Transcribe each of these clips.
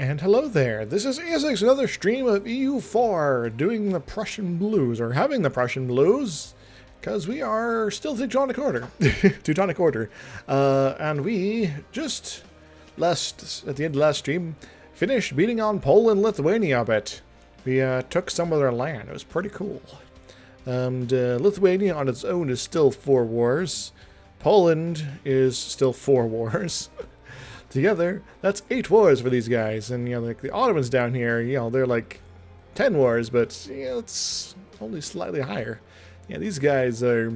And hello there, this is Isaac, another stream of EU4, doing the Prussian blues, or having the Prussian blues, because we are still Teutonic Order. Teutonic Order. And we just, at the end of last stream, finished beating on Poland and Lithuania a bit. We took some of their land, it was pretty cool. And Lithuania on its own is still 4 wars. Poland is still 4 wars. Together, that's 8 wars for these guys, and like the Ottomans down here, they're like 10 wars, but it's only slightly higher. These guys are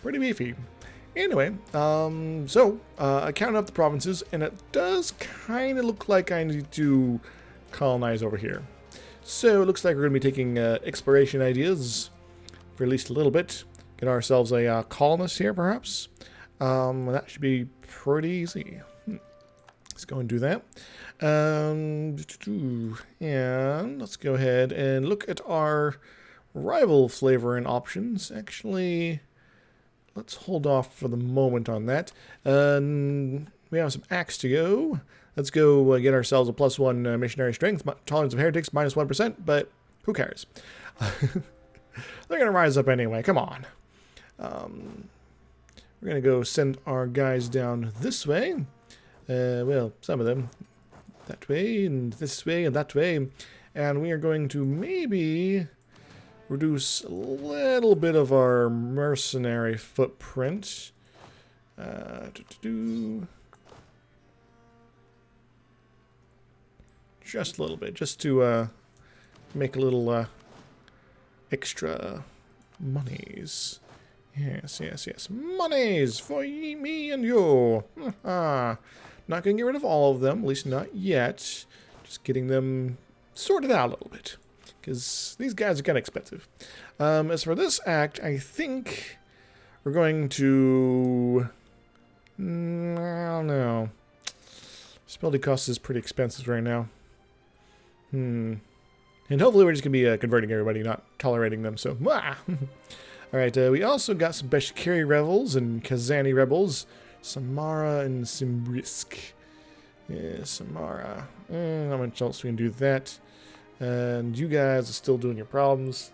pretty beefy. Anyway, I counted up the provinces, and it does kind of look like I need to colonize over here. So it looks like we're going to be taking exploration ideas for at least a little bit. Get ourselves a colonist here, perhaps. That should be pretty easy. Let's go and do that. And let's go ahead and look at our rival flavor and options. Actually, let's hold off for the moment on that. We have some axe to go. Let's go get ourselves a +1 missionary strength. Tolerance of heretics -1%, but who cares? They're going to rise up anyway. Come on. We're going to go send our guys down this way. Well, some of them that way and this way and that way, and we are going to maybe reduce a little bit of our mercenary footprint. Just a little bit, just to make a little extra monies. Yes. Monies for me and you. Not going to get rid of all of them, at least not yet. Just getting them sorted out a little bit, because these guys are kind of expensive. As for this act, I think we're going to... I don't know. Spelling cost is pretty expensive right now. And hopefully we're just going to be converting everybody, not tolerating them, so... Alright, we also got some Beshkiri rebels and Kazani rebels. Samara and Simbrisk. Yeah, Samara. How much else we can do that? And you guys are still doing your problems.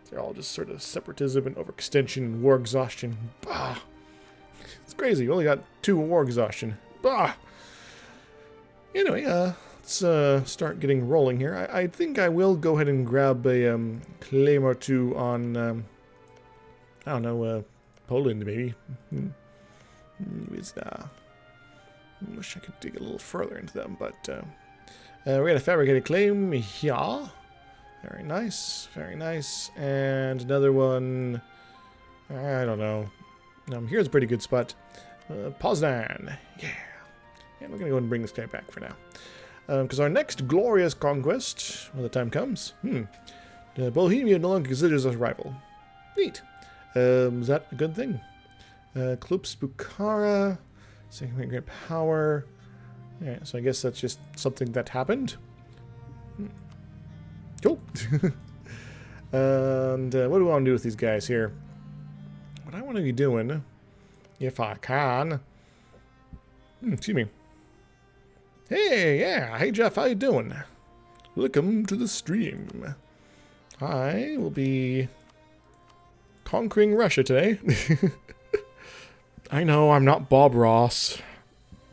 They're all just sort of separatism and overextension and war exhaustion. Bah! It's crazy. We only got 2 war exhaustion. Bah! Anyway, let's start getting rolling here. I think I will go ahead and grab a claim or 2 on... I don't know, Poland maybe. I wish I could dig a little further into them, but we're going to fabricate a claim here. Very nice, very nice. And another one, I don't know. Here's a pretty good spot. Poznan, yeah. And we're going to go and bring this guy back for now. Because our next glorious conquest, when the time comes, Bohemia no longer considers us a rival. Neat. Is that a good thing? Klups Bukhara, second great power. Yeah, so I guess that's just something that happened. Cool. And what do I want to do with these guys here? What I want to be doing, if I can. Excuse me. Hey, yeah. Hey, Jeff, how you doing? Welcome to the stream. I will be conquering Russia today. I know I'm not Bob Ross,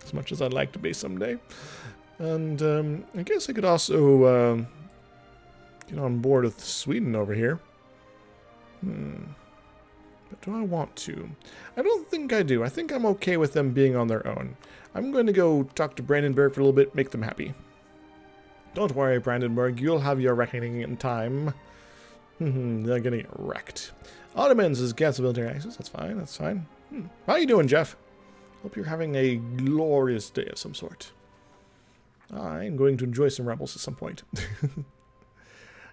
as much as I'd like to be someday. And I guess I could also get on board with Sweden over here. But do I want to? I don't think I do. I think I'm okay with them being on their own. I'm going to go talk to Brandenburg for a little bit, make them happy. Don't worry, Brandenburg. You'll have your reckoning in time. They're gonna get wrecked. Ottomans is cancel military access. That's fine. That's fine. How you doing, Jeff? Hope you're having a glorious day of some sort. I'm going to enjoy some rebels at some point.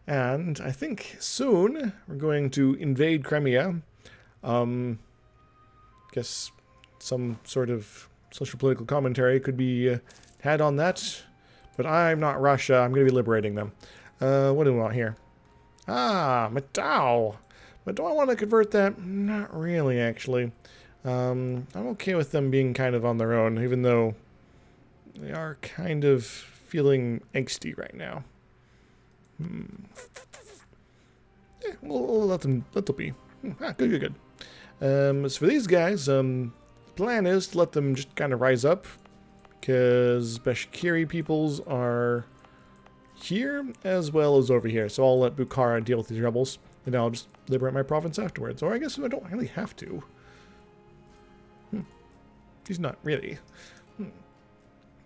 And I think soon we're going to invade Crimea. Guess some sort of social political commentary could be had on that. But I'm not Russia. I'm going to be liberating them. What do we want here? Matau. But do I want to convert that? Not really, actually. I'm okay with them being kind of on their own, even though they are kind of feeling angsty right now. Yeah, we'll let them be. Good. As for these guys, the plan is to let them just kind of rise up, because Bashkiri peoples are here as well as over here. So I'll let Bukhara deal with these rebels, and I'll just liberate my province afterwards. Or I guess I don't really have to. He's not really.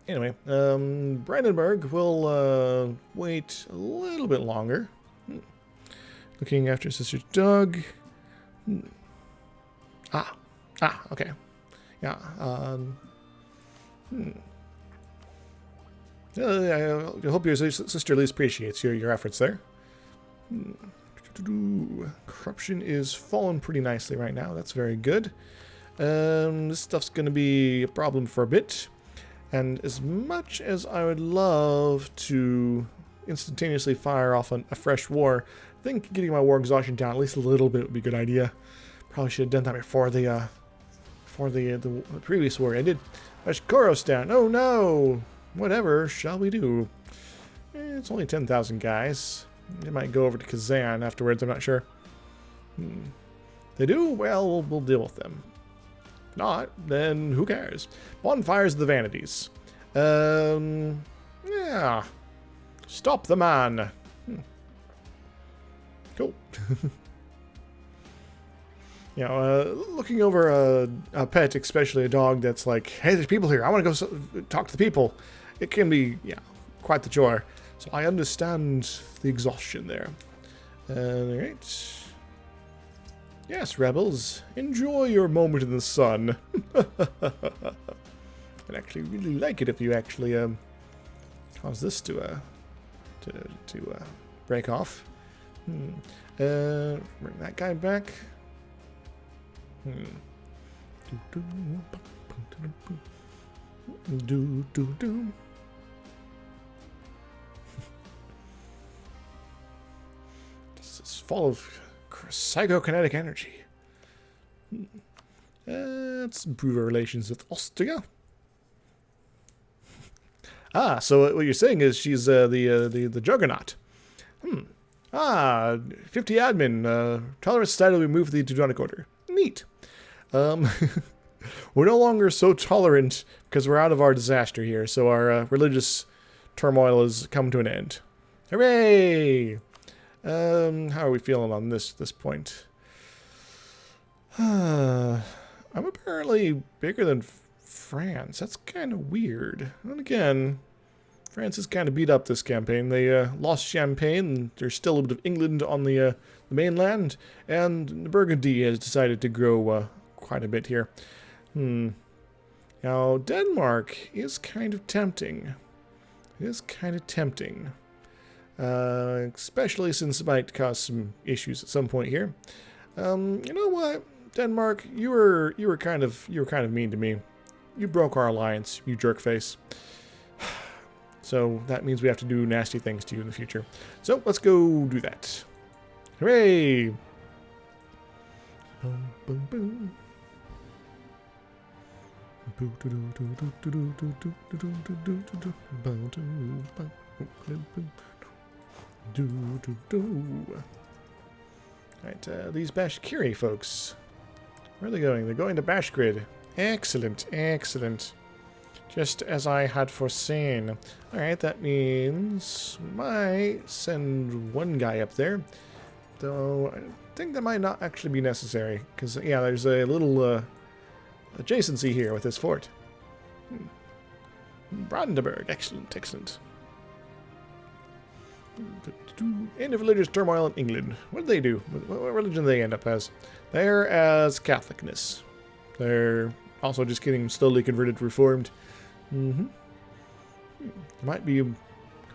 Anyway, Brandenburg will wait a little bit longer. Looking after Sister Doug. Okay. Yeah. I hope your sister at least appreciates your efforts there. Corruption is falling pretty nicely right now. That's very good. This stuff's going to be a problem for a bit. And as much as I would love to instantaneously fire off a fresh war, I think getting my war exhaustion down at least a little bit would be a good idea. Probably should have done that before the previous war ended. Koros down. Oh no! Whatever shall we do? It's only 10,000 guys. They might go over to Kazan afterwards, I'm not sure. They do? Well, we'll deal with them. Not, then who cares? Bonfires of the Vanities. Yeah. Stop the man. Cool. You know, looking over a pet, especially a dog that's like, hey, there's people here. I want to go talk to the people. It can be, yeah, quite the chore. So I understand the exhaustion there. Alright. Yes, rebels, enjoy your moment in the sun. I'd actually really like it if you actually cause this to break off. Bring that guy back. This is full of psychokinetic energy. Let's improve our relations with Austria. So what you're saying is she's the Juggernaut. 50 admin. Tolerance status we move the Teutonic Order. Neat. We're no longer so tolerant because we're out of our disaster here, so our religious turmoil has come to an end. Hooray! How are we feeling on this point? I'm apparently bigger than France. That's kind of weird. And again, France is kind of beat up this campaign. They lost Champagne. There's still a bit of England on the mainland, and Burgundy has decided to grow quite a bit here. Now, Denmark is kind of tempting. It is kind of tempting. Especially since it might cause some issues at some point here. You know what, Denmark, you were kind of mean to me. You broke our alliance, you jerkface. So that means we have to do nasty things to you in the future. So let's go do that. Hooray! Boom, boom, boom. Alright, these Bashkiri folks. Where are they going? They're going to Bashgrid. Excellent, excellent. Just as I had foreseen. Alright, that means we might send one guy up there. Though I think that might not actually be necessary. Because, yeah, there's a little adjacency here with this fort. Brandenburg. Excellent, excellent. End of religious turmoil in England. What do they do? What religion do they end up as? They're as Catholicness. They're also just getting slowly converted to Reformed. I might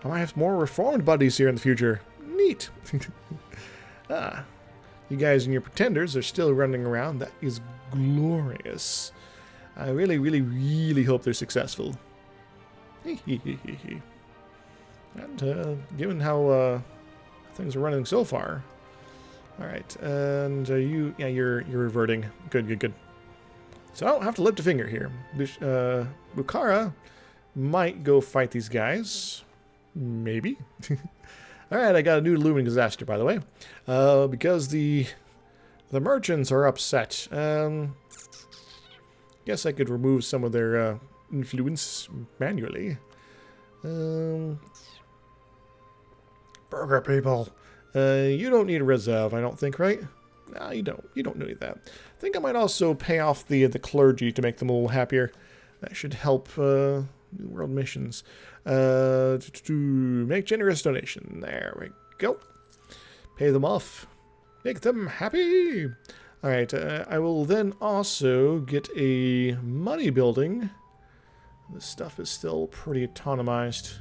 have more Reformed buddies here in the future. Neat. You guys and your pretenders are still running around. That is glorious. I really, really, really hope they're successful. And given how things are running so far. Alright, and you're reverting. Good. So I don't have to lift a finger here. Bukhara might go fight these guys. Maybe. Alright, I got a new looming disaster, by the way. Because the merchants are upset. Guess I could remove some of their influence manually. Burger people. You don't need a reserve, I don't think, right? No, you don't. You don't need that. I think I might also pay off the clergy to make them a little happier. That should help New World missions. To make generous donation. There we go. Pay them off. Make them happy. Alright, I will then also get a money building. This stuff is still pretty autonomized.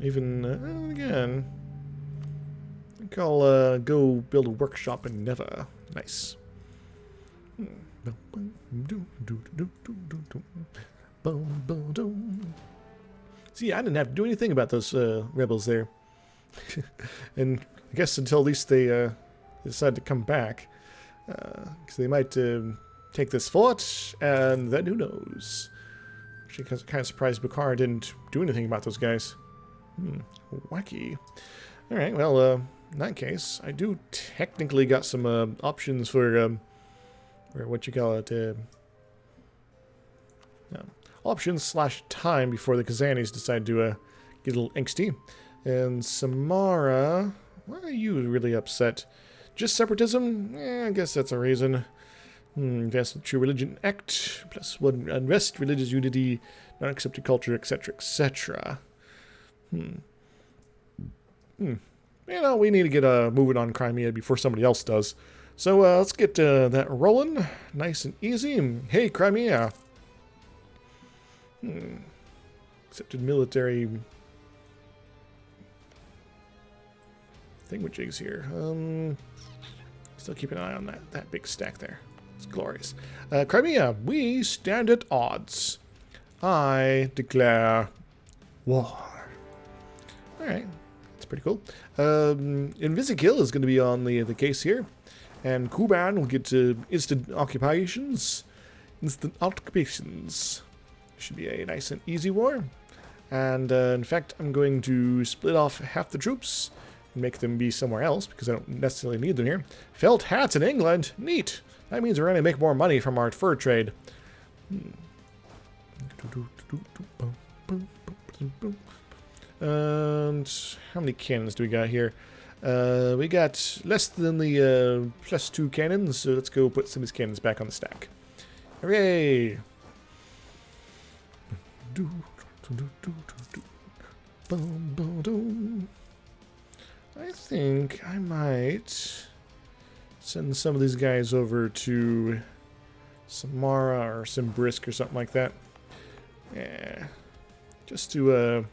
Even, again, I think I'll go build a workshop in Neva. Nice. See, I didn't have to do anything about those rebels there. And I guess until at least they decide to come back. Because they might take this fort, and then who knows. Actually, kind of surprised Bukhara didn't do anything about those guys. Wacky. Alright, well, in that case, I do technically got some options for what you call it, options / time before the Kazanis decide to get a little angsty. And Samara, why are you really upset? Just separatism? I guess that's a reason. Invest in True Religion Act, +1 unrest, religious unity, non-accepted culture, etc., etc. You know, we need to get moving on Crimea before somebody else does. So let's get that rolling, nice and easy. Hey, Crimea. Accepted military thingamajigs here. Still keep an eye on that big stack there. It's glorious. Crimea, we stand at odds. I declare war. Alright, that's pretty cool. Invisikill is going to be on the case here. And Kuban will get instant occupations. Should be a nice and easy war. And in fact, I'm going to split off half the troops and make them be somewhere else because I don't necessarily need them here. Felt hats in England. Neat. That means we're going to make more money from our fur trade. And how many cannons do we got here? We got less than the +2 cannons, so let's go put some of these cannons back on the stack. Hooray! I think I might send some of these guys over to Samara or Simbrisk or something like that. Yeah. Just to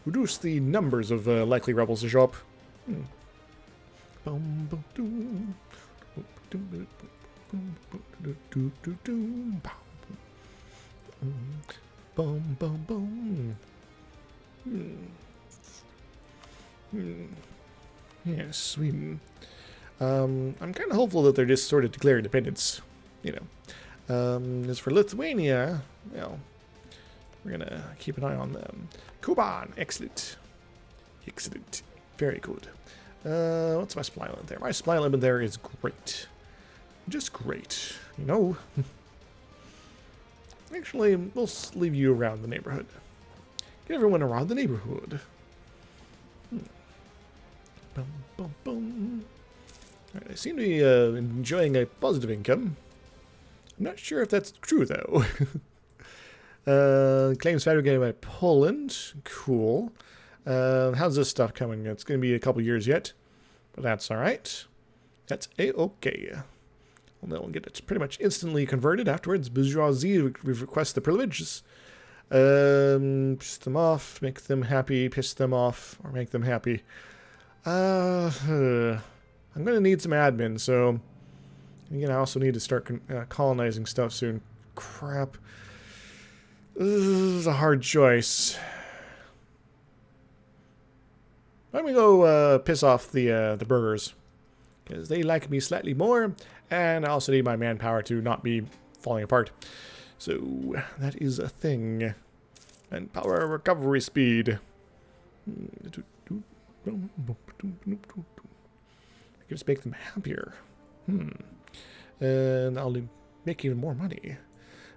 reduce the numbers of likely rebels to show up. Yes, Sweden. I'm kind of hopeful that they're just sort of declare independence, you know. As for Lithuania, well, we're gonna keep an eye on them. Kuban, excellent. Excellent. Very good. What's my supply limit there? My supply limit there is great. Just great, you know. Actually, we'll leave you around the neighborhood. Get everyone around the neighborhood. Boom, boom, boom. All right, I seem to be enjoying a positive income. I'm not sure if that's true, though. Claims fabricated by Poland. Cool. How's this stuff coming? It's going to be a couple years yet, but that's all right. That's a-okay. Well, then we'll get it pretty much instantly converted afterwards. Bourgeoisie request the privileges. Piss them off, make them happy, piss them off, or make them happy. I'm going to need some admin, so again, I also need to start colonizing stuff soon. Crap. This is a hard choice. Let me go piss off the burgers, because they like me slightly more, and I also need my manpower to not be falling apart. So that is a thing. And power recovery speed. I can just make them happier. And I'll make even more money.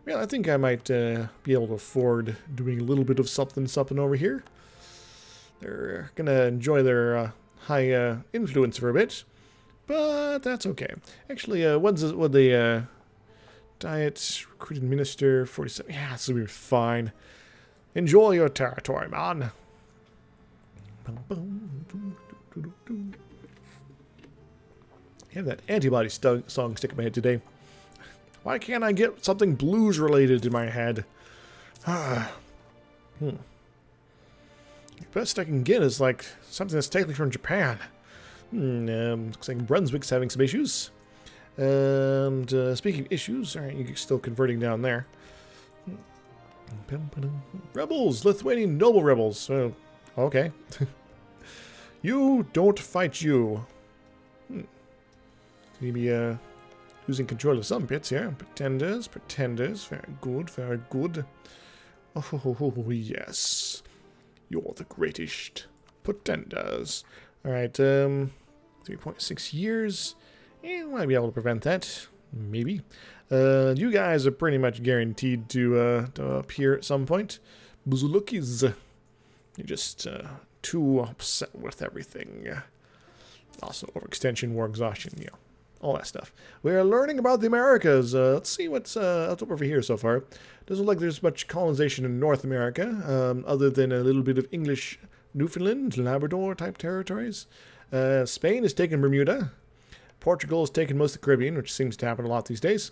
Well, I think I might be able to afford doing a little bit of something over here. They're gonna enjoy their high influence for a bit, but that's okay. Actually, what the diet recruited minister 47? Yeah, this will be fine. Enjoy your territory, man. I have that antibody song stuck in my head today. Why can't I get something blues related in my head? The best I can get is like something that's technically from Japan. Looks like Brunswick's having some issues. And speaking of issues, alright, you're still converting down there. Rebels, Lithuanian noble rebels. Okay. You don't fight you. Maybe losing control of some bits here. Pretenders. Very good. Oh, yes. You're the greatest. Pretenders. Alright, 3.6 years. And might be able to prevent that. Maybe. You guys are pretty much guaranteed to appear at some point. Buzulukis. You're just too upset with everything. Also, overextension, war exhaustion, all that stuff. We're learning about the Americas. Let's see what's up over here so far. Doesn't look like there's much colonization in North America, other than a little bit of English Newfoundland, Labrador type territories. Spain has taken Bermuda. Portugal has taken most of the Caribbean, which seems to happen a lot these days.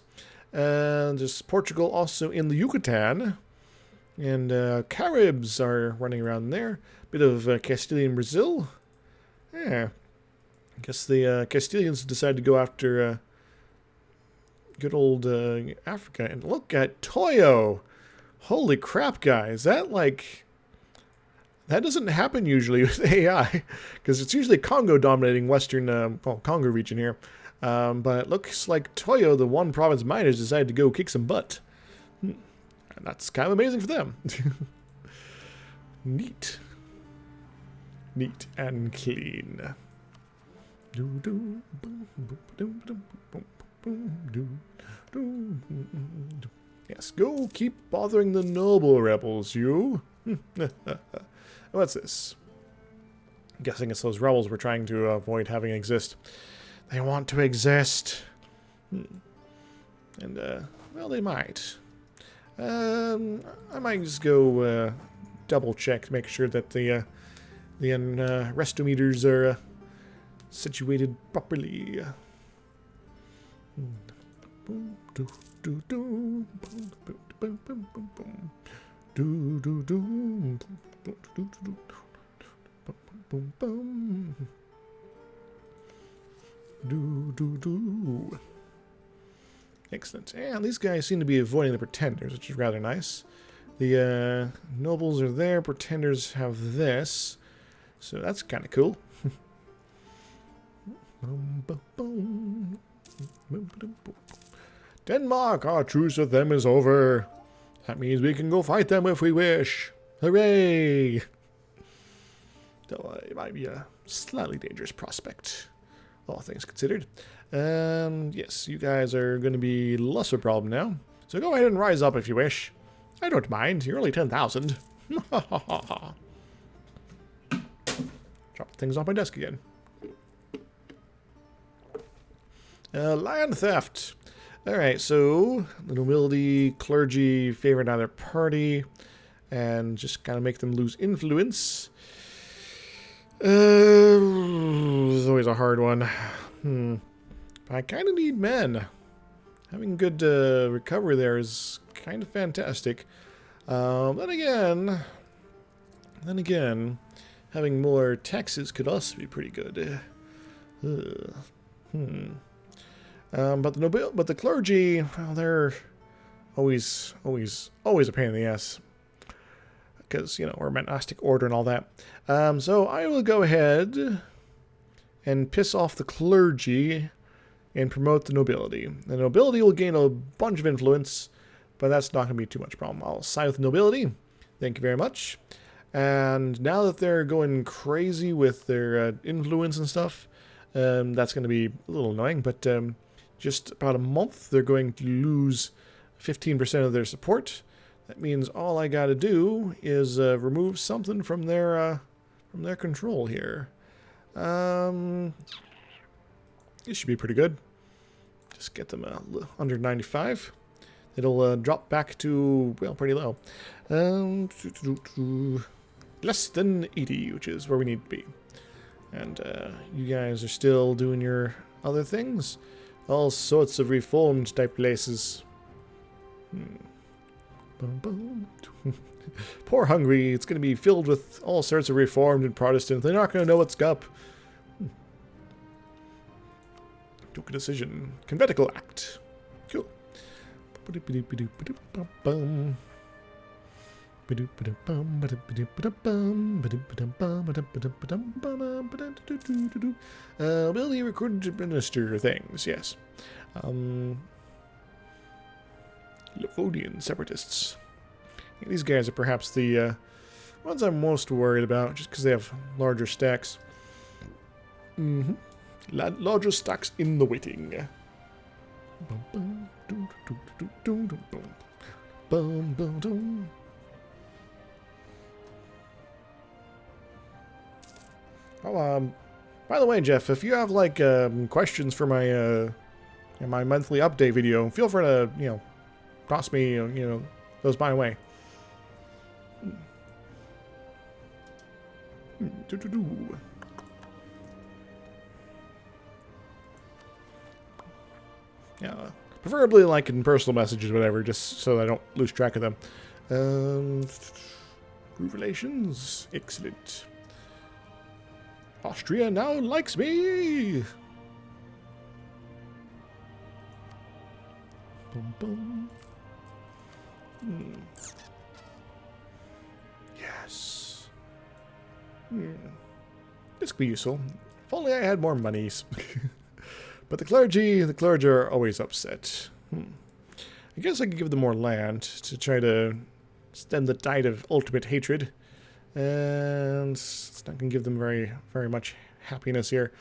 And there's Portugal also in the Yucatan. And Caribs are running around there. Bit of Castilian Brazil. Yeah. I guess the Castilians decided to go after good old Africa. And look at Toyo. Holy crap, guys. That, like... That doesn't happen usually with AI. Because it's usually Congo dominating western, Congo region here. But it looks like Toyo, the one province miners, decided to go kick some butt. And that's kind of amazing for them. Neat. Neat and clean. Yes, go keep bothering the noble rebels, you. What's this? I'm guessing it's those rebels we're trying to avoid having exist. They want to exist. And, well, they might. I might just go double check, make sure that the restometers are situated properly. Excellent. And these guys seem to be avoiding the pretenders, which is rather nice. The nobles are there. Pretenders have this. So that's kind of cool. Denmark, our truce with them is over. That means we can go fight them if we wish. Hooray! Though it might be a slightly dangerous prospect, all things considered. Yes, you guys are going to be less of a problem now. So go ahead and rise up if you wish. I don't mind. You're only 10,000. Drop things off my desk again. Land theft. Alright, so the nobility, clergy favor neither party, and just kind of make them lose influence. It's always a hard one. I kind of need men. Having good recovery there is kind of fantastic. Then again, having more taxes could also be pretty good. But the clergy, well, they're always a pain in the ass. Because, you know, we're a monastic order and all that. So I will go ahead and piss off the clergy and promote the nobility. The nobility will gain a bunch of influence, but that's not going to be too much problem. I'll side with the nobility. Thank you very much. And now that they're going crazy with their influence and stuff, that's going to be a little annoying, but just about a month, they're going to lose 15% of their support. That means all I got to do is remove something from their control here. This should be pretty good. Just get them under 95. It'll drop back to, well, pretty low. Less than 80, which is where we need to be. And you guys are still doing your other things. All sorts of reformed type places. Poor Hungary, it's going to be filled with all sorts of reformed and Protestant. They're not going to know what's up. Took a decision. Conventicle Act. Cool. Will he recruit to administer things? Yes. Lefodian separatists. These guys are perhaps the ones I'm most worried about, just because they have larger stacks. Larger stacks in the waiting. Oh, by the way, Jeff, if you have like questions for my my monthly update video, feel free to toss me those my way. Yeah, preferably like in personal messages or whatever, just so I don't lose track of them. Group relations, excellent. Austria now likes me. Boom, boom. Yes. This could be useful. If only I had more monies. But the clergy are always upset. I guess I could give them more land to try to stem the tide of ultimate hatred. And it's not going to give them very much happiness here.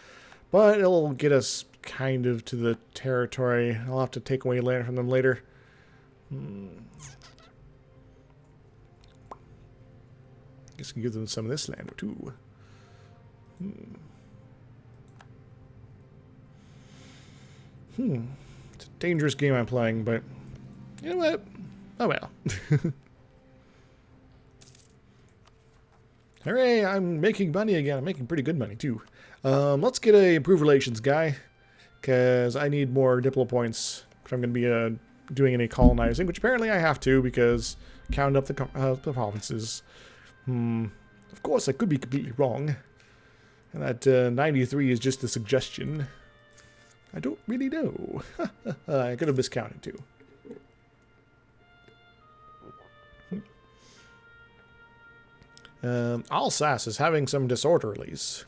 But it'll get us kind of to the territory. I'll have to take away land from them later. I guess I can give them some of this land too. It's a dangerous game I'm playing, but you know what? Oh well. Hooray, I'm making money again. I'm making pretty good money too. Let's get a improved relations guy, because I need more diplo points if I'm going to be doing any colonizing, which apparently I have to, because count up the provinces. Of course, I could be completely wrong. And that 93 is just a suggestion. I don't really know. I could have miscounted too. Alsace is having some disorderlies.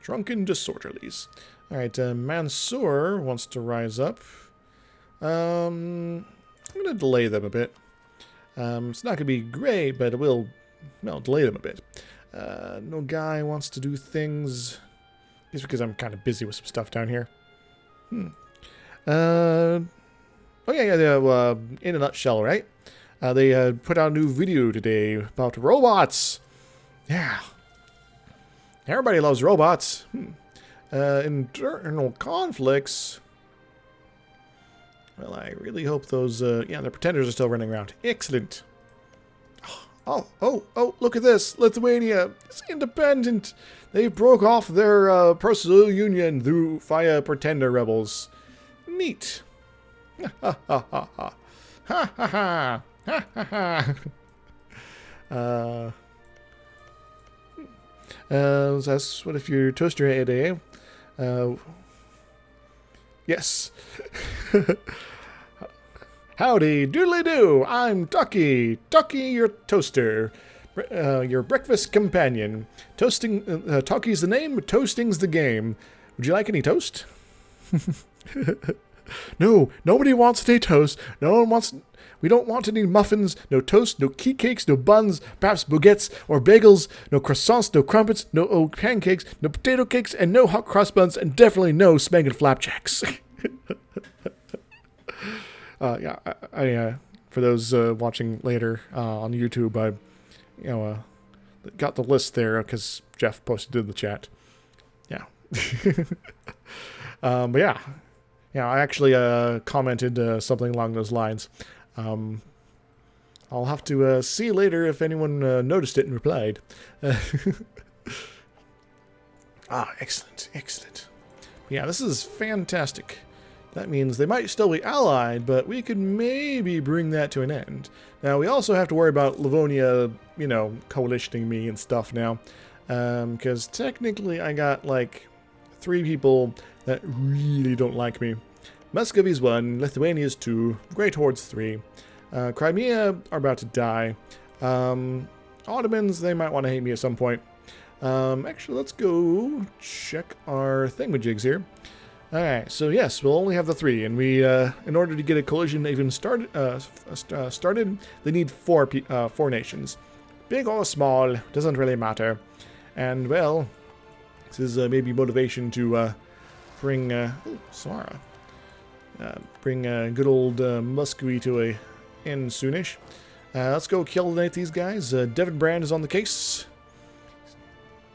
Drunken disorderlies. Alright, Mansour wants to rise up. I'm going to delay them a bit. It's not going to be great, but it will, well, delay them a bit. No guy wants to do things. Just because I'm kind of busy with some stuff down here. Oh yeah, in a nutshell, right? They put out a new video today about robots. Yeah. Everybody loves robots. Internal conflicts. Well, I really hope those, yeah, the pretenders are still running around. Excellent. Oh, look at this. Lithuania is independent. They broke off their personal union via pretender rebels. Neat. Ha ha ha ha. Ha ha ha. Ha ha ha. That's what if your toaster had a... yes. Howdy doodly do. I'm Ducky. Ducky, your toaster. Your breakfast companion. Toasting, Talkie's the name, toasting's the game. Would you like any toast? No, nobody wants any toast. No one wants... We don't want any muffins, no toast, no key cakes, no buns, perhaps baguettes or bagels, no croissants, no crumpets, no pancakes, no potato cakes, and no hot cross buns, and definitely no spanking flapjacks. Yeah, I for those watching later on YouTube, I, got the list there because Jeff posted in the chat. Yeah. But yeah, I actually commented something along those lines. I'll have to see later if anyone noticed it and replied. Excellent. But yeah, this is fantastic. That means they might still be allied, but we could maybe bring that to an end. Now, we also have to worry about Livonia, coalitioning me and stuff now. Because technically I got, 3 people that really don't like me. Muscovy's 1, Lithuania's 2, Great Horde's 3. Crimea are about to die. Ottomans, they might want to hate me at some point. Actually, let's go check our thingamajigs here. Alright, so yes, we'll only have the 3, and we, in order to get a coalition even started, they need 4 nations. Big or small, doesn't really matter. And, well, this is maybe motivation to bring, Samara. Bring good old Muscovy to a end soonish. Let's go kill these guys. Devin Brand is on the case.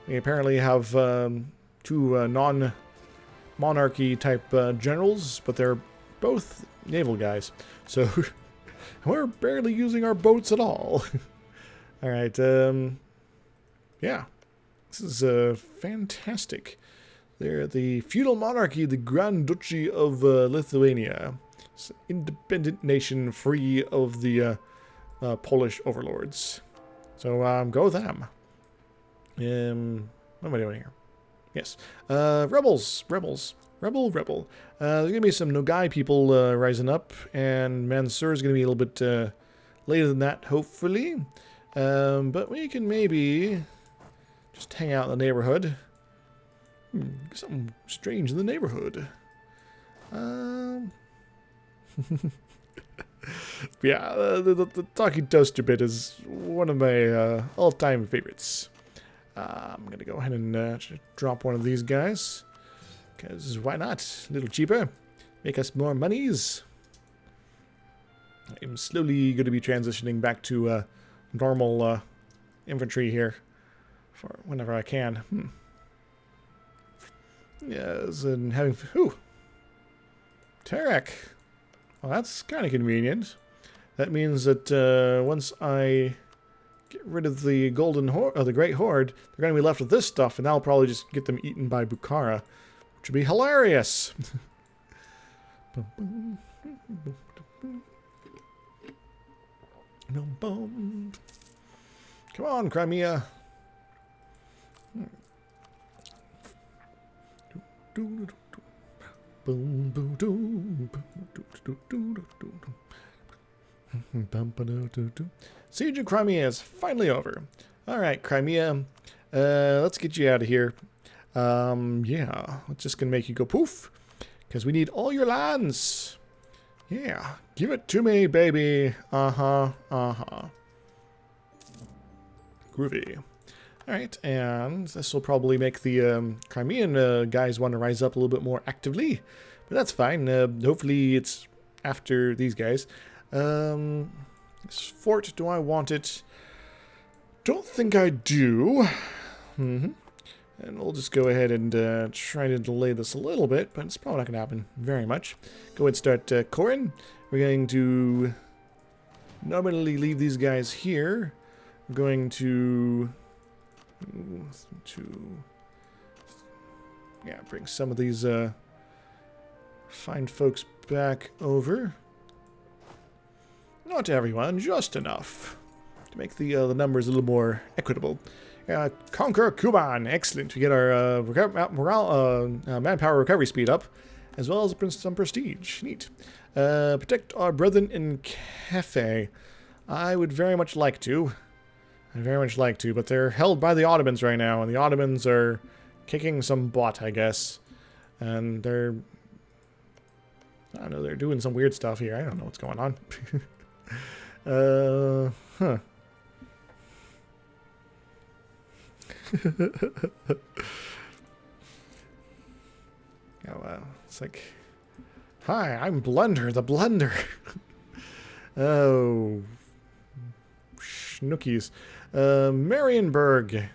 They apparently have 2 non-monarchy type generals, but they're both naval guys. So we're barely using our boats at all. All right. Yeah, this is fantastic. They're the feudal monarchy, the Grand Duchy of Lithuania. It's an independent nation free of the Polish overlords. So go with them. What am I doing here? Yes. Rebels. Rebel. There's going to be some Nogai people rising up, and Mansur is going to be a little bit later than that, hopefully. But we can maybe just hang out in the neighborhood. Something strange in the neighborhood. Yeah, the talking toaster bit is one of my all-time favorites. I'm going to go ahead and drop one of these guys. Because why not? A little cheaper. Make us more monies. I'm slowly going to be transitioning back to normal infantry here. For whenever I can. Yes, and having... Ooh! Tarek. Well, that's kind of convenient. That means that once I get rid of the the Great Horde, they're going to be left with this stuff, and that'll probably just get them eaten by Bukhara, which would be hilarious. Come on, Crimea. Siege of Crimea is finally over. Alright, Crimea, let's get you out of here. Yeah, it's just gonna make you go poof, because we need all your lands. Yeah, give it to me, baby. Groovy. Alright, and this will probably make the Crimean guys want to rise up a little bit more actively. But that's fine. Hopefully it's after these guys. This fort, do I want it? Don't think I do. And we'll just go ahead and try to delay this a little bit, but it's probably not going to happen very much. Go ahead and start Corin. We're going to nominally leave these guys here. We're going to bring some of these fine folks back over. Not everyone, just enough to make the numbers a little more equitable. Conquer Kuban, excellent. We get our manpower recovery speed up, as well as some prestige. Neat. Protect our brethren in Cafe. I would very much like to. But they're held by the Ottomans right now, and the Ottomans are kicking some butt, I guess. And they're I don't know, they're doing some weird stuff here. I don't know what's going on. Huh. Oh, it's like, hi, I'm Blunder, the Blunder. Oh, schnookies. Marienburg.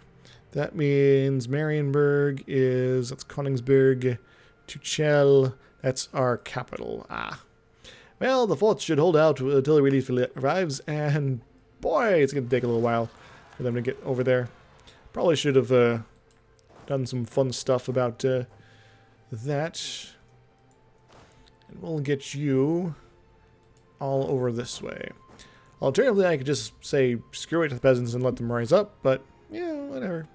That means Marienburg is, that's Königsberg. Tuchel, that's our capital. Ah. Well, the forts should hold out until the relief arrives, and boy, it's going to take a little while for them to get over there. Probably should have done some fun stuff about that. And we'll get you all over this way. Alternatively, I could just say screw it to the peasants and let them rise up, but yeah, whatever.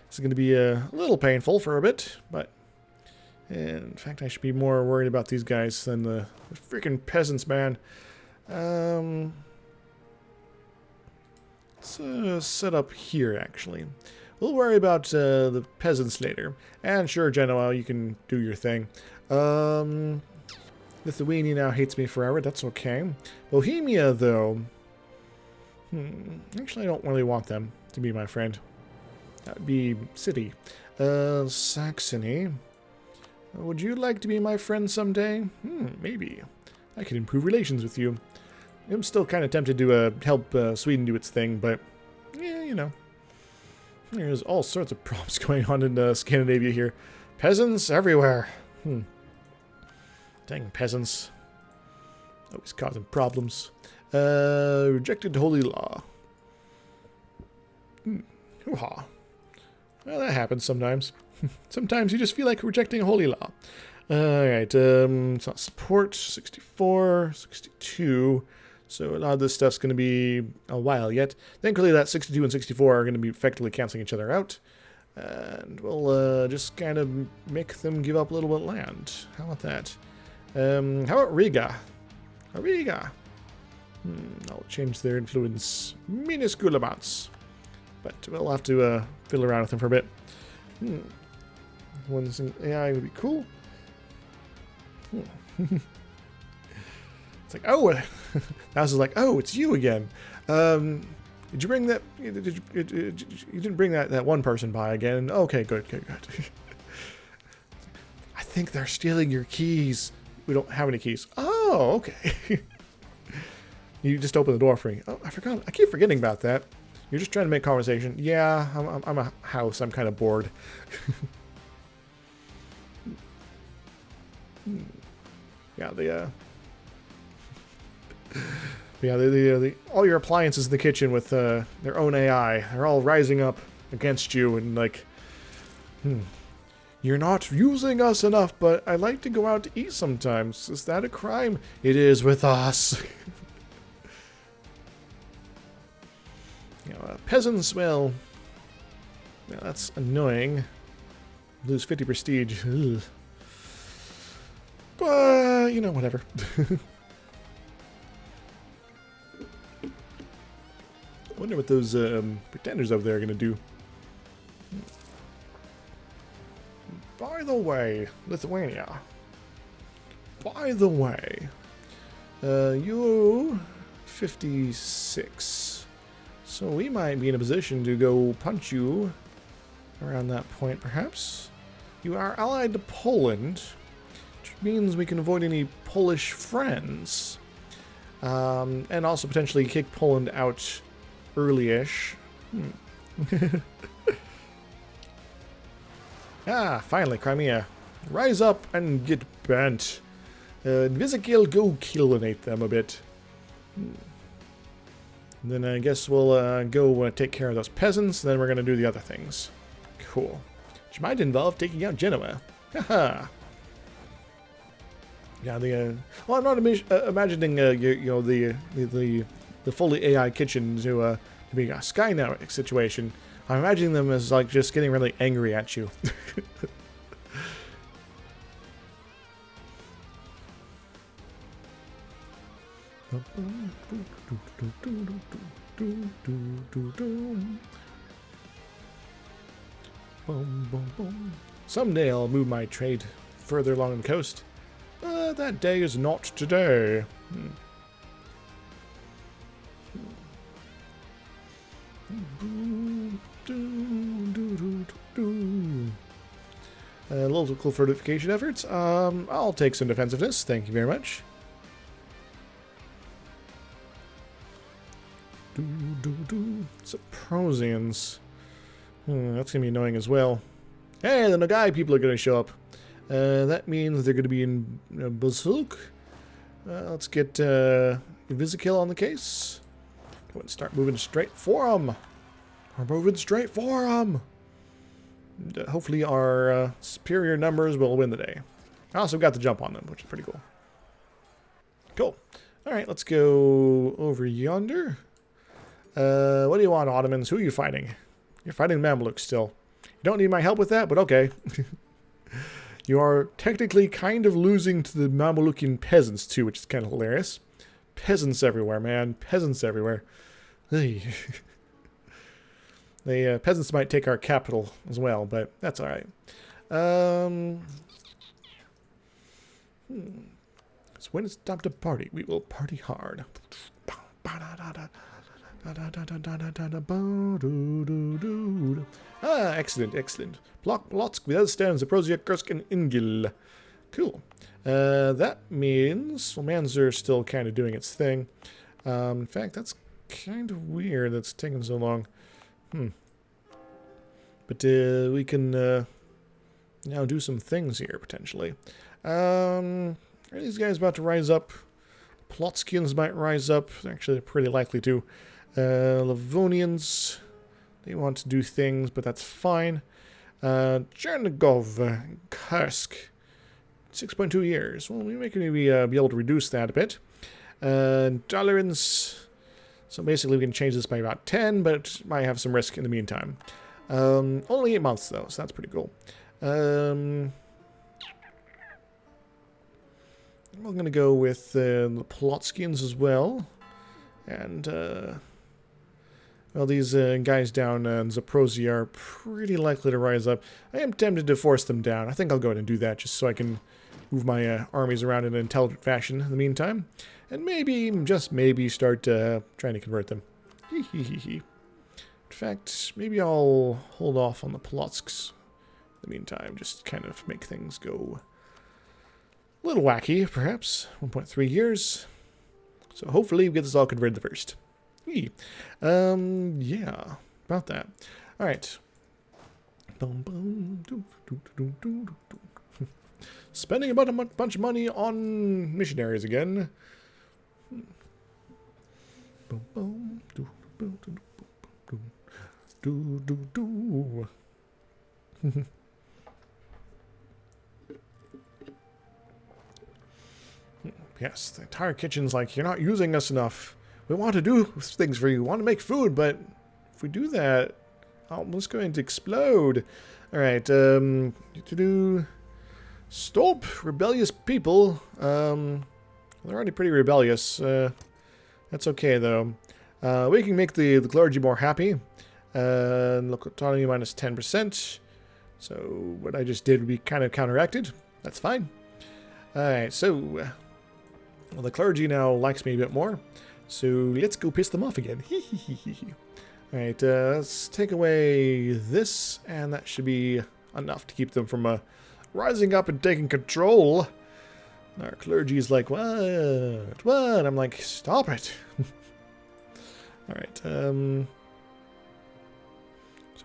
It's going to be a little painful for a bit, but in fact, I should be more worried about these guys than the freaking peasants, man. Let's set up here, actually. We'll worry about the peasants later. And sure, Genoa, you can do your thing. Lithuania now hates me forever. That's okay. Bohemia, though. Actually, I don't really want them to be my friend. That would be city. Saxony. Would you like to be my friend someday? Maybe. I could improve relations with you. I'm still kind of tempted to help Sweden do its thing, but yeah, you know. There's all sorts of problems going on in Scandinavia here. Peasants everywhere. Dang peasants. Always causing problems. Rejected holy law. Hoo-ha. Well, that happens sometimes. Sometimes you just feel like rejecting a holy law. Alright, it's not support. 64, 62. So a lot of this stuff's going to be a while yet. Thankfully, that 62 and 64 are going to be effectively canceling each other out. And we'll just kind of make them give up a little bit of land. How about that? How about Riga? Riga. I'll change their influence minuscule amounts. But we'll have to fiddle around with them for a bit. One's in AI would be cool. It's like, oh, House is like, oh, it's you again. Did you bring that? You didn't bring that one person by again? Okay, good. I think they're stealing your keys. We don't have any keys. Oh, okay. You just opened the door for me. Oh, I forgot. I keep forgetting about that. You're just trying to make conversation. Yeah, I'm a house. I'm kind of bored. Yeah, all your appliances in the kitchen with their own AI, they're all rising up against you and like, you're not using us enough, but I like to go out to eat sometimes. Is that a crime? It is with us. You know, peasants, well, yeah, that's annoying. Lose 50 prestige. Ugh. But, you know, whatever. I wonder what those pretenders over there are going to do. By the way, Lithuania. By the way, you 56. So we might be in a position to go punch you around that point, perhaps. You are allied to Poland, which means we can avoid any Polish friends. And also potentially kick Poland out early-ish. Finally, Crimea. Rise up and get bent. Invisikill, go killinate them a bit. Then I guess we'll go take care of those peasants, then we're going to do the other things. Cool. Which might involve taking out Genoa. Haha. Yeah, well, I'm not imagining, you know, the fully AI kitchen to be a Skynet situation. I'm imagining them as, like, just getting really angry at you. Someday I'll move my trade further along the coast. That day is not today. Local fortification efforts. I'll take some defensiveness. Thank you very much. Some Prussians. That's gonna be annoying as well. Hey, the Nagai people are gonna show up. That means they're gonna be in Bazuk. Let's get Invisikill on the case. Go and start moving straight for them. We're moving straight for them. Hopefully our superior numbers will win the day. I also got the jump on them, which is pretty cool. Cool. Alright, let's go over yonder. What do you want, Ottomans? Who are you fighting? You're fighting Mamluks still. You don't need my help with that, but okay. You are technically kind of losing to the Mamelukian peasants too, which is kind of hilarious. Peasants everywhere, man. Peasants everywhere. The peasants might take our capital as well, but that's alright. So when it's time to party, we will party hard. Excellent, excellent. Plotsk, Videlstan, Zaporozhye, Kursk, and Ingil. Cool. That means... Well, Manzur's still kind of doing its thing. In fact, that's kind of weird that's taking so long. But we can now do some things here, potentially. Are these guys about to rise up? Plotskians might rise up. They're actually pretty likely to. Livonians, they want to do things, but that's fine. Chernigov, Kursk, 6.2 years. Well, we may maybe be able to reduce that a bit. Tolerance, so basically we can change this by about 10, but might have some risk in the meantime. Only 8 months, though, so that's pretty cool. We're going to go with the Plotskians as well. And, well, these guys down in Zaporozhye are pretty likely to rise up. I am tempted to force them down. I think I'll go ahead and do that just so I can move my armies around in an intelligent fashion in the meantime. And maybe, just maybe, start trying to convert them. In fact, maybe I'll hold off on the Polotsks in the meantime. Just kind of make things go a little wacky, perhaps. 1.3 years. So hopefully we get this all converted first. Yeah, about that. All right. Spending about a bunch of money on missionaries again. Yes, the entire kitchen's like, you're not using us enough. We want to do things for you. We want to make food, but if we do that, it's going to explode. Alright, to do... Stop rebellious people. They're already pretty rebellious. That's okay, though. We can make the clergy more happy. Local autonomy minus 10%. So what I just did would be kind of counteracted. That's fine. Alright, so... well, the clergy now likes me a bit more. So let's go piss them off again. Alright, let's take away this, and that should be enough to keep them from rising up and taking control. Our clergy's like, what? What? I'm like, stop it. Alright,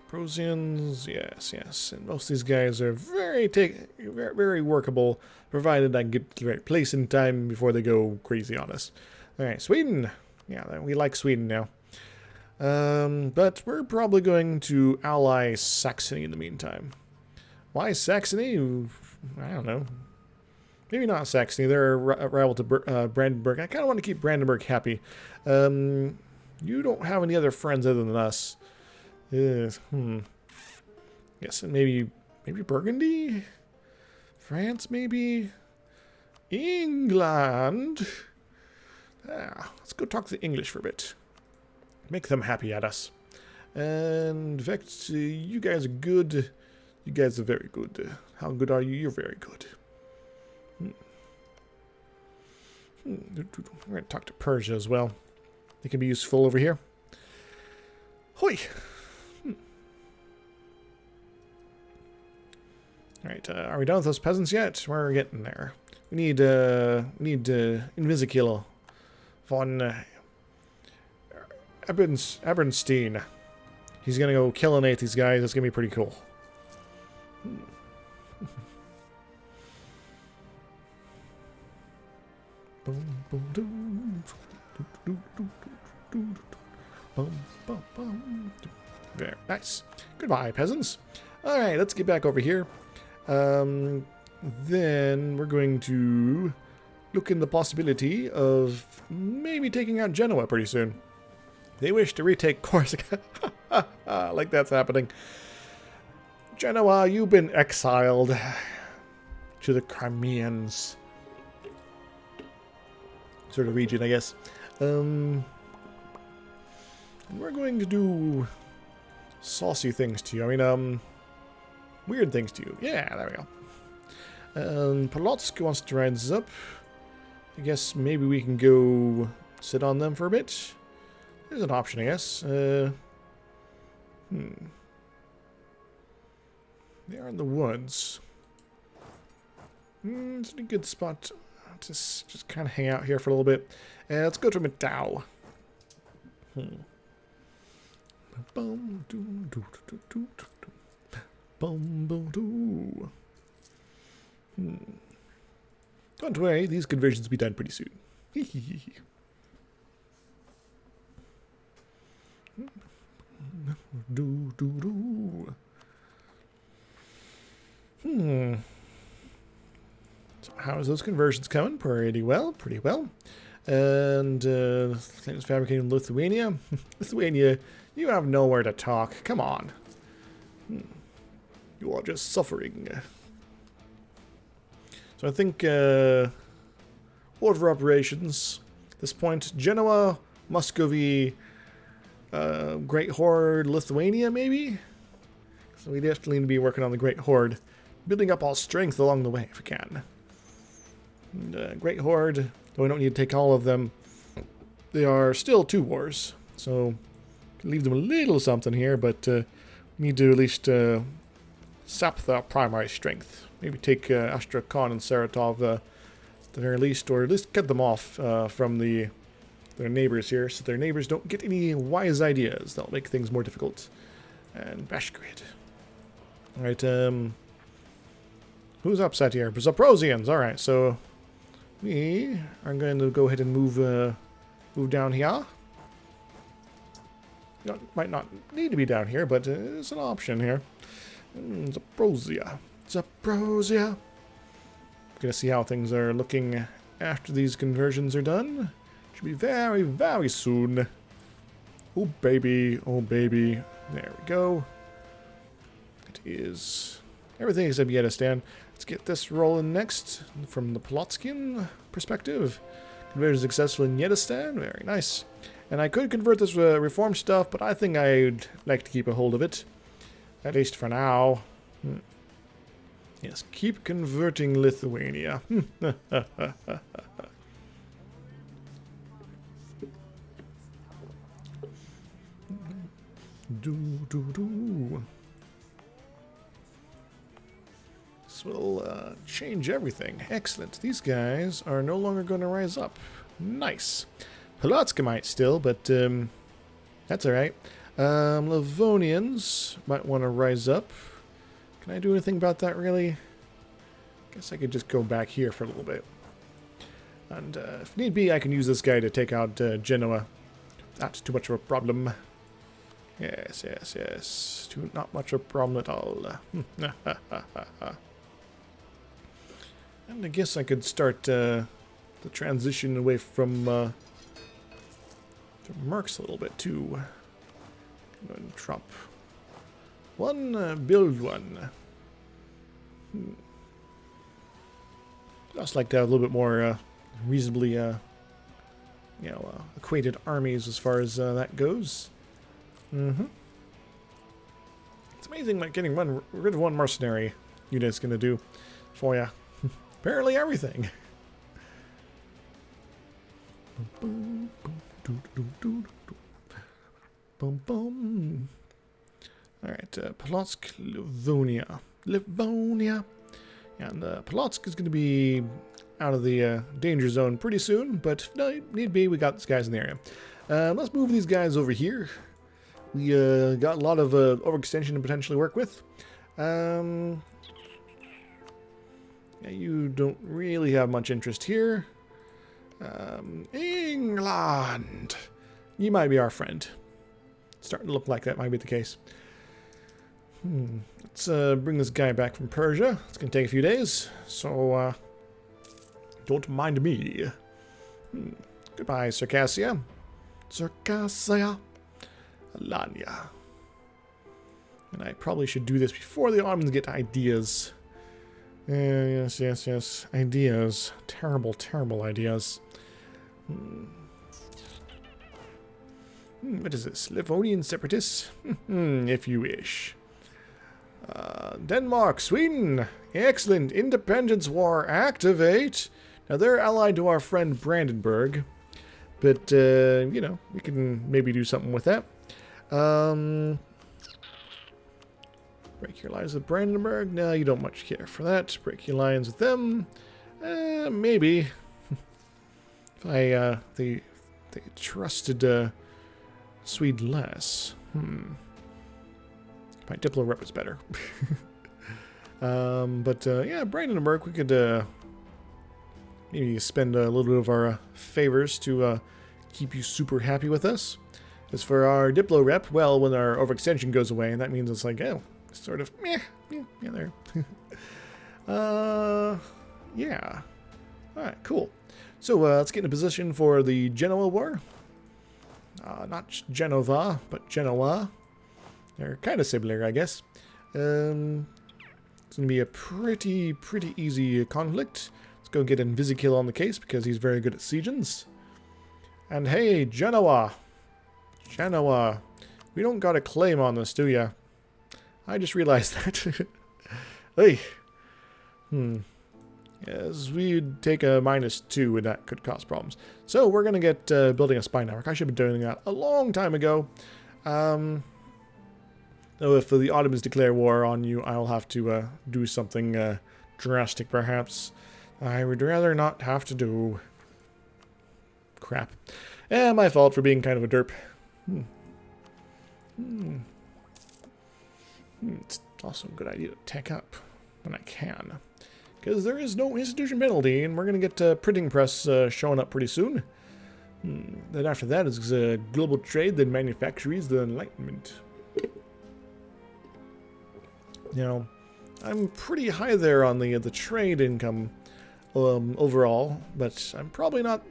Prussians, yes. And most of these guys are very workable, provided I can get to the right place in time before they go crazy on us. Alright, Sweden. Yeah, we like Sweden now. But we're probably going to ally Saxony in the meantime. Why Saxony? I don't know. Maybe not Saxony. They're a rival to Brandenburg. I kind of want to keep Brandenburg happy. You don't have any other friends other than us. Yes, and maybe Burgundy? France, maybe? England? Let's go talk to the English for a bit. Make them happy at us. And in fact, you guys are good. You guys are very good. How good are you? You're very good. We're going to talk to Persia as well. They can be useful over here. Hoi! Alright, are we done with those peasants yet? We're getting there. We need Invisikil von Abernstein. He's gonna go killinate these guys. That's gonna be pretty cool. Very nice. Goodbye, peasants. Alright, let's get back over here. Then we're going to look in the possibility of maybe taking out Genoa pretty soon. They wish to retake Corsica. Like that's happening. Genoa, you've been exiled to the Crimeans. Sort of region, I guess. And we're going to do saucy things to you. I mean, weird things to you. Yeah, there we go. Polotsk wants to rise up. I guess maybe we can go sit on them for a bit. There's an option, I guess. They are in the woods. It's a good spot. Just kind of hang out here for a little bit. Let's go to Madao. Don't worry, these conversions will be done pretty soon. So how is those conversions coming? Pretty well, pretty well. And things fabricated in Lithuania. Lithuania, you have nowhere to talk. Come on. You are just suffering. So I think order of operations. At this point, Genoa, Muscovy, Great Horde, Lithuania, maybe? So we definitely need to be working on the Great Horde. Building up all strength along the way if we can. And, Great Horde, though we don't need to take all of them, they are still 2 wars. So, can leave them a little something here, but need to at least sap the primary strength. Maybe take Astrakhan and Saratov at the very least, or at least cut them off from their neighbors here, so their neighbors don't get any wise ideas. That'll make things more difficult. And Bashgrid. Alright, who's upset here? Zaporozhians, alright, so we are going to go ahead and move down here. Might not need to be down here, but it's an option here. Zaporozhia. Zaporozhia. Gonna see how things are looking after these conversions are done. Should be very, very soon. Oh baby, oh baby. There we go. It is everything except Yedistan. Let's get this rolling next from the Polotskian perspective. Conversion successful in Yedistan. Very nice. And I could convert this reform stuff, but I think I'd like to keep a hold of it. At least for now. Yes, keep converting Lithuania. This will change everything. Excellent. These guys are no longer going to rise up. Nice. Polotsk might still, but that's alright. Livonians might want to rise up. Can I do anything about that, really? Guess I could just go back here for a little bit. And if need be, I can use this guy to take out Genoa. Not too much of a problem. Yes, yes, yes. Not much of a problem at all. And I guess I could start the transition away from Mercs a little bit, too. And Trump. Build one. Just like to have a little bit more reasonably, acquainted armies as far as that goes. It's amazing what getting rid of one mercenary unit is going to do for you. Apparently everything. Boom, boom, doo, doo, doo, doo. Boom, boom. All right, Polotsk, Livonia. Livonia. And Polotsk is going to be out of the danger zone pretty soon, but if no, need be, we got these guys in the area. Let's move these guys over here. We got a lot of overextension to potentially work with. Yeah, you don't really have much interest here. England! You might be our friend. Starting to look like that might be the case. Let's bring this guy back from Persia. It's going to take a few days, so don't mind me. Goodbye, Circassia. Circassia. Alania. And I probably should do this before the Ottomans get ideas. Yes, yes, yes. Ideas. Terrible, terrible ideas. What is this? Livonian separatists? If you wish. Denmark, Sweden. Excellent. Independence War. Activate. Now, they're allied to our friend Brandenburg. But, you know, we can maybe do something with that. Break your lines with Brandenburg. No, you don't much care for that. Break your lines with them. Maybe. If they trusted Sweden less. My Diplo rep is better. Yeah, Brandenburg, we could maybe spend a little bit of our favors to keep you super happy with us. As for our Diplo rep, well, when our overextension goes away, and that means it's like, oh, sort of, yeah, there. Yeah. Alright, cool. So, let's get in a position for the Genoa War. Not Genova, but Genoa. They're kind of similar, I guess. It's going to be a pretty easy conflict. Let's go get Invisikill on the case, because he's very good at sieges. And hey, Genoa! Genoa! We don't got a claim on this, do ya? I just realized that. Hey! Yes, we'd take a -2, and that could cause problems. So, we're going to get building a spy network. I should have been doing that a long time ago. So if the Ottomans declare war on you, I'll have to do something drastic, perhaps. I would rather not have to do. Crap. My fault for being kind of a derp. It's also a good idea to tech up when I can. Because there is no institution penalty, and we're going to get printing press showing up pretty soon. Then after that is global trade, then manufactories, then enlightenment. Now, I'm pretty high there on the trade income overall, but I'm probably not,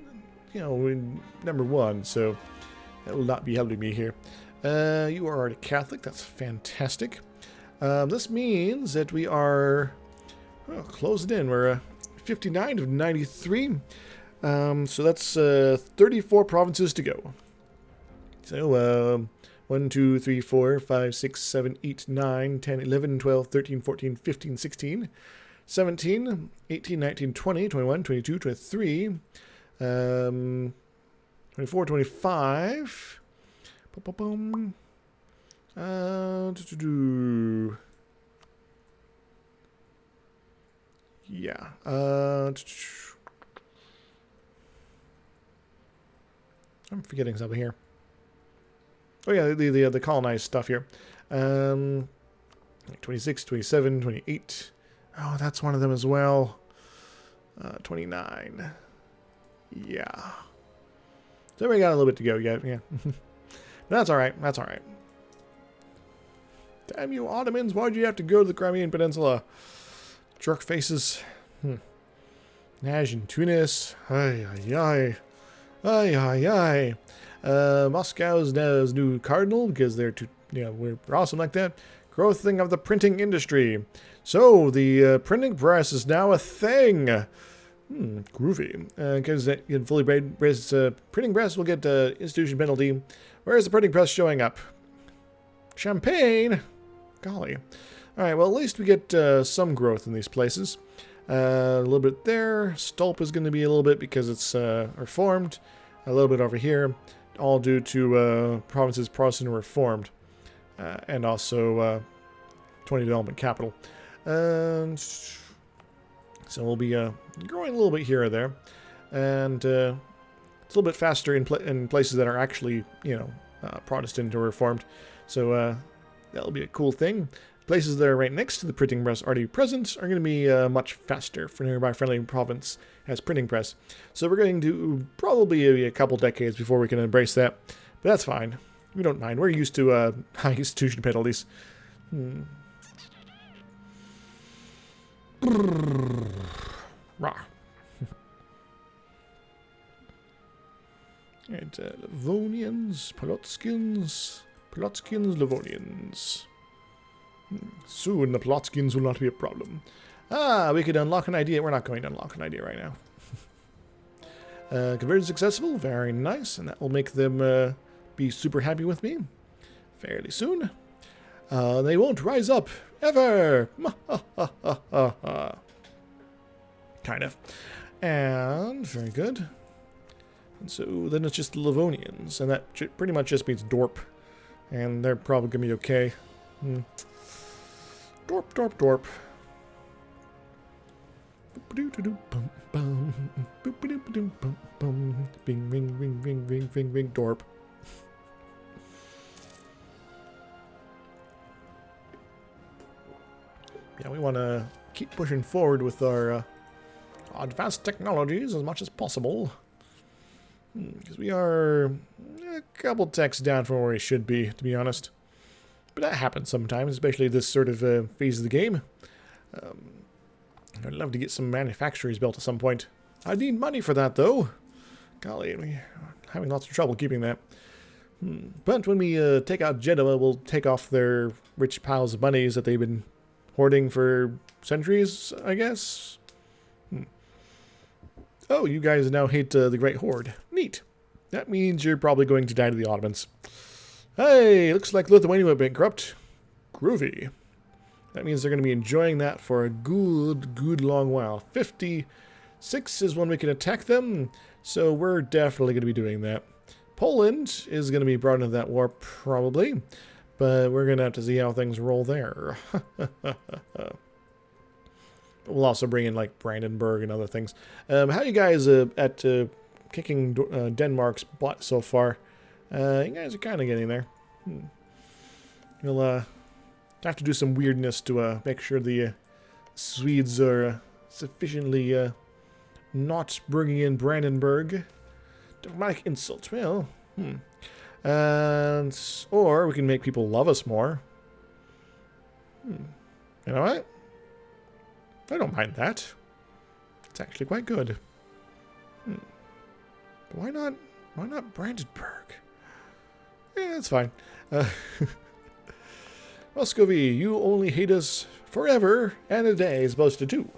you know, #1, so that will not be helping me here. You are already Catholic, that's fantastic. This means that we are closed in. We're 59 of 93, so that's 34 provinces to go. So, 1, 2, 3, 4, 5, 6, 7, 8, 9, 10, 11, 12, 13, 14, 15, 16, 17, 18, 19, 20, 21, 22, 23, 24, 25. Yeah. I'm forgetting something here. Oh yeah, the colonized stuff here. 26, 27, 28. Oh, that's one of them as well. 29. Yeah. So we got a little bit to go yet, yeah. That's alright, that's alright. Damn you Ottomans, why'd you have to go to the Crimean Peninsula? Jerk faces. Nash and Tunis. Ay, ay, ay. Ay, ay, ay. Moscow's new cardinal, because they're too, you know, we're awesome like that. Growthing of the printing industry. So, the printing press is now a thing. Groovy. Because you fully raised printing press will get institution penalty. Where's the printing press showing up? Champagne? Golly. Alright, well, at least we get some growth in these places. A little bit there. Stolp is going to be a little bit because it's reformed. a little bit over here, all due to provinces Protestant Reformed, and also 20 development capital. And so we'll be growing a little bit here or there, and it's a little bit faster in places that are actually, Protestant or Reformed. So that'll be a cool thing. Places that are right next to the printing press already present are going to be much faster for nearby friendly province as printing press. So we're going to probably be a couple decades before we can embrace that. But that's fine. We don't mind. We're used to high institution penalties. Rah. And Livonians, Polotskins, Livonians. Soon the Polotskins will not be a problem. We could unlock an idea. We're not going to unlock an idea right now. Conversion successful. Very nice. And that will make them be super happy with me fairly soon. They won't rise up ever. Kind of. And very good. And so then it's just the Livonians, and that pretty much just means Dorp, and they're probably gonna be okay. Dorp, Dorp, Dorp. Bing, ring, ring, ring, ring, ring, ring, Dorp. Yeah, we want to keep pushing forward with our advanced technologies as much as possible. Because we are a couple techs down from where we should be, to be honest. But that happens sometimes, especially this sort of phase of the game. I'd love to get some manufactories built at some point. I need money for that, though. Golly, I'm having lots of trouble keeping that. But when we take out Genoa, we'll take off their rich piles of monies that they've been hoarding for centuries, I guess. Oh, you guys now hate the Great Horde. Neat. That means you're probably going to die to the Ottomans. Hey, looks like Lithuania went bankrupt. Groovy. That means they're going to be enjoying that for a good long while. 56 is when we can attack them, so we're definitely going to be doing that. Poland is going to be brought into that war, probably, but we're going to have to see how things roll there. We'll also bring in, like, Brandenburg and other things. How are you guys at kicking Denmark's butt so far? You guys are kind of getting there. You'll have to do some weirdness to make sure the Swedes are sufficiently not bringing in Brandenburg. Diplomatic insult. Well, and or we can make people love us more. You know what? I don't mind that. It's actually quite good. But why not Brandenburg? Yeah, that's fine. Muscovy, you only hate us forever and a day as opposed to 2.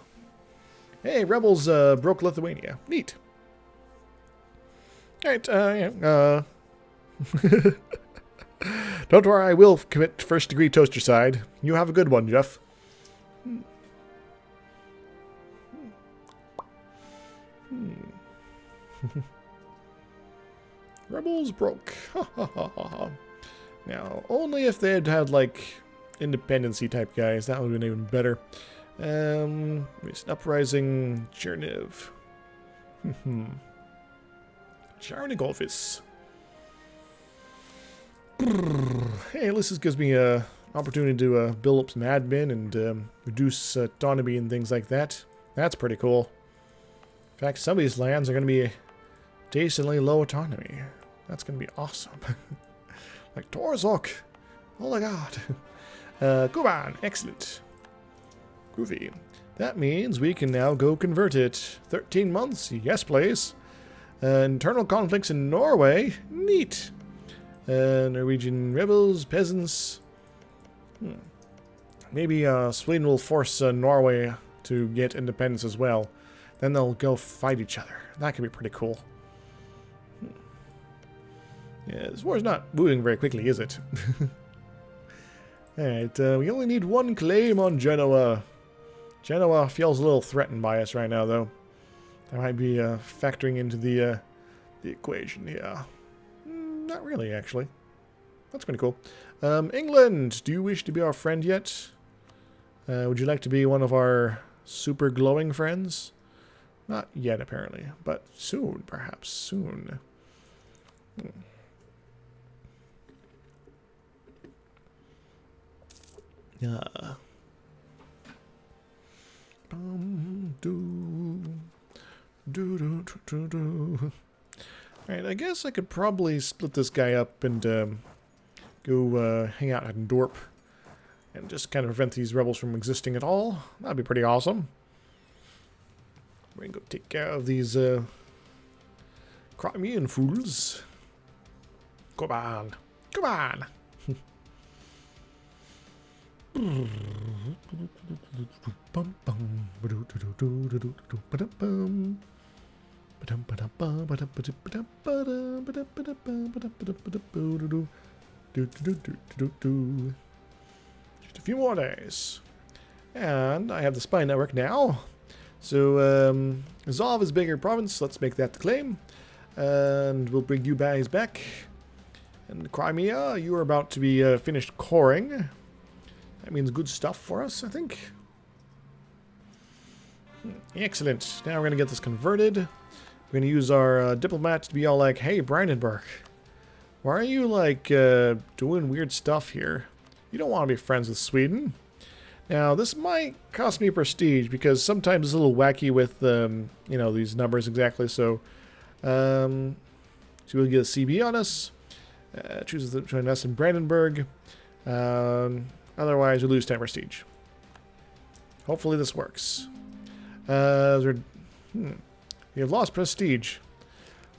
Hey, rebels broke Lithuania. Neat. Alright, yeah, don't worry, I will commit first-degree toaster-side. You have a good one, Jeff. Rebels broke. Now, only if they had had, like, independency type guys. That would have been even better. Recent uprising, Cherniv. Chernigovs. Hey, at least this gives me an opportunity to build up some admin and reduce autonomy and things like that. That's pretty cool. In fact, some of these lands are going to be decently low autonomy. That's going to be awesome. Like Torzok. Oh my god. Kuban. Excellent. Groovy. That means we can now go convert it. 13 months. Yes, please. Internal conflicts in Norway. Neat. Norwegian rebels, peasants. Maybe Sweden will force Norway to get independence as well. Then they'll go fight each other. That could be pretty cool. Yeah, this war's not moving very quickly, is it? Alright, we only need 1 claim on Genoa. Genoa feels a little threatened by us right now, though. That might be factoring into the the equation here. Not really, actually. That's pretty cool. England, do you wish to be our friend yet? Would you like to be one of our super glowing friends? Not yet, apparently, but soon, perhaps soon. Yeah. Alright, I guess I could probably split this guy up and go hang out in Dorp and just kind of prevent these rebels from existing at all. That'd be pretty awesome. We're gonna go take care of these Crimean fools. Come on. Come on. Just a few more days. And I have the spy network now. So, Azov is bigger province. Let's make that the claim. And we'll bring you guys back. And Crimea, you are about to be finished coring. That means good stuff for us, I think. Excellent. Now we're going to get this converted. We're going to use our diplomat to be all like, hey, Brandenburg, why are you, like, doing weird stuff here? You don't want to be friends with Sweden. Now, this might cost me prestige, because sometimes it's a little wacky with, you know, these numbers exactly, so we'll get a CB on us. Choose between us and Brandenburg. Otherwise, we lose 10 prestige. Hopefully this works. We have lost prestige.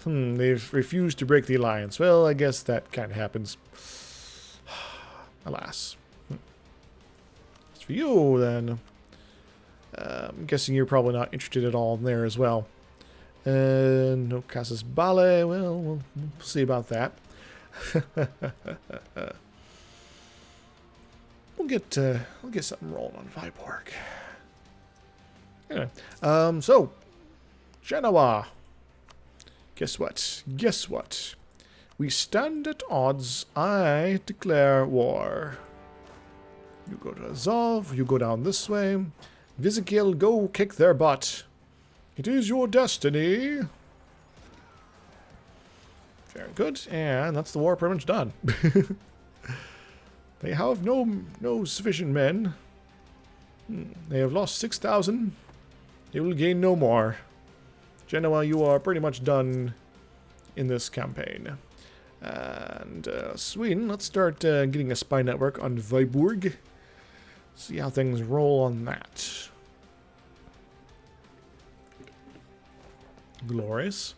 They've refused to break the alliance. Well, I guess that kind of happens. Alas. As for you, then, I'm guessing you're probably not interested at all in there as well. No Casas Bale. Well, we'll see about that. We'll get something rolling on Viborg. Anyway, so Genoa. Guess what? Guess what? We stand at odds. I declare war. You go to Azov. You go down this way. Vizikil, go kick their butt. It is your destiny. Very good, and that's the war pretty much done. They have no sufficient men. They have lost 6,000. They will gain no more. Genoa, you are pretty much done in this campaign. And Sweden, let's start getting a spy network on Viborg. See how things roll on that. Glorious.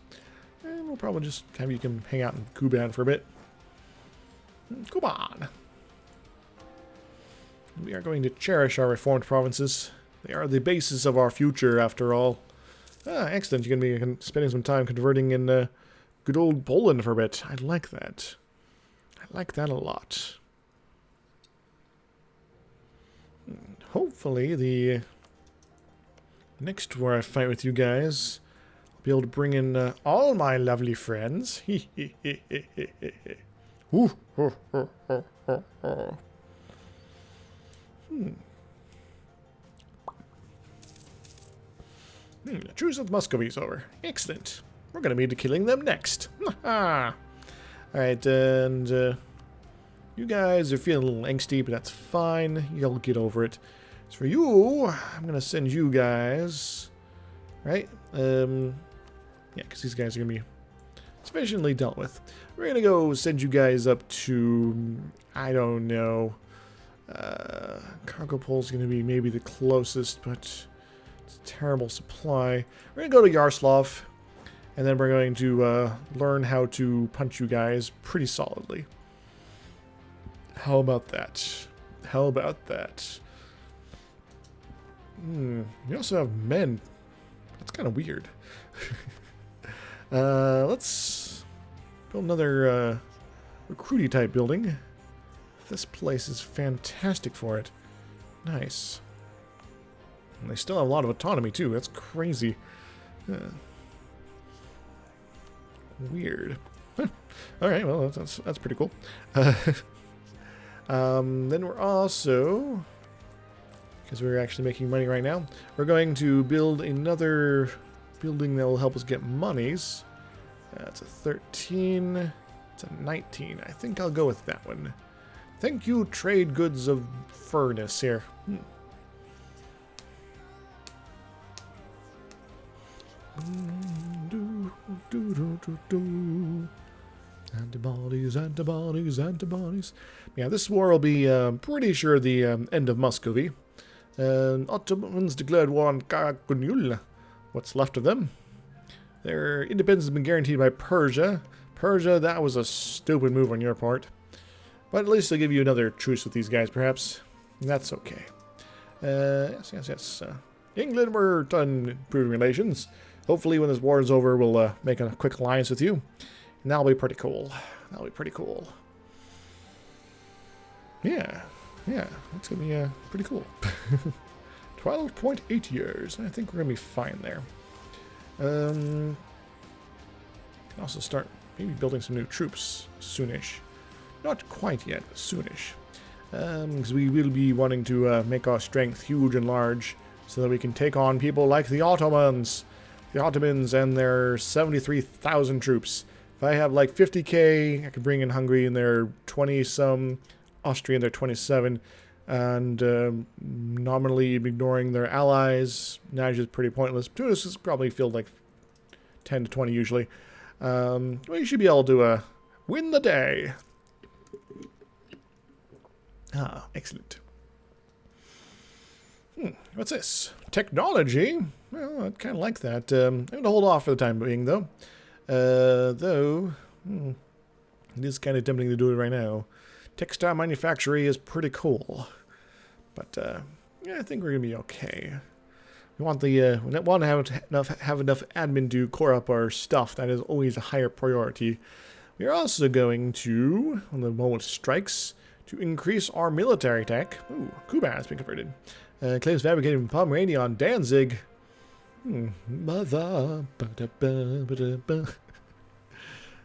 And we'll probably just have you come hang out in Kuban for a bit. Come on. We are going to cherish our reformed provinces. They are the basis of our future, after all. Excellent. You're going to be spending some time converting in good old Poland for a bit. I like that. I like that a lot. Hopefully, the next war I fight with you guys, I'll be able to bring in all my lovely friends. Truce with Muscovy's over. Excellent. We're going to be killing them next. Alright, and you guys are feeling a little angsty, but that's fine. You'll get over it. As for you, I'm going to send you guys. Right? Yeah, because these guys are going to be sufficiently dealt with. We're going to go send you guys up to, I don't know. Cargo Pole's going to be maybe the closest, but it's a terrible supply. We're going to go to Yaroslav, and then we're going to learn how to punch you guys pretty solidly. How about that? How about that? You also have men. That's kind of weird. Let's build another recruity type building. This place is fantastic for it. Nice. And they still have a lot of autonomy too. That's crazy. Weird. All right, well, that's pretty cool. Then we're also, because we're actually making money right now, we're going to build another building that will help us get monies. It's a 13. It's a 19. I think I'll go with that one. Thank you, trade goods of furnace here. Antibodies, antibodies, antibodies. Yeah, this war will be pretty sure the end of Muscovy. Ottomans declared war on Karakunyul. What's left of them? Their independence has been guaranteed by Persia. Persia, that was a stupid move on your part. But at least they'll give you another truce with these guys, perhaps. That's okay. Yes. England, we're done improving relations. Hopefully when this war is over, we'll make a quick alliance with you. And that'll be pretty cool. That'll be pretty cool. Yeah, that's going to be pretty cool. 12.8 years. I think we're going to be fine there. Can also start maybe building some new troops soonish. Not quite yet, but soonish. Because we will be wanting to make our strength huge and large so that we can take on people like the Ottomans. The Ottomans and their 73,000 troops. If I have like 50k, I could bring in Hungary and their 20-some, Austria and their 27, and nominally ignoring their allies. Niger is pretty pointless. Tunis is probably filled like 10 to 20 usually. We should be able to win the day. Ah, excellent. What's this? Technology? Well, I'd kind of like that. I'm going to hold off for the time being, though. Though, it is kind of tempting to do it right now. Textile manufacturing is pretty cool. But, yeah, I think we're going to be okay. We want the, we want to have enough admin to core up our stuff. That is always a higher priority. We are also going to, when the moment strikes, to increase our military tech. Ooh, Kuban has been converted. Claims fabricated from Pomerania on Danzig. Mother.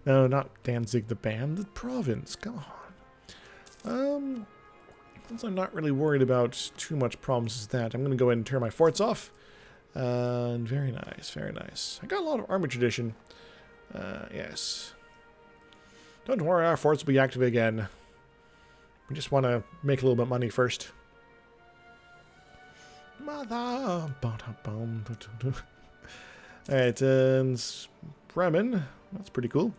No, not Danzig the band, the province. Come on. Since I'm not really worried about too much problems as that, I'm going to go ahead and turn my forts off. Very nice, very nice. I got a lot of armor tradition. Yes. Don't worry, our forts will be active again. We just want to make a little bit of money first. Alright, and Bremen. That's pretty cool.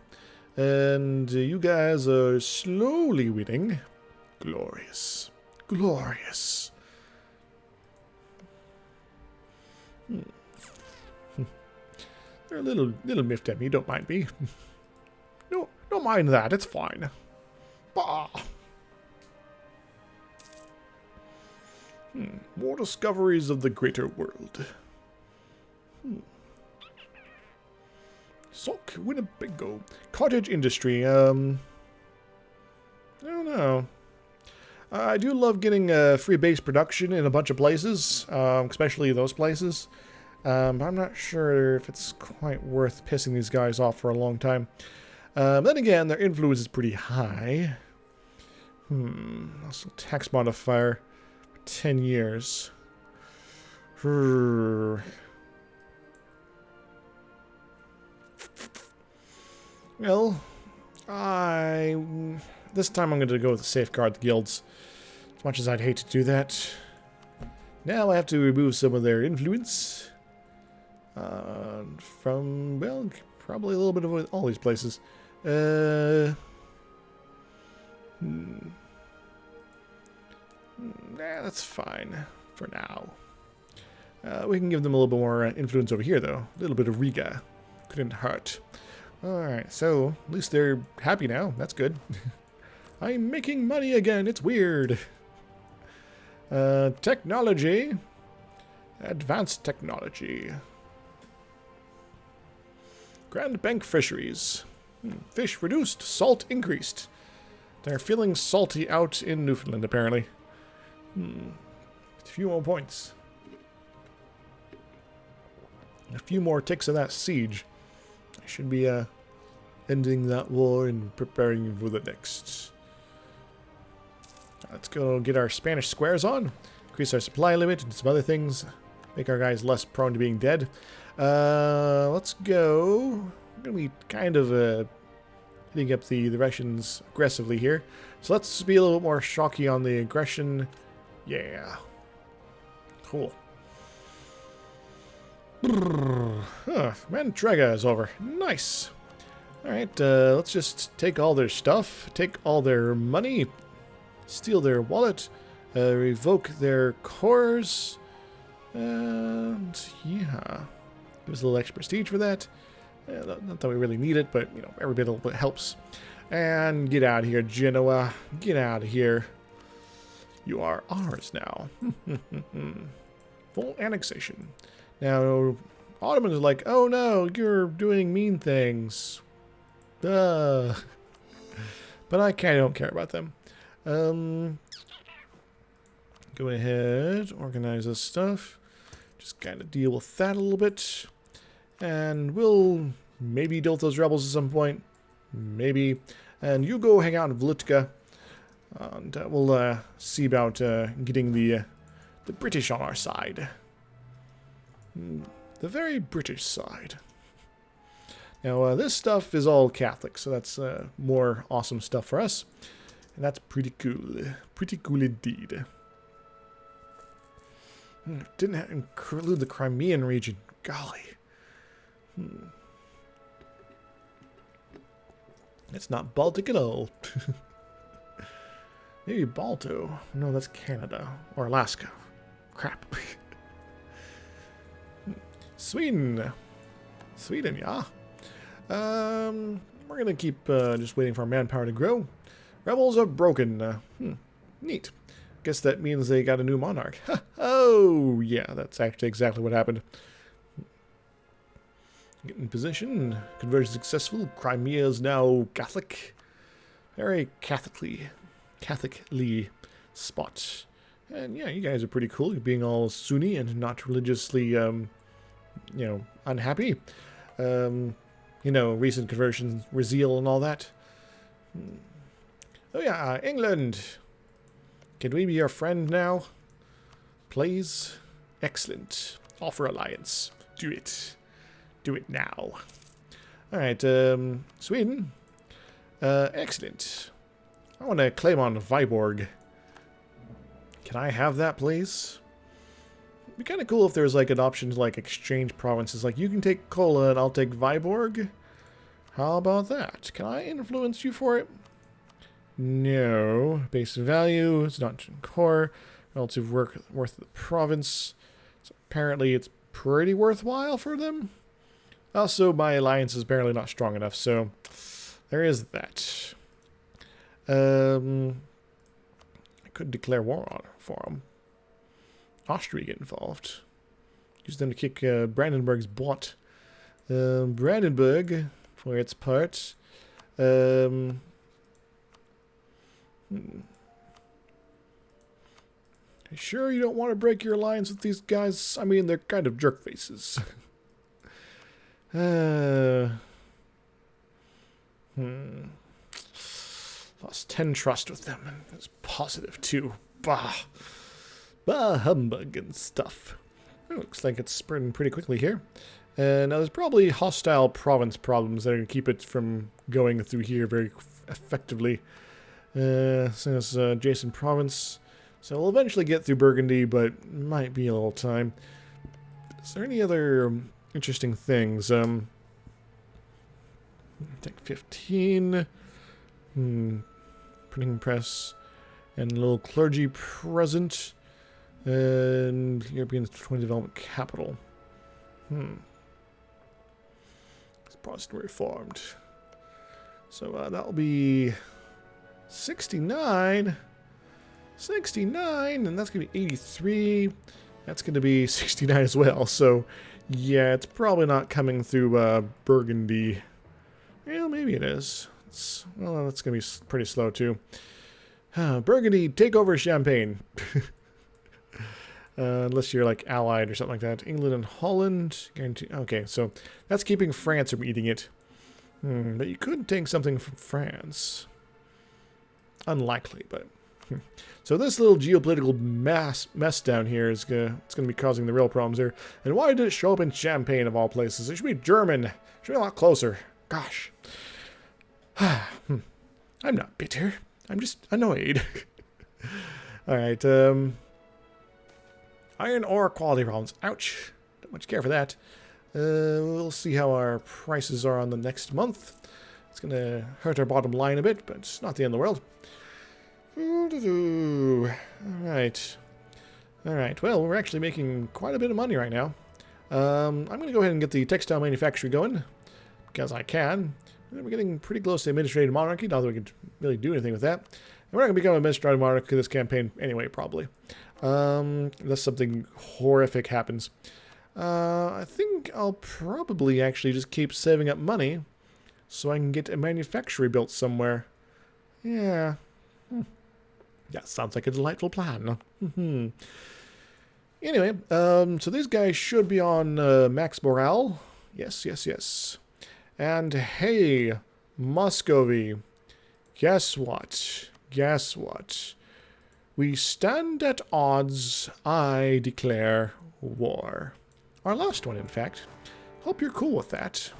And you guys are slowly winning. Glorious. Glorious. They're a little miffed at me, don't mind me. No, don't mind that, it's fine. Bah. More discoveries of the greater world. Sock, Winnebago. Cottage industry, I don't know. I do love getting free base production in a bunch of places, especially those places. But I'm not sure if it's quite worth pissing these guys off for a long time. Then again, their influence is pretty high. Also tax modifier. 10 years. Well, this time I'm going to go with safeguard the guilds. As much as I'd hate to do that. Now I have to remove some of their influence. From, well, probably a little bit of all these places. Nah, that's fine for now. We can give them a little bit more influence over here, though. A little bit of Riga. Couldn't hurt. Alright, so at least they're happy now. That's good. I'm making money again. It's weird. Technology. Advanced technology. Grand Bank fisheries. Fish reduced. Salt increased. They're feeling salty out in Newfoundland, apparently. A few more points. A few more ticks of that siege. I should be ending that war and preparing for the next. Let's go get our Spanish squares on. Increase our supply limit and some other things. Make our guys less prone to being dead. Let's go. We're going to be kind of hitting up the Russians aggressively here. So let's be a little bit more shocky on the aggression. Yeah. Cool. Mantrega is over. Nice. Alright, let's just take all their stuff. Take all their money. Steal their wallet. Revoke their cores. And yeah. Give us a little extra prestige for that. Not that we really need it, but you know, every bit helps. And get out of here, Genoa. Get out of here. You are ours now. Full annexation. Now, Ottomans are like, oh no, you're doing mean things. But I kind of don't care about them. Go ahead, organize this stuff. Just kind of deal with that a little bit. And we'll maybe deal with those rebels at some point. Maybe. And you go hang out in Vlutka. And we'll see about getting the British on our side. The very British side. Now, this stuff is all Catholic, so that's more awesome stuff for us. And that's pretty cool. Pretty cool indeed. Didn't include the Crimean region. Golly. It's not Baltic at all. Maybe Balto. No, that's Canada. Or Alaska. Crap. Sweden. Sweden, yeah. We're gonna keep just waiting for our manpower to grow. Rebels are broken. Neat. Guess that means they got a new monarch. Oh, yeah, that's actually exactly what happened. Get in position. Conversion successful. Crimea is now Catholic. Very Catholicly spot. And yeah, you guys are pretty cool. You're being all Sunni and not religiously, you know, unhappy. You know, recent conversions, Rezeal and all that. Oh yeah, England. Can we be your friend now? Please? Excellent. Offer alliance. Do it. Do it now. Alright, Sweden. Excellent. I want to claim on Viborg. Can I have that, please? It'd be kind of cool if there was like an option to like exchange provinces. Like, you can take Kola and I'll take Viborg. How about that? Can I influence you for it? No. Base value. It's not core. Relative worth of the province. So apparently it's pretty worthwhile for them. Also, my alliance is barely not strong enough, so there is that. I could declare war on for them. Austria get involved. Use them to kick Brandenburg's butt. Brandenburg, for its part. Sure you don't want to break your alliance with these guys? I mean, they're kind of jerk faces. Lost 10 trust with them, and it's positive too. Bah. Bah, humbug and stuff. It looks like it's spreading pretty quickly here. Now there's probably hostile province problems that are going to keep it from going through here very effectively. So it's adjacent province. So we'll eventually get through Burgundy, but might be a little time. Is there any other interesting things? Take 15. Printing press. And a little clergy present. And European 20 development capital. It's Protestant Reformed. So that'll be 69. 69, and that's going to be 83. That's going to be 69 as well. So, yeah, it's probably not coming through Burgundy. Well, maybe it is. Well, that's going to be pretty slow, too. Burgundy, take over Champagne. Unless you're, like, allied or something like that. England and Holland. Guarantee. Okay, so that's keeping France from eating it. But you could take something from France. Unlikely, but... So this little geopolitical mess down here is it's going to be causing the real problems here. And why did it show up in Champagne, of all places? It should be German. It should be a lot closer. Gosh. I'm not bitter. I'm just annoyed. Alright, iron ore quality problems. Ouch. Don't much care for that. We'll see how our prices are on the next month. It's going to hurt our bottom line a bit, but it's not the end of the world. Alright. Alright, well, we're actually making quite a bit of money right now. I'm going to go ahead and get the textile manufactory going, because I can. We're getting pretty close to administrative monarchy, not that we could really do anything with that. And we're not going to become administrative monarchy this campaign anyway, probably. Unless something horrific happens. I think I'll probably actually just keep saving up money so I can get a manufactory built somewhere. Yeah. That sounds like a delightful plan. Anyway, so these guys should be on max morale. Yes, yes, yes. And hey, Muscovy, guess what? Guess what? We stand at odds. I declare war. Our last one, in fact. Hope you're cool with that.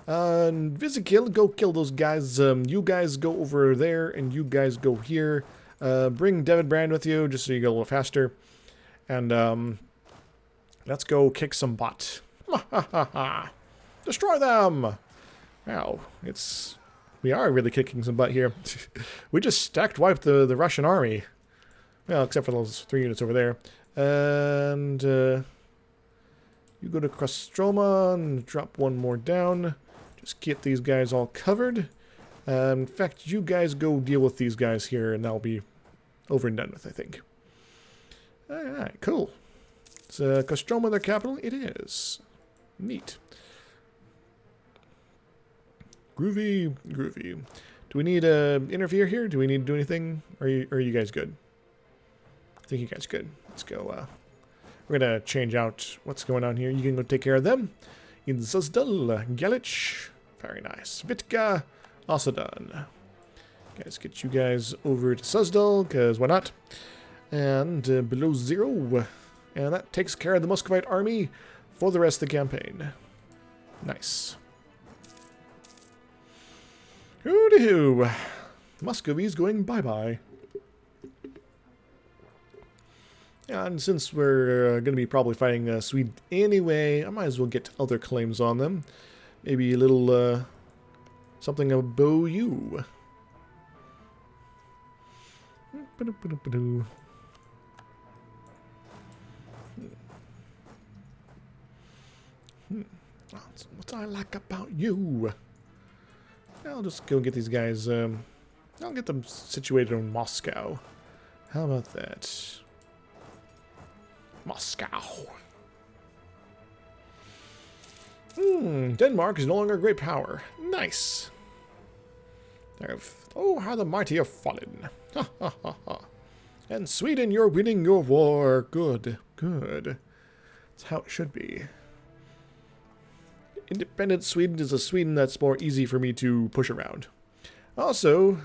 Visikill, go kill those guys. You guys go over there, and you guys go here. Bring David Brand with you, just so you go a little faster. And, let's go kick some butt. Destroy them! Wow, we are really kicking some butt here. We just stacked wiped the Russian army. Well, except for those 3 units over there. And, you go to Kostroma and drop one more down. Just get these guys all covered. In fact, you guys go deal with these guys here, and that'll be over and done with, I think. Alright, cool. Is Kostroma their capital? It is. Neat. Groovy, groovy. Do we need to interfere here? Do we need to do anything? Or are you guys good? I think you guys good. Let's go, we're gonna change out what's going on here. You can go take care of them. In Suzdal, Galich. Very nice. Vitka, also done. Guys, get you guys over to Suzdal, because why not? And below 0. And that takes care of the Muscovite army for the rest of the campaign. Nice. Hoo-dee-hoo. Muscovy's going bye-bye. And since we're going to be probably fighting Sweden anyway, I might as well get other claims on them. Maybe a little something about you. What I like about you. I'll just go get these guys. I'll get them situated in Moscow. How about that? Moscow. Denmark is no longer a great power. Nice. Oh, how the mighty have fallen. Ha ha ha ha. And Sweden, you're winning your war. Good, good. That's how it should be. Independent Sweden is a Sweden that's more easy for me to push around. Also,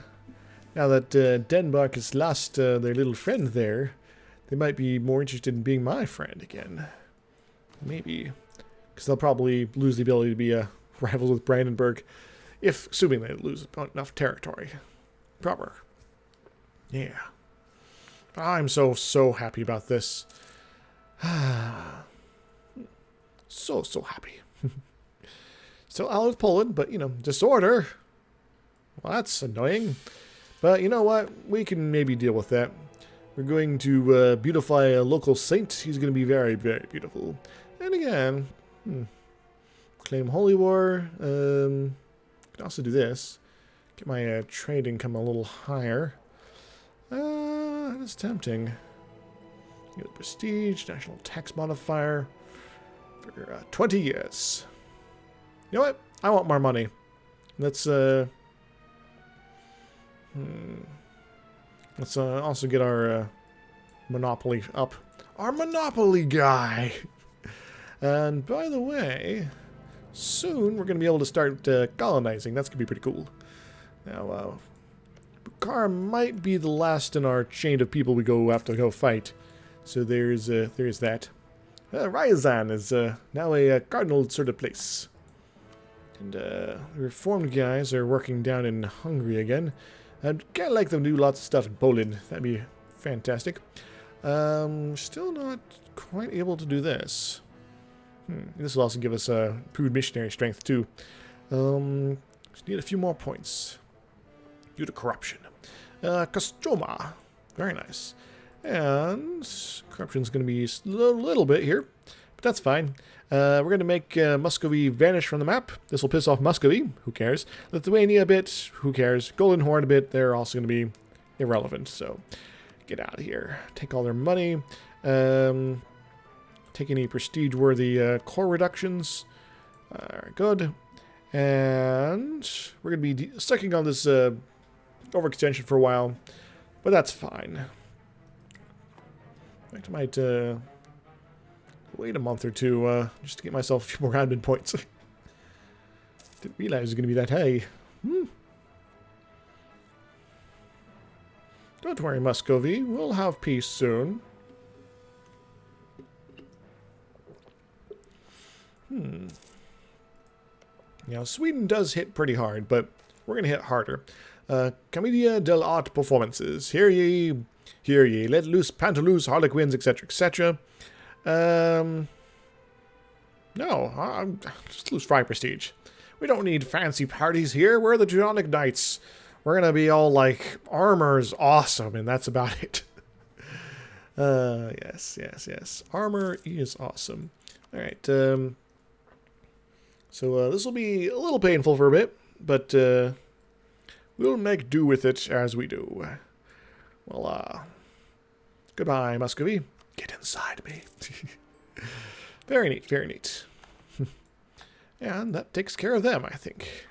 now that Denmark has lost their little friend there, they might be more interested in being my friend again. Maybe. Because they'll probably lose the ability to be rivals with Brandenburg, assuming they lose enough territory. Proper. Yeah. I'm so happy about this. so happy. Still out with Poland, but, you know, disorder. Well, that's annoying. But you know what? We can maybe deal with that. We're going to beautify a local saint. He's going to be very, very beautiful. And again, claim Holy War. Can also do this. Get my trade income a little higher. That's tempting. Get a prestige, national tax modifier for 20 years. You know what? I want more money. Let's also get our monopoly up. Our monopoly guy! And by the way, soon we're going to be able to start colonizing. That's going to be pretty cool. Now, Bukhara might be the last in our chain of people we have to go fight. So there's that. Ryazan is now a cardinal sort of place. And the reformed guys are working down in Hungary again. I'd kind of like them to do lots of stuff in Poland. That'd be fantastic. Still not quite able to do this. This will also give us improved missionary strength too. Just need a few more points due to corruption. Kostroma, very nice. And corruption's going to be a little bit here, but that's fine. We're going to make Muscovy vanish from the map. This will piss off Muscovy. Who cares? Lithuania a bit. Who cares? Golden Horde a bit. They're also going to be irrelevant. So get out of here. Take all their money. Take any prestige-worthy core reductions. Good. And we're going to be sucking on this overextension for a while, but that's fine. In fact, I might wait a month or two just to get myself a few more admin points. Didn't realize it was going to be that high. Don't worry, Muscovy. We'll have peace soon. Now, Sweden does hit pretty hard, but we're going to hit harder. Commedia dell'arte performances. Hear ye, let loose, pantaloose, harlequins, etc., etc. No, I'm just lose 5 prestige. We don't need fancy parties here. We're the Teutonic Knights. We're going to be all like, armor's awesome, and that's about it. Yes. Armor is awesome. All right, so this will be a little painful for a bit, but we'll make do with it as we do. Well, goodbye, Muscovy. Get inside me. Very neat, very neat. And that takes care of them, I think.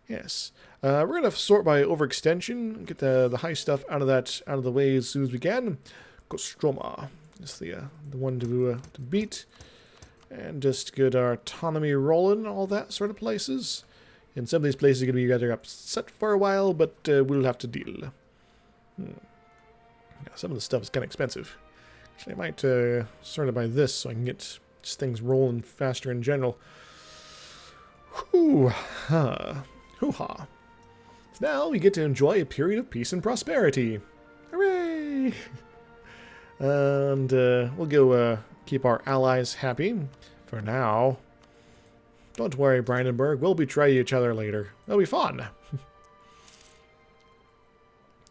Yes. We're going to sort by overextension, get the high stuff out of the way as soon as we can. Kostroma is the one to beat. And just get our autonomy rolling, all that sort of places. And some of these places are going to be rather upset for a while, but we'll have to deal. Yeah, some of the stuff is kind of expensive. Actually, I might sort it by this so I can get just things rolling faster in general. Hoo-ha. Hoo-ha. So now we get to enjoy a period of peace and prosperity. Hooray! And we'll go keep our allies happy for now. Don't worry, Brandenburg. We'll betray each other later. It'll be fun.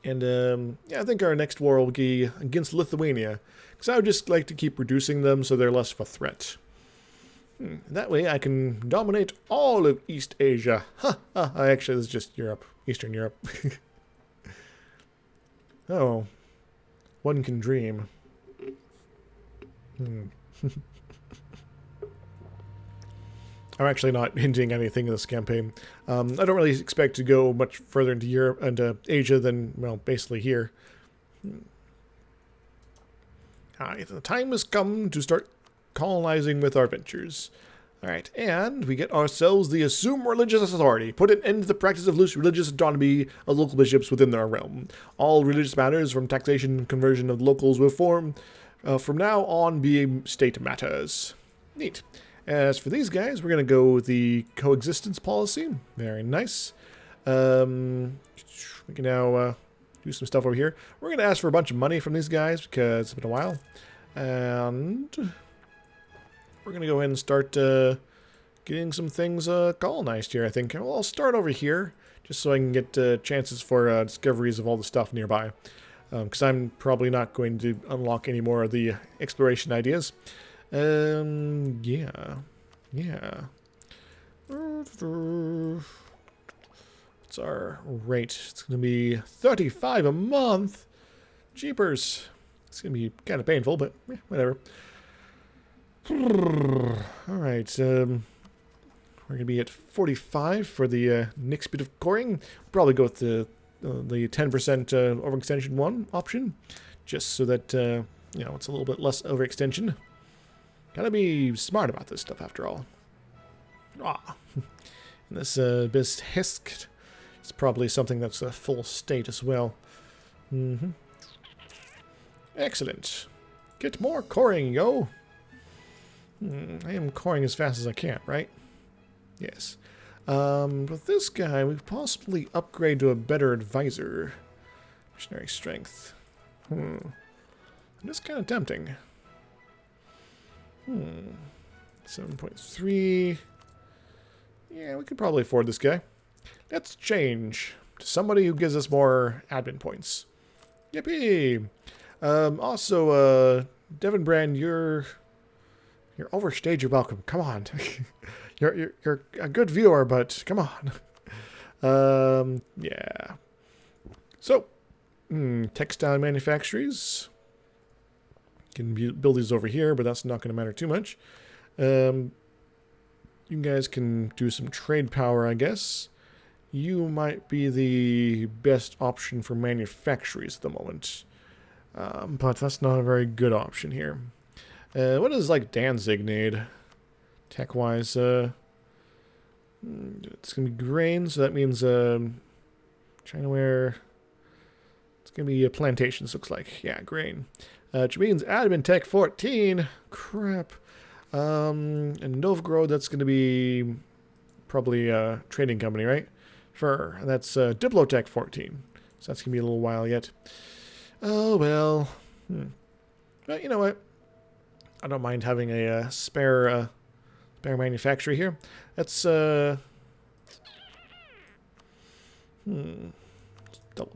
And yeah, I think our next war will be against Lithuania, because I would just like to keep reducing them so they're less of a threat. That way I can dominate all of East Asia. Actually, this is just Europe. Eastern Europe. Oh. One can dream. I'm actually not hinting anything in this campaign. I don't really expect to go much further into Europe and Asia than, well, basically here. The time has come to start colonizing with our ventures. Alright, and we get ourselves the assumed religious authority. Put an end to the practice of loose religious autonomy of local bishops within their realm. All religious matters, from taxation and conversion of locals, will from now on be state matters. Neat. As for these guys, we're going to go with the coexistence policy. Very nice. We can now do some stuff over here. We're going to ask for a bunch of money from these guys because it's been a while. And we're going to go ahead and start getting some things colonized here, I think. Well, I'll start over here just so I can get chances for discoveries of all the stuff nearby. Because I'm probably not going to unlock any more of the exploration ideas. Yeah. What's our rate? It's going to be 35 a month. Jeepers. It's going to be kind of painful, but whatever. Alright, we're going to be at 45 for the next bit of coring. We'll probably go with the 10% overextension one option, just so that, you know, it's a little bit less overextension. Gotta be smart about this stuff, after all. Ah, and this Bishisk is probably something that's a full state as well. Mm-hmm. Excellent. Get more coring, yo. I am coring as fast as I can, right? Yes. With this guy, we could possibly upgrade to a better advisor. Missionary strength. That's kind of tempting. 7.3. Yeah, we could probably afford this guy. Let's change to somebody who gives us more admin points. Yippee! Also, Devin Brand, you're overstayed your welcome. Come on. you're a good viewer, but come on. Yeah. So, textile manufacturers. Can build these over here, but that's not going to matter too much. You guys can do some trade power, I guess. You might be the best option for manufacturers at the moment. But that's not a very good option here. What does, like, Danzig need? Tech-wise, it's going to be grain, so that means Chinaware. It's going to be plantations, looks like. Yeah, grain. Which means admin tech 14. Crap. And Novgorod, that's going to be probably a trading company, right? Fur. And that's Diplotech 14. So that's going to be a little while yet. Oh, well. But you know what? I don't mind having a spare manufacturer here. Let's double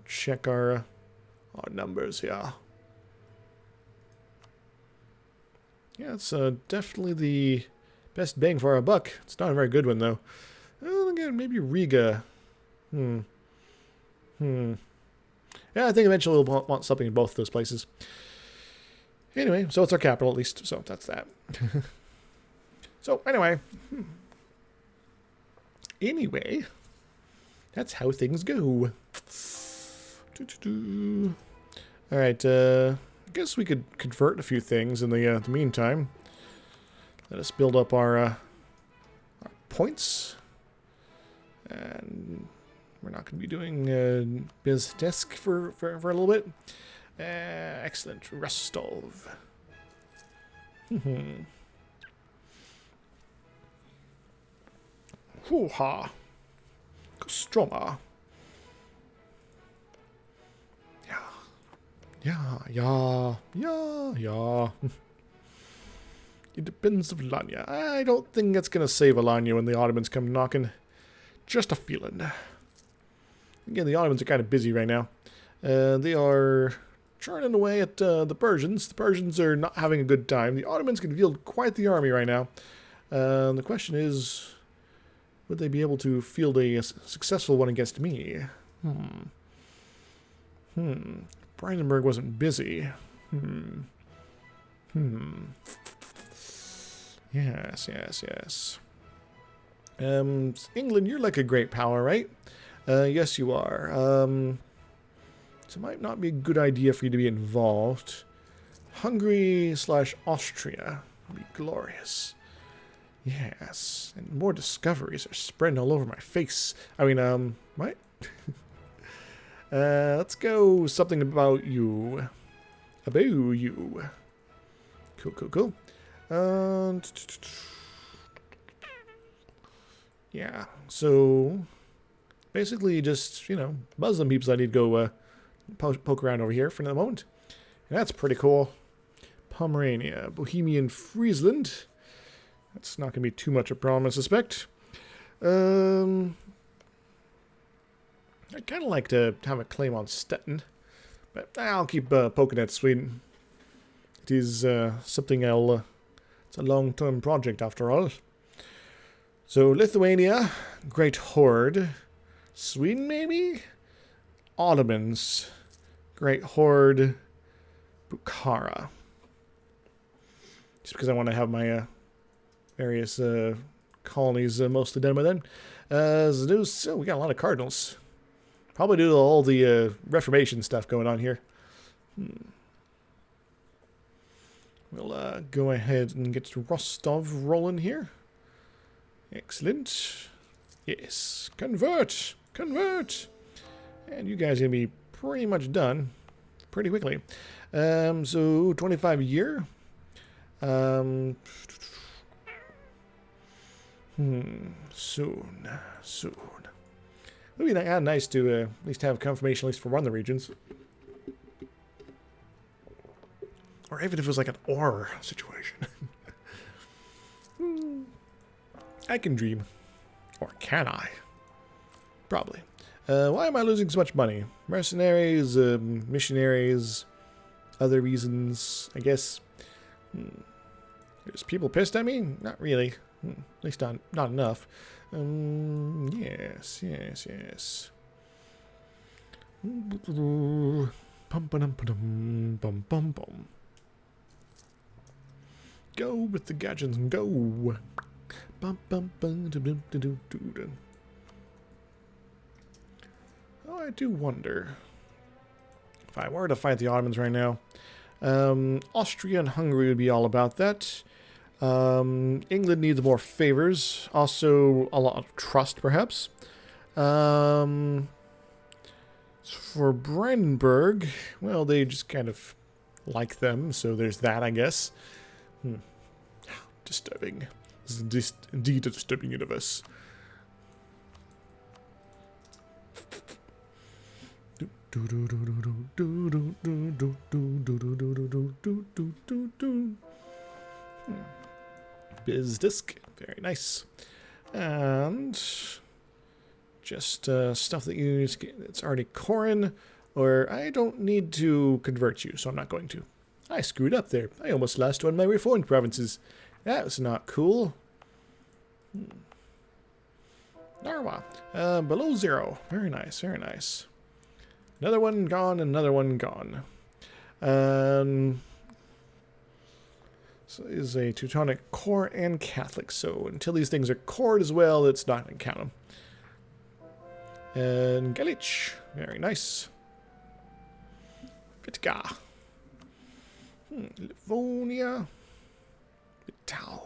check our numbers here. Yeah, it's definitely the best bang for our buck. It's not a very good one, though. Again, maybe Riga. Yeah, I think eventually we'll want something in both of those places. Anyway, so it's our capital at least, so that's that. So, anyway. Anyway, that's how things go. Alright, I guess we could convert a few things in the meantime. Let us build up our points. And we're not going to be doing biz desk for a little bit. Excellent. Rostov. Hoo-ha. Kostroma. Yeah. It depends of Alanya. I don't think it's going to save Alanya when the Ottomans come knocking. Just a feeling. Again, the Ottomans are kind of busy right now. They are churning away at the Persians. The Persians are not having a good time. The Ottomans can field quite the army right now. The question is, would they be able to field a successful one against me? Brandenburg wasn't busy. Yes. England, you're like a great power, right? Yes, you are. So it might not be a good idea for you to be involved. Hungary/Austria would be glorious. Yes, and more discoveries are spreading all over my face. I mean, what? Let's go something about you. About you. Cool. Yeah, so basically just, Muslim peeps I need to go poke around over here for the moment. And that's pretty cool. Pomerania, Bohemian Friesland. That's not going to be too much a problem, I suspect. I'd kind of like to have a claim on Stettin, but I'll keep poking at Sweden. It is something it's a long-term project after all. So Lithuania, Great Horde. Sweden, maybe? Ottomans, Great Horde. Bukhara. Just because I want to have my various colonies mostly done by then. So we got a lot of cardinals. Probably due to all the Reformation stuff going on here. We'll go ahead and get Rostov rolling here. Excellent. Yes. Convert. Convert. And you guys are going to be pretty much done pretty quickly. So 25 a year. Soon. Soon. It would be nice to at least have confirmation, at least for one of the regions. Or even if it was like an or situation. I can dream. Or can I? Probably. Why am I losing so much money? Mercenaries, missionaries, other reasons, I guess. There's people pissed at me? Not really. At least not enough. Yes. Go with the gadgets and go. Oh, I do wonder if I were to fight the Ottomans right now. Austria and Hungary would be all about that. England needs more favors. Also, a lot of trust, perhaps. For Brandenburg, well, they just kind of like them, so there's that, I guess. Disturbing. This is indeed a disturbing universe. Biz disc, very nice. And just stuff that you use, it's already Corin, or I don't need to convert you, so I'm not going to. I screwed up there. I almost lost one of my reformed provinces. That was not cool. Narwa, below 0. Very nice, very nice. Another one gone, another one gone. So is a Teutonic core and Catholic. So until these things are cored as well, it's not going to count them. And Galich, very nice. Vitka. Livonia. Mitau.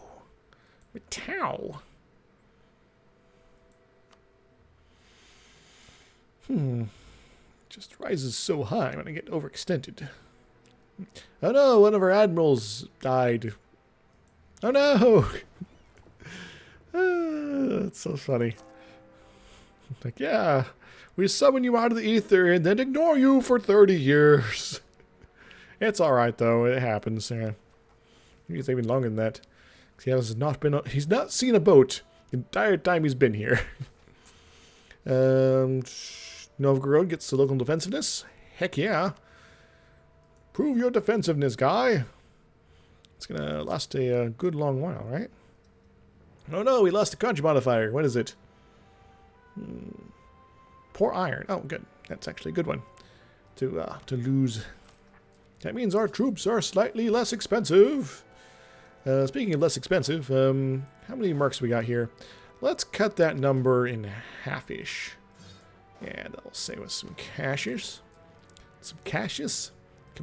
Just rises so high when I get overextended. Oh no, one of our admirals died. Oh no! That's so funny. Like, yeah, we summon you out of the ether and then ignore you for 30 years. It's alright though, it happens. Yeah. It's even longer than that. He's not seen a boat the entire time he's been here. Novgorod gets the local defensiveness. Heck yeah. Prove your defensiveness, guy. It's gonna last a good long while, right? Oh no, we lost the country modifier. What is it? Poor iron. Oh, good. That's actually a good one to lose. That means our troops are slightly less expensive. Speaking of less expensive, how many mercs we got here? Let's cut that number in half-ish. And I'll say with some caches. Some caches?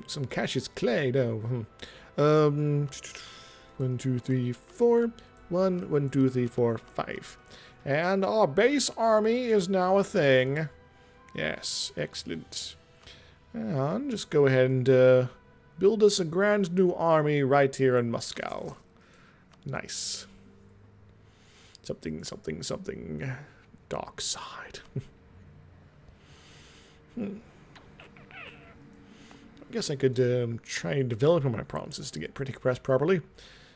Some caches clay, no. 1, 2, 3, 4. 1, 2, 3, 4, 5. And our base army is now a thing. Yes, excellent. And just go ahead and build us a grand new army right here in Moscow. Nice. Something. Dark side. I guess I could try and develop my provinces to get printing press properly.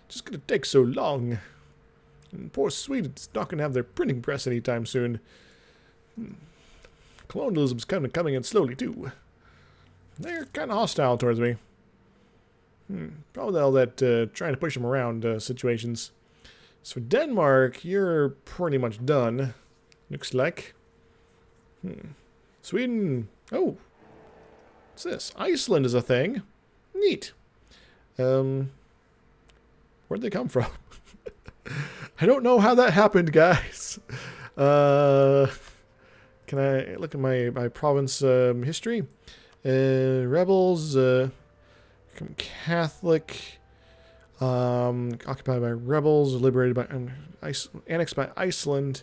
Just gonna take so long. And poor Sweden's not gonna have their printing press anytime soon. Colonialism's kind of coming in slowly too. They're kind of hostile towards me. Probably all that trying to push them around situations. So Denmark, you're pretty much done. Looks like. Sweden. Oh. What's this? Iceland is a thing. Neat. Where'd they come from? I don't know how that happened, guys. Can I look at my province history? Rebels, Catholic. Occupied by rebels, liberated by annexed by Iceland.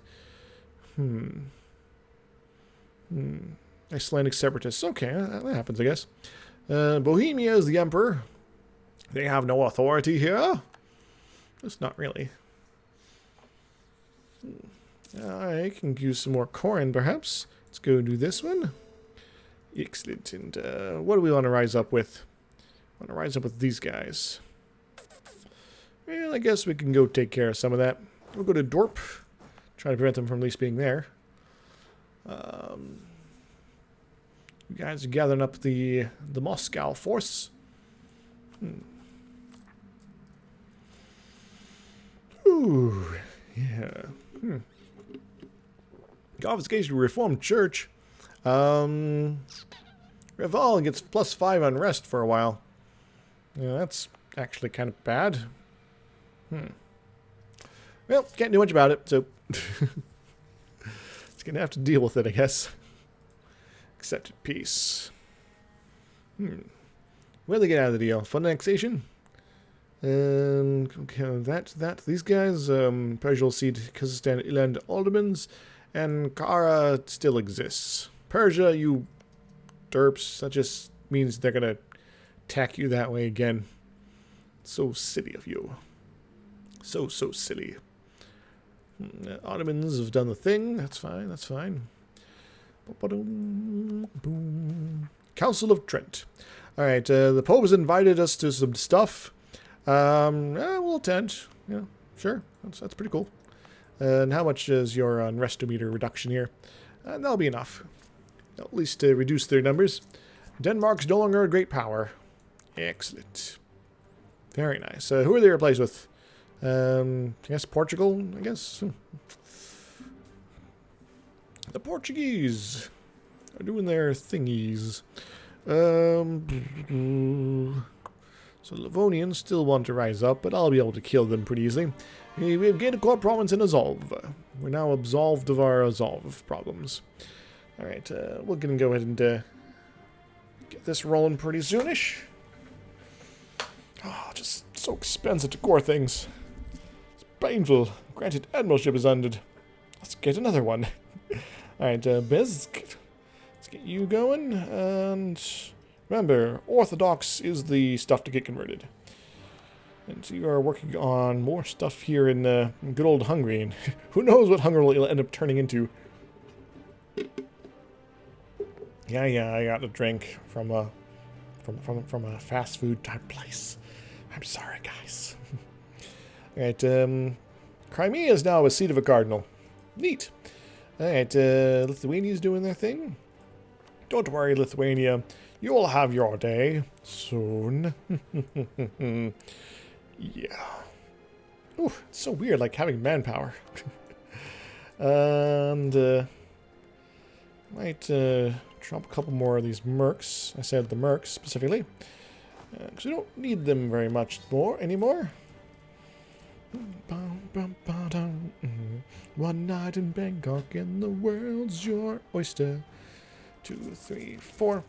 Icelandic separatists. Okay, that happens, I guess. Bohemia is the emperor. They have no authority here. Just not really. I can use some more Corin, perhaps. Let's go do this one. Excellent. And what do we want to rise up with? I want to rise up with these guys. Well, I guess we can go take care of some of that. We'll go to Dorp. Try to prevent them from at least being there. You guys are gathering up the Moscow force. Ooh, yeah. Confiscation of Reformed Church. Reval gets +5 unrest for a while. Yeah, that's actually kind of bad. Well, can't do much about it, so it's gonna have to deal with it, I guess. Accepted peace. Where do they get out of the deal? Fund annexation? Okay, that. These guys, Persia will cede Kazakhstan, Iland, Aldermans, and Kara still exists. Persia, you derps, that just means they're gonna attack you that way again. So silly of you. So silly. Ottomans have done the thing. That's fine, that's fine. Council of Trent. Alright, the Pope has invited us to some stuff. We'll attend. Yeah, sure. That's pretty cool. And how much is your unrestometer reduction here? That'll be enough. At least to reduce their numbers. Denmark's no longer a great power. Excellent. Very nice. Who are they replaced with? I guess Portugal, I guess. The Portuguese are doing their thingies. So Livonians still want to rise up, but I'll be able to kill them pretty easily. We've gained a core province in Azov. We're now absolved of our Azov problems. Alright, we're going to go ahead and get this rolling pretty soonish. Oh, just so expensive to core things. It's painful. Granted, admiralship is ended. Let's get another one. Alright, Biz, let's get you going. And remember, Orthodox is the stuff to get converted. And so you are working on more stuff here in good old Hungary. And who knows what Hungary will end up turning into. Yeah, I got a drink from a fast food type place. I'm sorry, guys. Alright, Crimea is now a seat of a cardinal. Neat. Alright, Lithuania's doing their thing. Don't worry, Lithuania. You'll have your day soon. Yeah. Ooh, it's so weird, like having manpower. And might drop a couple more of these mercs. I said the mercs specifically, because we don't need them very much anymore. One night in Bangkok and the world's your oyster. 2, 3, 4.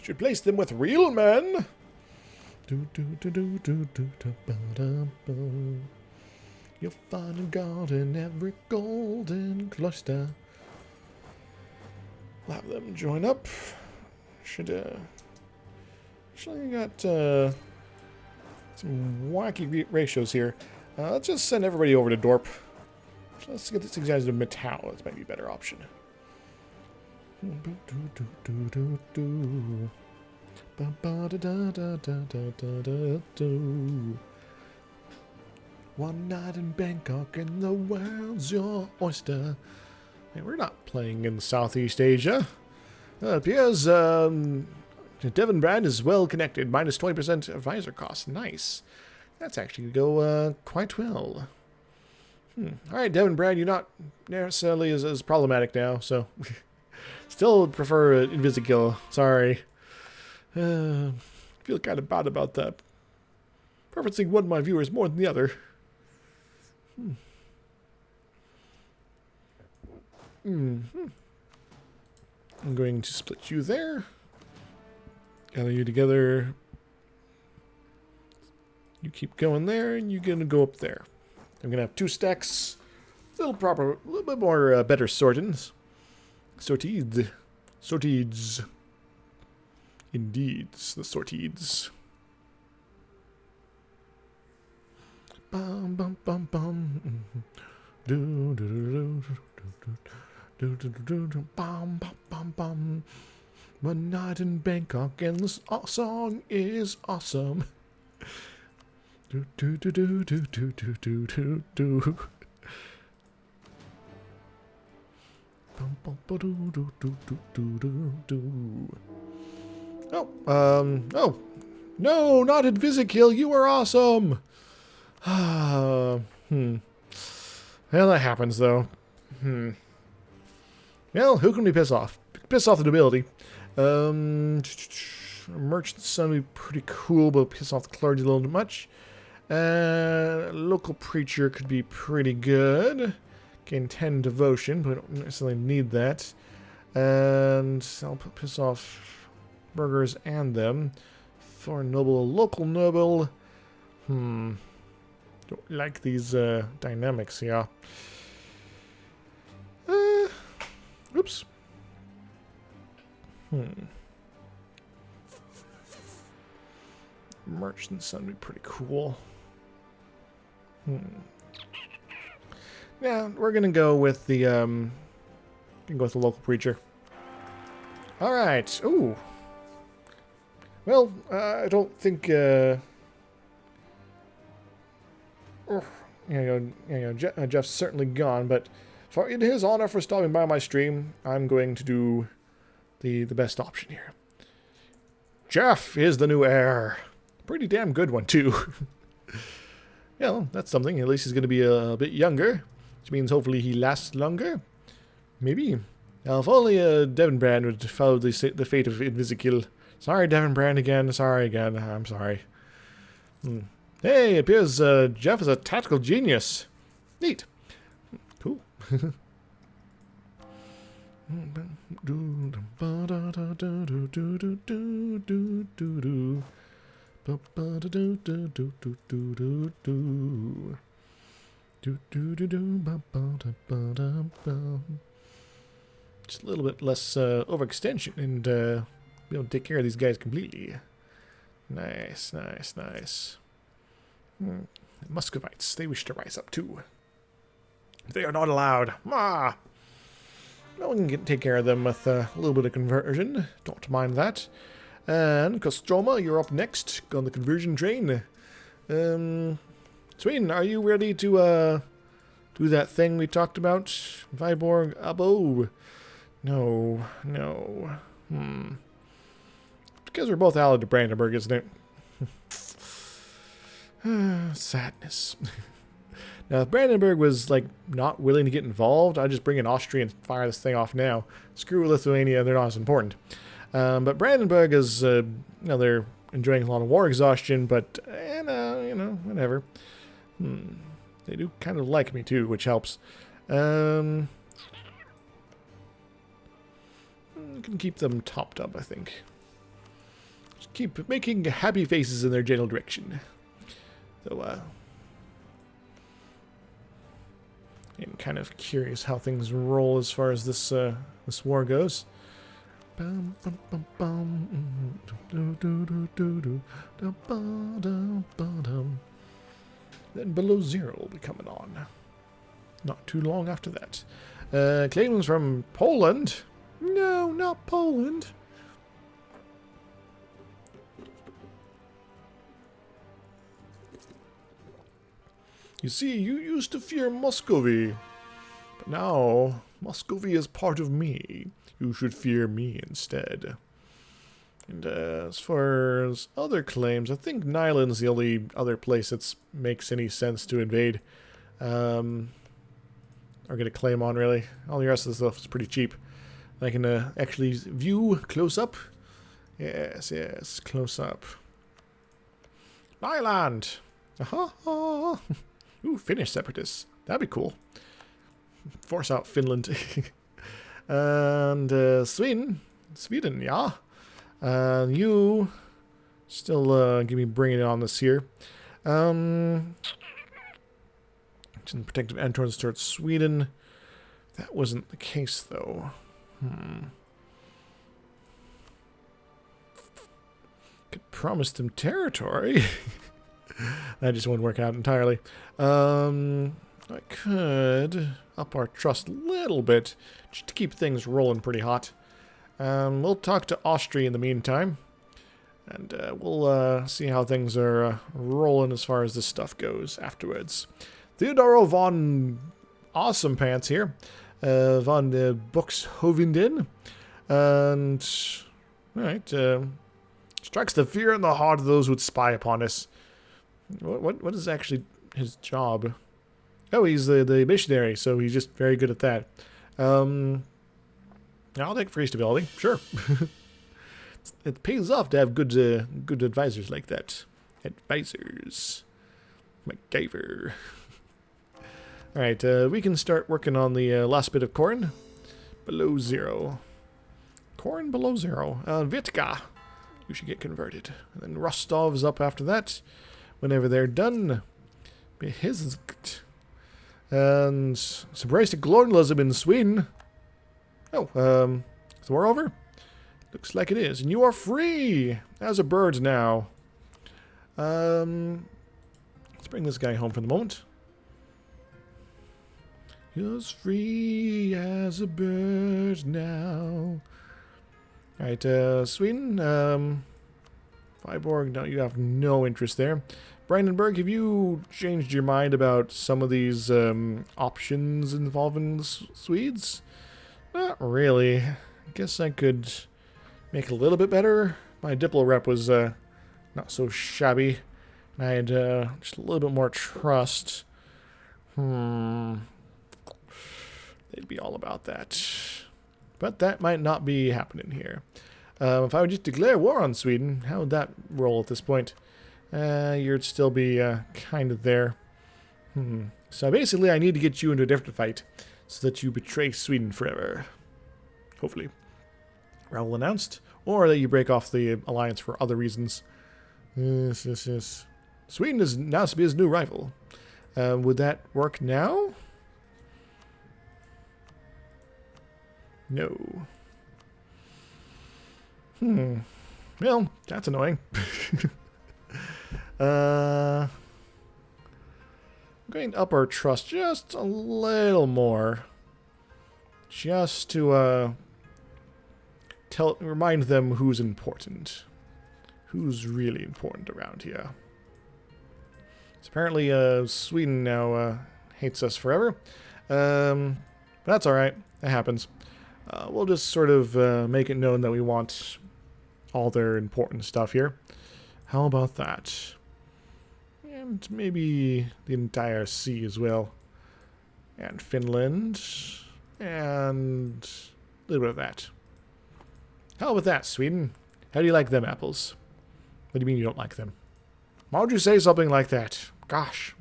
Should place them with real men. You'll find a god in every golden cloister. We'll have them join up. Should actually got some wacky ratios here. Let's just send everybody over to Dorp. Let's get these guys to Mitau. That might be a better option. One night in Bangkok and the world's your oyster. Hey, we're not playing in Southeast Asia. It appears Devon Brand is well connected. Minus 20% advisor cost. Nice. That's actually going to go quite well. Alright, Devon Brand, you're not necessarily as problematic now, so... Still prefer Invisikill. Sorry. Feel kind of bad about that. Preferencing one of my viewers more than the other. I'm going to split you there. Gather you together. You keep going there, and you're gonna go up there. I'm gonna have 2 stacks. A little bit more better sortings. Sorties. Indeed, the sorties. Bum bum bum bum. Do do do do do do do bum bum bum bum. One night in Bangkok and this song is awesome. Do do do do do do do do do do. Bum bum ba do do do do do do do. Oh no, not Invisikill. You are awesome. Well, that happens though. Well, who can we piss off? Piss off the nobility. Merchant's son would be pretty cool, but piss off the clergy a little too much. Local preacher could be pretty good. Gain 10 devotion, but we don't necessarily need that. And I'll piss off burghers and them. Foreign noble, local noble. Don't like these dynamics, yeah. Oops. Merchant's son would be pretty cool. Yeah, we're gonna go with the local preacher. All right. Ooh. Well, I don't think. Jeff's certainly gone, but in his honor for stopping by my stream, I'm going to do the best option here. Jeff is the new heir. Pretty damn good one too. Well, that's something. At least he's going to be a bit younger, which means hopefully he lasts longer. Maybe. Now, if only Devon Brand would follow the fate of Invisikill. Sorry, Devon Brand again. Sorry again. I'm sorry. Hey, it appears Jeff is a tactical genius. Neat. Cool. Just a little bit less overextension and be able to take care of these guys completely. Nice, nice, nice. Muscovites, they wish to rise up too. They are not allowed. Ah! No one can take care of them with a little bit of conversion. Don't mind that. And Kostroma, you're up next on the conversion train. Sweden, are you ready to do that thing we talked about? Viborg, Abo? No. Because we're both allied to Brandenburg, isn't it? Sadness. Now, if Brandenburg was, like, not willing to get involved, I'd just bring in Austria and fire this thing off now. Screw Lithuania, they're not as important. But Brandenburg is, they're enjoying a lot of war exhaustion, but, whatever. They do kind of like me, too, which helps. I can keep them topped up, I think. Just keep making happy faces in their general direction. So, I'm kind of curious how things roll as far as this war goes. Then Below Zero will be coming on. Not too long after that. Claims from Poland. No, not Poland. You see, you used to fear Muscovy, but now Muscovy is part of me. You should fear me instead. And as far as other claims, I think Nyland's the only other place that makes any sense to invade. Or get a claim on, really. All the rest of the stuff is pretty cheap. I can actually view close up. Yes, close up. Nyland! Aha! Ooh, Finnish separatists. That'd be cool. Force out Finland. And Sweden, yeah. You still give me bringing it on this here. Didn't protective entrance towards Sweden. That wasn't the case, though. Could promise them territory. That just wouldn't work out entirely. I could up our trust a little bit, just to keep things rolling pretty hot. We'll talk to Austria in the meantime. And we'll see how things are rolling as far as this stuff goes afterwards. Theodoro von Awesome Pants here. Von Buxhovenden. And, alright, strikes the fear in the heart of those who would spy upon us. What is actually his job? Oh, he's the missionary, so he's just very good at that. I'll take free stability, sure. It pays off to have good advisors like that. Advisors. MacGyver. Alright, we can start working on the last bit of corn. Below 0. Corn below 0. Vitka. You should get converted. And then Rostov's up after that. Whenever they're done. His. And surprised to colonialism in Sweden. Oh, is the war over? Looks like it is. And you are free as a bird now. Let's bring this guy home for the moment. You're as free as a bird now. Alright, Sweden. Viborg, no, you have no interest there. Brandenburg, have you changed your mind about some of these options involving the Swedes? Not really. I guess I could make it a little bit better. My Diplo rep was not so shabby. I had just a little bit more trust. They'd be all about that. But that might not be happening here. If I would just declare war on Sweden, how would that roll at this point? You'd still be kind of there. So basically I need to get you into a different fight so that you betray Sweden forever. Hopefully. Raoul announced. Or that you break off the alliance for other reasons. Yes. Sweden is now to be his new rival. Would that work now? No. Well, that's annoying. I'm going to up our trust just a little more. Just to remind them who's important. Who's really important around here. So apparently Sweden now hates us forever. But that's alright. That happens. We'll just sort of make it known that we want all their important stuff here. How about that? And maybe the entire sea as well. And Finland. And a little bit of that. How about that, Sweden? How do you like them apples? What do you mean you don't like them? Why would you say something like that? Gosh.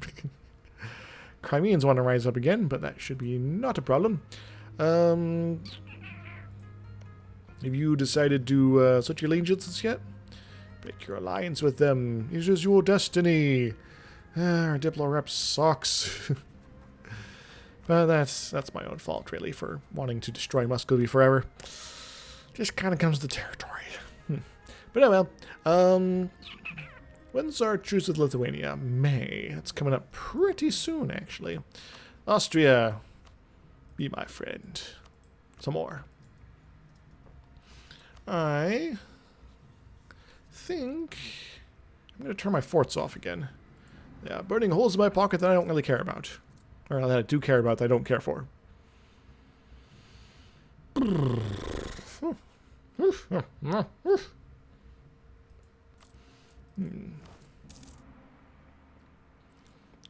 Crimeans want to rise up again, but that should be not a problem. Have you decided to switch your allegiances yet? Break your alliance with them. It is your destiny. Our Diplo rep sucks. But that's my own fault, really, for wanting to destroy Muscovy forever. Just kind of comes to the territory. But oh well. When's our truce with Lithuania? May. That's coming up pretty soon, actually. Austria, be my friend. Some more. I think I'm going to turn my forts off again. Yeah, burning holes in my pocket that I don't really care about. Or that I do care about that I don't care for.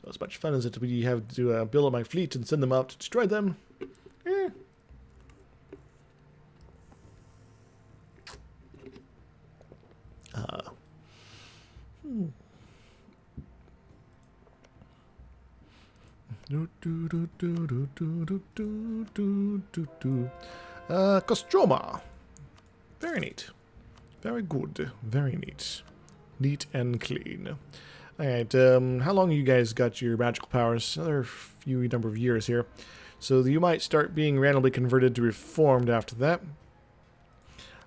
As much fun as it would be have to build up my fleet and send them out to destroy them. Kostroma. Very neat. Very good. Very neat. Neat and clean. Alright, how long you guys got your magical powers? Another few number of years here. So you might start being randomly converted to reformed after that.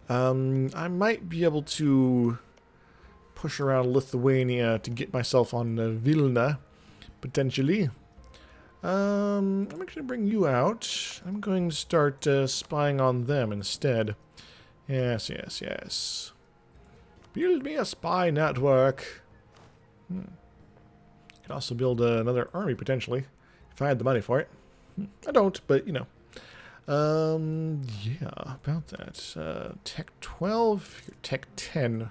I might be able to push around Lithuania to get myself on Vilna, potentially. I'm actually going to bring you out. I'm going to start spying on them instead. Yes, yes, yes. Build me a spy network. Could also build another army, potentially, if I had the money for it. I don't, but, you know. Yeah, about that. Tech 12, you're Tech 10.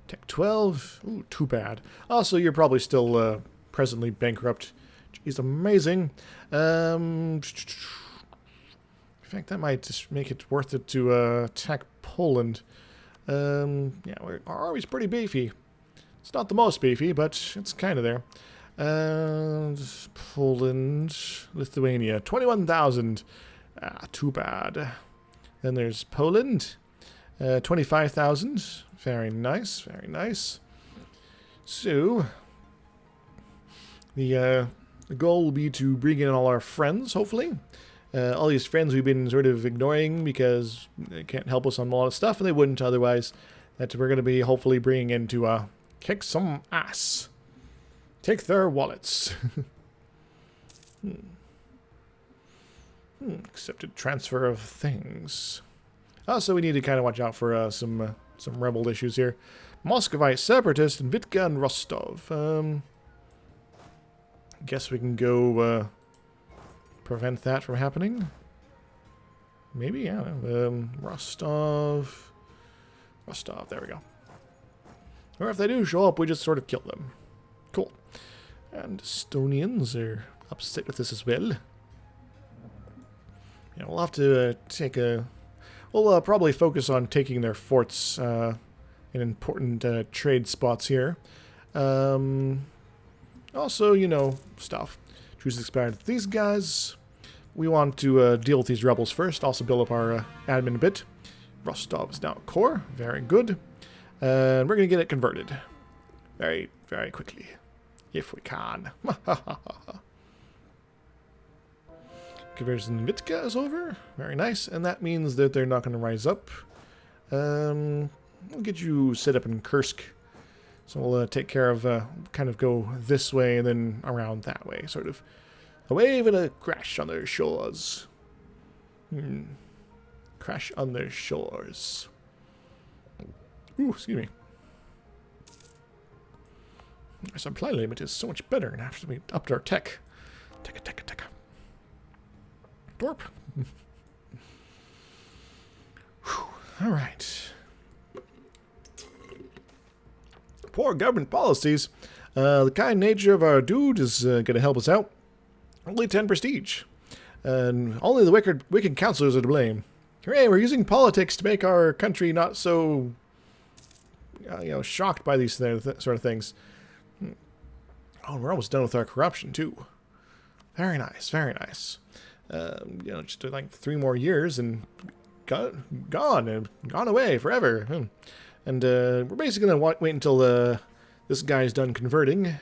Tech 12, ooh, too bad. Also, you're probably still presently bankrupt. Jeez, amazing. In fact, that might just make it worth it to attack Poland. Yeah, our army's pretty beefy. It's not the most beefy, but it's kind of there. Poland, Lithuania, 21,000. Ah, too bad. Then there's Poland, 25,000. Very nice, very nice. So, the goal will be to bring in all our friends, hopefully. All these friends we've been sort of ignoring because they can't help us on a lot of stuff, and they wouldn't otherwise. That we're going to be hopefully bringing in to kick some ass. Take their wallets. Accepted transfer of things. Also, we need to kind of watch out for some rebel issues here. Muscovite separatist in Vitka and Rostov. Guess we can go prevent that from happening. Maybe, yeah. Rostov. There we go. Or if they do show up, we just sort of kill them. Cool. And Estonians are upset with this as well. Yeah, we'll have to take a... We'll probably focus on taking their forts in important trade spots here. Also, you know, stuff. Choose to expand these guys. We want to deal with these rebels first. Also build up our admin a bit. Rostov is now a core. Very good. And we're going to get it converted. Very, very quickly. If we can. Conversion in Vitka is over. Very nice. And that means that they're not going to rise up. We'll get you set up in Kursk. So we'll take care of, kind of go this way and then around that way. Sort of a wave and a crash on their shores. Crash on their shores. Ooh, excuse me. Our supply limit is so much better and after we upped our tech. Tech. Dorp. Alright. Poor government policies. The kind nature of our dude is going to help us out. Only 10 prestige. And only the wicked counselors are to blame. Hooray, we're using politics to make our country not so, shocked by these sort of things. Oh, we're almost done with our corruption, too. Very nice, very nice. Just like 3 more years and gone away forever. And we're basically going to wait until this guy's done converting.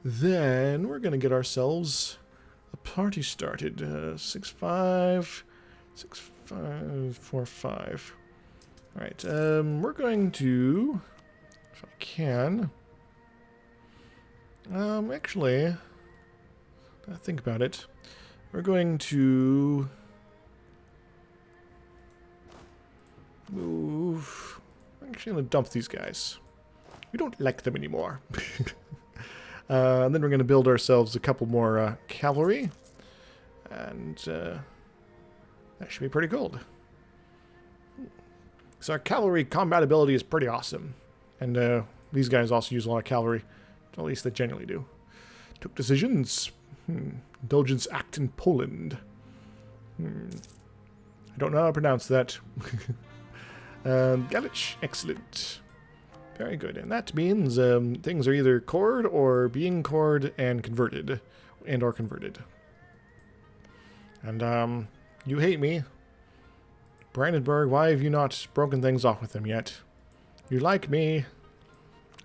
Then we're going to get ourselves a party started. 6-5, 6-5, 4-5. Alright, we're going to, if I can, actually, I think about it, we're going to move, I'm actually going to dump these guys. We don't like them anymore. And then we're going to build ourselves a couple more cavalry, and that should be pretty good. So our cavalry combat ability is pretty awesome. And these guys also use a lot of cavalry. At least they generally do. Took decisions. Indulgence Act in Poland. I don't know how to pronounce that. Galich. Excellent. Very good. And that means things are either cored or being cored and converted. And or converted. And you hate me. Brandenburg, why have you not broken things off with them yet? You like me.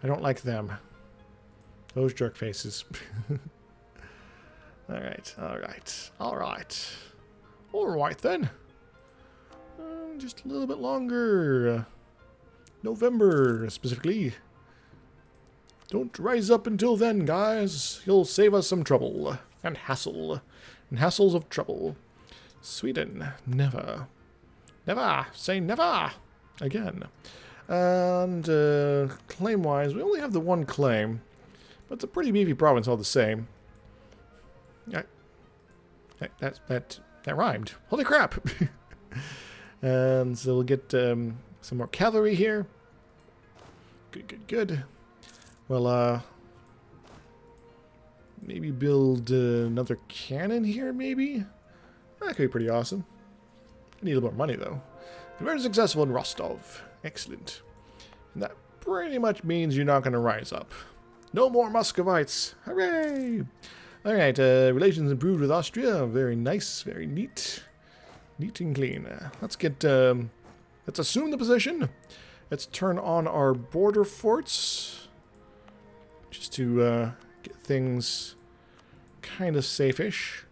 I don't like them. Those jerk faces. Alright, alright, alright. Alright then. Just a little bit longer. November, specifically. Don't rise up until then, guys. You'll save us some trouble. And hassle. And hassles of trouble. Sweden, never. Never! Say never! Again. And, claim-wise, we only have the one claim. But it's a pretty beefy province all the same. That rhymed. Holy crap! And so we'll get some more cavalry here. Good, good, good. Well, maybe build another cannon here, maybe? That could be pretty awesome. I need a little more money, though. Very successful in Rostov. Excellent. And that pretty much means you're not going to rise up. No more Muscovites. Hooray! Alright, relations improved with Austria. Very nice, very neat. Neat and clean. Let's get, let's assume the position. Let's turn on our border forts. Just to, get things kind of safe-ish.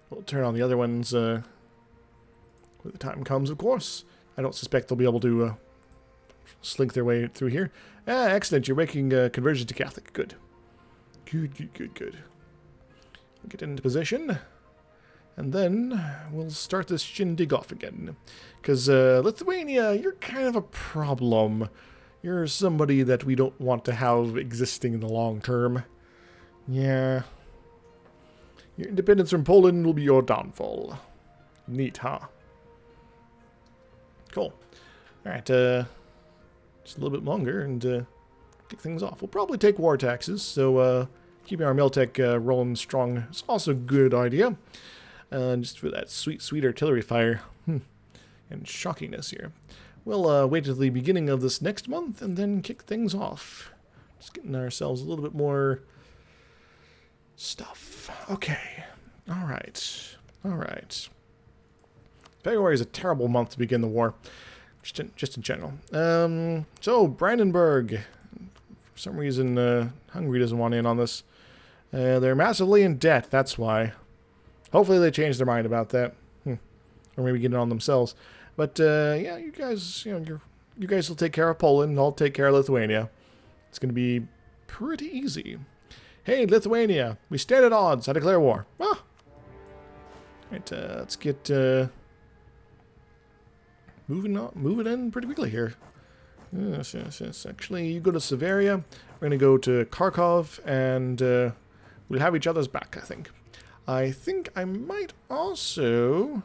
We'll turn on the other ones, when the time comes, of course. I don't suspect they'll be able to, slink their way through here. Ah, excellent. You're making conversion to Catholic. Good. Good, good, good, good. We'll get into position. And then we'll start this shindig off again. Because Lithuania, you're kind of a problem. You're somebody that we don't want to have existing in the long term. Yeah. Your independence from Poland will be your downfall. Neat, huh? Cool. Alright, just a little bit longer and kick things off. We'll probably take war taxes, so keeping our Miltech rolling strong is also a good idea. Just for that sweet, sweet artillery fire and shockiness here. We'll wait till the beginning of this next month and then kick things off. Just getting ourselves a little bit more stuff. Okay. Alright. Alright. February is a terrible month to begin the war. Just in general. So, Brandenburg. For some reason, Hungary doesn't want in on this. They're massively in debt, that's why. Hopefully they change their mind about that. Or maybe get it on themselves. But, yeah, you guys, you guys will take care of Poland, I'll take care of Lithuania. It's going to be pretty easy. Hey, Lithuania, we stand at odds. I declare war. Ah. Right, let's get, moving in pretty quickly here. Yes, yes, yes. Actually, you go to Severia. We're going to go to Kharkov, and we'll have each other's back, I think. I think I might also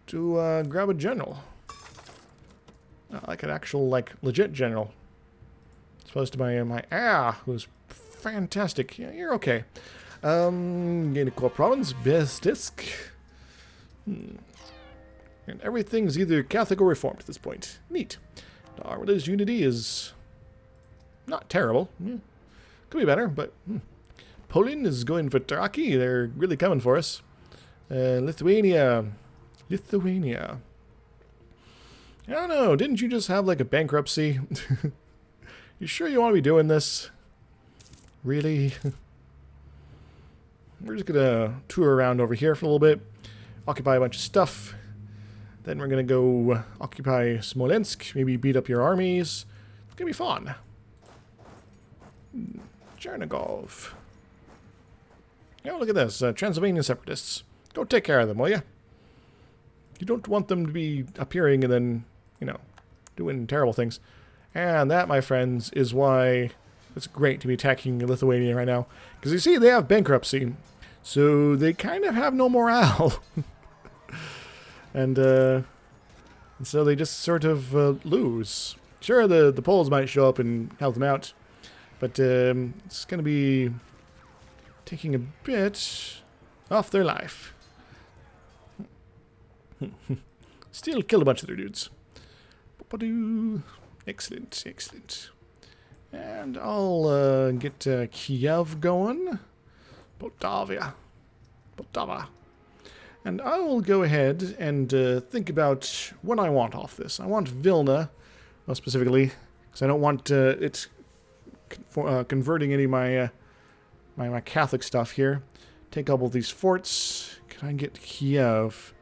do grab a general. Like an actual, like, legit general. As opposed to my heir, who's fantastic. Yeah, you're okay. Gain a core province, Bestisk. And everything's either Catholic or Reformed at this point. Neat. Our religious unity is not terrible. Could be better, but Poland is going for Turkey. They're really coming for us. Lithuania. Lithuania. I don't know. Didn't you just have like a bankruptcy? You sure you want to be doing this? Really? We're just going to tour around over here for a little bit. Occupy a bunch of stuff. Then we're going to go occupy Smolensk. Maybe beat up your armies. It's going to be fun. Chernigov. Oh, look at this. Transylvanian separatists. Go take care of them, will you? You don't want them to be appearing and then, doing terrible things. And that, my friends, is why it's great to be attacking Lithuania right now. Because you see, they have bankruptcy. So they kind of have no morale. And so they just sort of lose. Sure, the Poles might show up and help them out. But it's going to be taking a bit off their life. Still kill a bunch of their dudes. Excellent, excellent. And I'll get Kiev going. Poltava. And I will go ahead and think about what I want off this. I want Vilna, well, specifically, Because I don't want it converting any of my my Catholic stuff here. Take a couple of these forts. Can I get Kiev?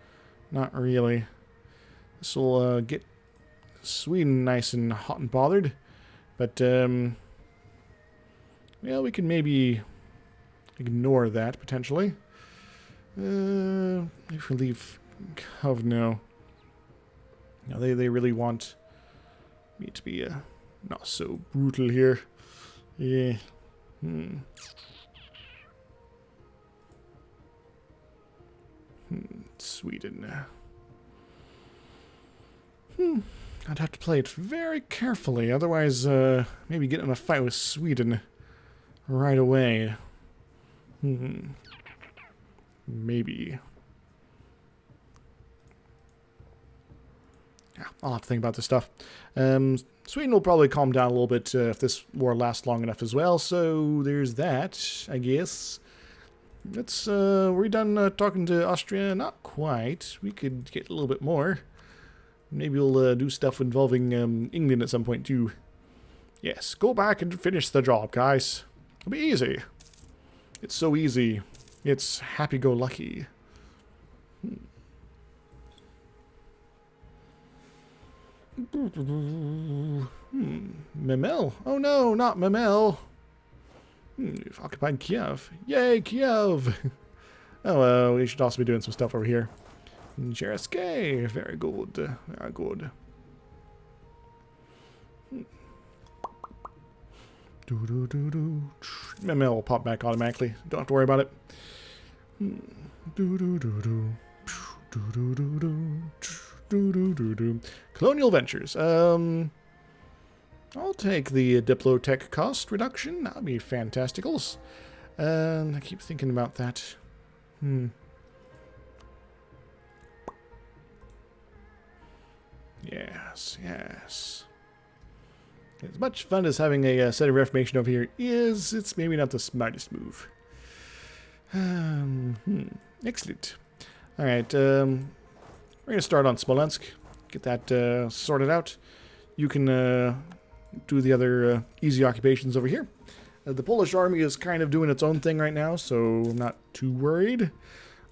Not really. This will get Sweden nice and hot and bothered. But, well, we can maybe ignore that, potentially. If we leave Kovno. Now, they really want me to be not so brutal here. Yeah. Sweden. I'd have to play it very carefully, otherwise maybe get in a fight with Sweden right away. Maybe. Yeah, I'll have to think about this stuff. Sweden will probably calm down a little bit if this war lasts long enough as well, so there's that, I guess. Let's, we're done talking to Austria? Not quite. We could get a little bit more. Maybe we'll do stuff involving England at some point too. Yes, go back and finish the job, guys. It'll be easy. It's so easy. It's happy-go-lucky. Memel? Oh no, not Memel. We've occupied Kiev. Yay, Kiev! Oh, we should also be doing some stuff over here. Jereske, very good, very good. Memel will pop back automatically. Don't have to worry about it. Colonial Ventures. I'll take the Diplotech cost reduction. That'll be fantasticals. And I keep thinking about that. Yes, yes. As much fun as having a set of Reformation over here is, it's maybe not the smartest move. Excellent. Alright, we're going to start on Smolensk. Get that sorted out. You can do the other easy occupations over here. The Polish army is kind of doing its own thing right now, so I'm not too worried.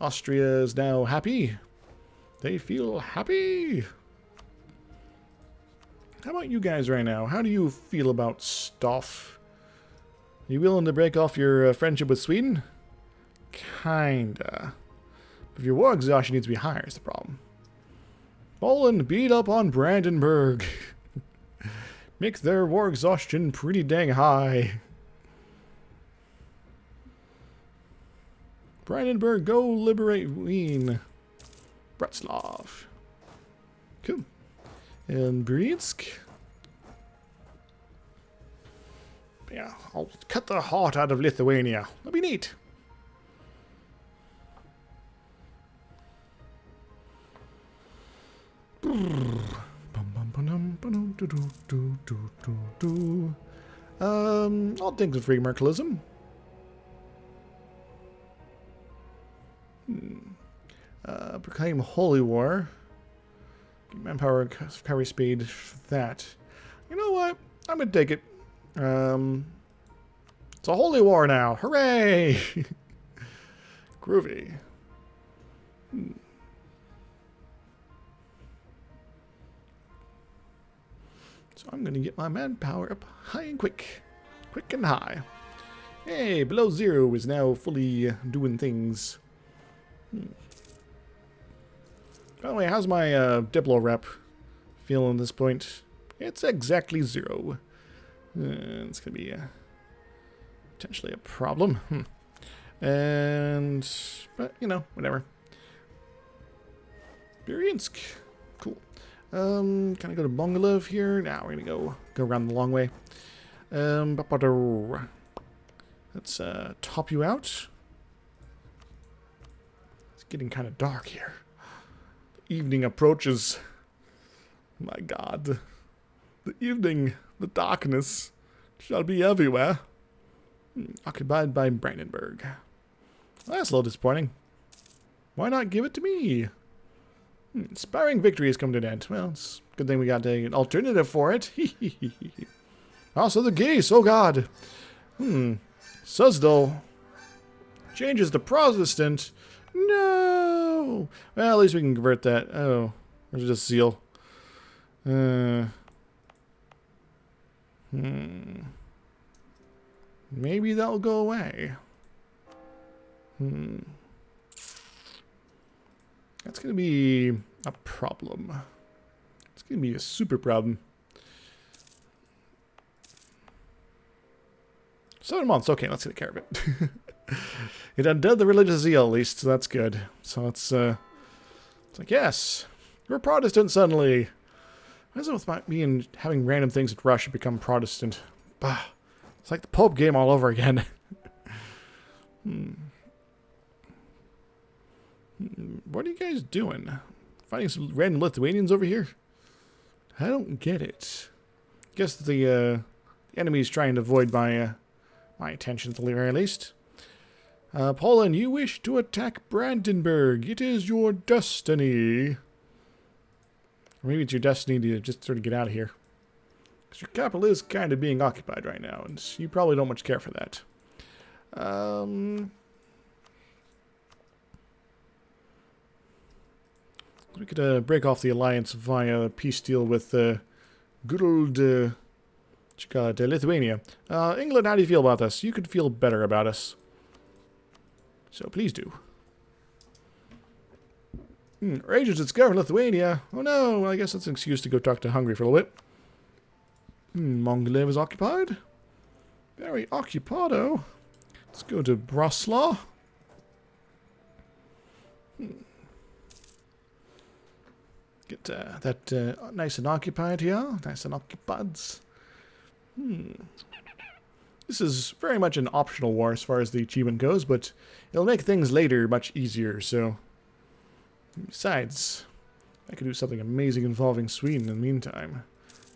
Austria is now happy. They feel happy. How about you guys right now? How do you feel about stuff? Are you willing to break off your friendship with Sweden? Kinda. But your war exhaustion needs to be higher is the problem. Poland beat up on Brandenburg. Make their war exhaustion pretty dang high. Brandenburg, go liberate Wien. Bratslav. Cool. And Bryansk. Yeah, I'll cut the heart out of Lithuania. That'll be neat. I'll think of free Merkelism. Proclaim Holy War. Give manpower, carry speed for that. You know what? I'm gonna take it. It's a holy war now. Hooray! Groovy. So I'm gonna get my manpower up high and quick. Quick and high. Hey, below zero is now fully doing things. By the way, how's my Diplo rep feeling at this point? It's exactly 0. It's going to be potentially a problem. But, you know, whatever. Bryansk. Cool. Can I go to Bongalev here? Now we're going to go around the long way. Let's top you out. It's getting kind of dark here. Evening approaches. My God. The evening, the darkness, shall be everywhere. Occupied by Brandenburg. Well, that's a little disappointing. Why not give it to me? Inspiring victory has come to an end. Well, it's a good thing we got an alternative for it. Also the geese, oh god. Suzdal changes to Protestant. No! Well, at least we can convert that. Oh, where's this seal? Maybe that'll go away. That's going to be a problem. It's going to be a super problem. 7 months. Okay, let's take care of it. It undid the religious zeal, at least, so that's good. So it's like, yes, we're Protestant suddenly. What is it with me and having random things in Russia become Protestant? Bah, it's like the Pope game all over again. What are you guys doing? Finding some random Lithuanians over here? I don't get it. Guess the enemy is trying to avoid my attention at the very least. Poland, you wish to attack Brandenburg. It is your destiny. Or maybe it's your destiny to just sort of get out of here. Because your capital is kind of being occupied right now, and you probably don't much care for that. We could break off the alliance via a peace deal with good old Lithuania. England, how do you feel about this? You could feel better about us. So please do. Our agents discovered Lithuania. Oh no, well, I guess that's an excuse to go talk to Hungary for a little bit. Mongolia is occupied. Very occupado. Let's go to Brosla. Get that nice and occupied here. Nice and occupied. This is very much an optional war as far as the achievement goes, but it'll make things later much easier, so... Besides, I could do something amazing involving Sweden in the meantime.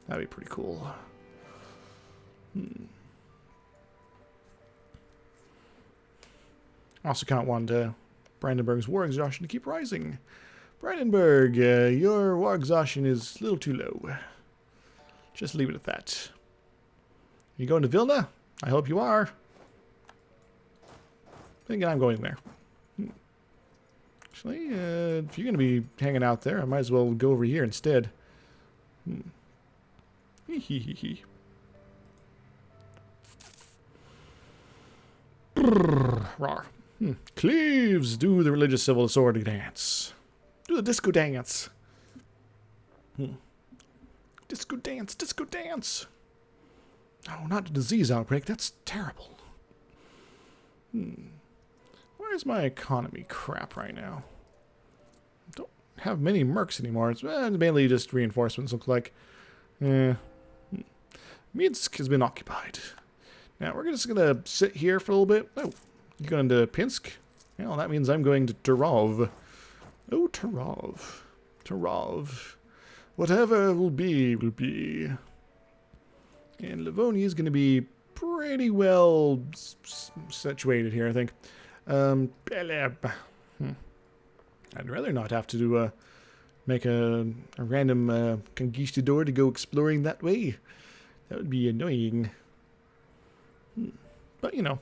That'd be pretty cool. Also kind of want Brandenburg's war exhaustion to keep rising. Brandenburg, your war exhaustion is a little too low. Just leave it at that. You going to Vilna? I hope you are. Thinking I'm going there. Actually, if you're going to be hanging out there, I might as well go over here instead. Cleaves, do the religious civil sword dance. Do the disco dance. Disco dance, disco dance. Oh, not a disease outbreak. That's terrible. Where's my economy crap right now? Don't have many mercs anymore. It's mainly just reinforcements, look like. Minsk has been occupied. Now, we're just going to sit here for a little bit. Oh, you're going to Pinsk? Well, that means I'm going to Turov. Oh, Turov. Turov. Whatever will be, will be. And Livonia is going to be pretty well situated here, I think. I'd rather not have to make a random conquistador to go exploring that way. That would be annoying. But, you know.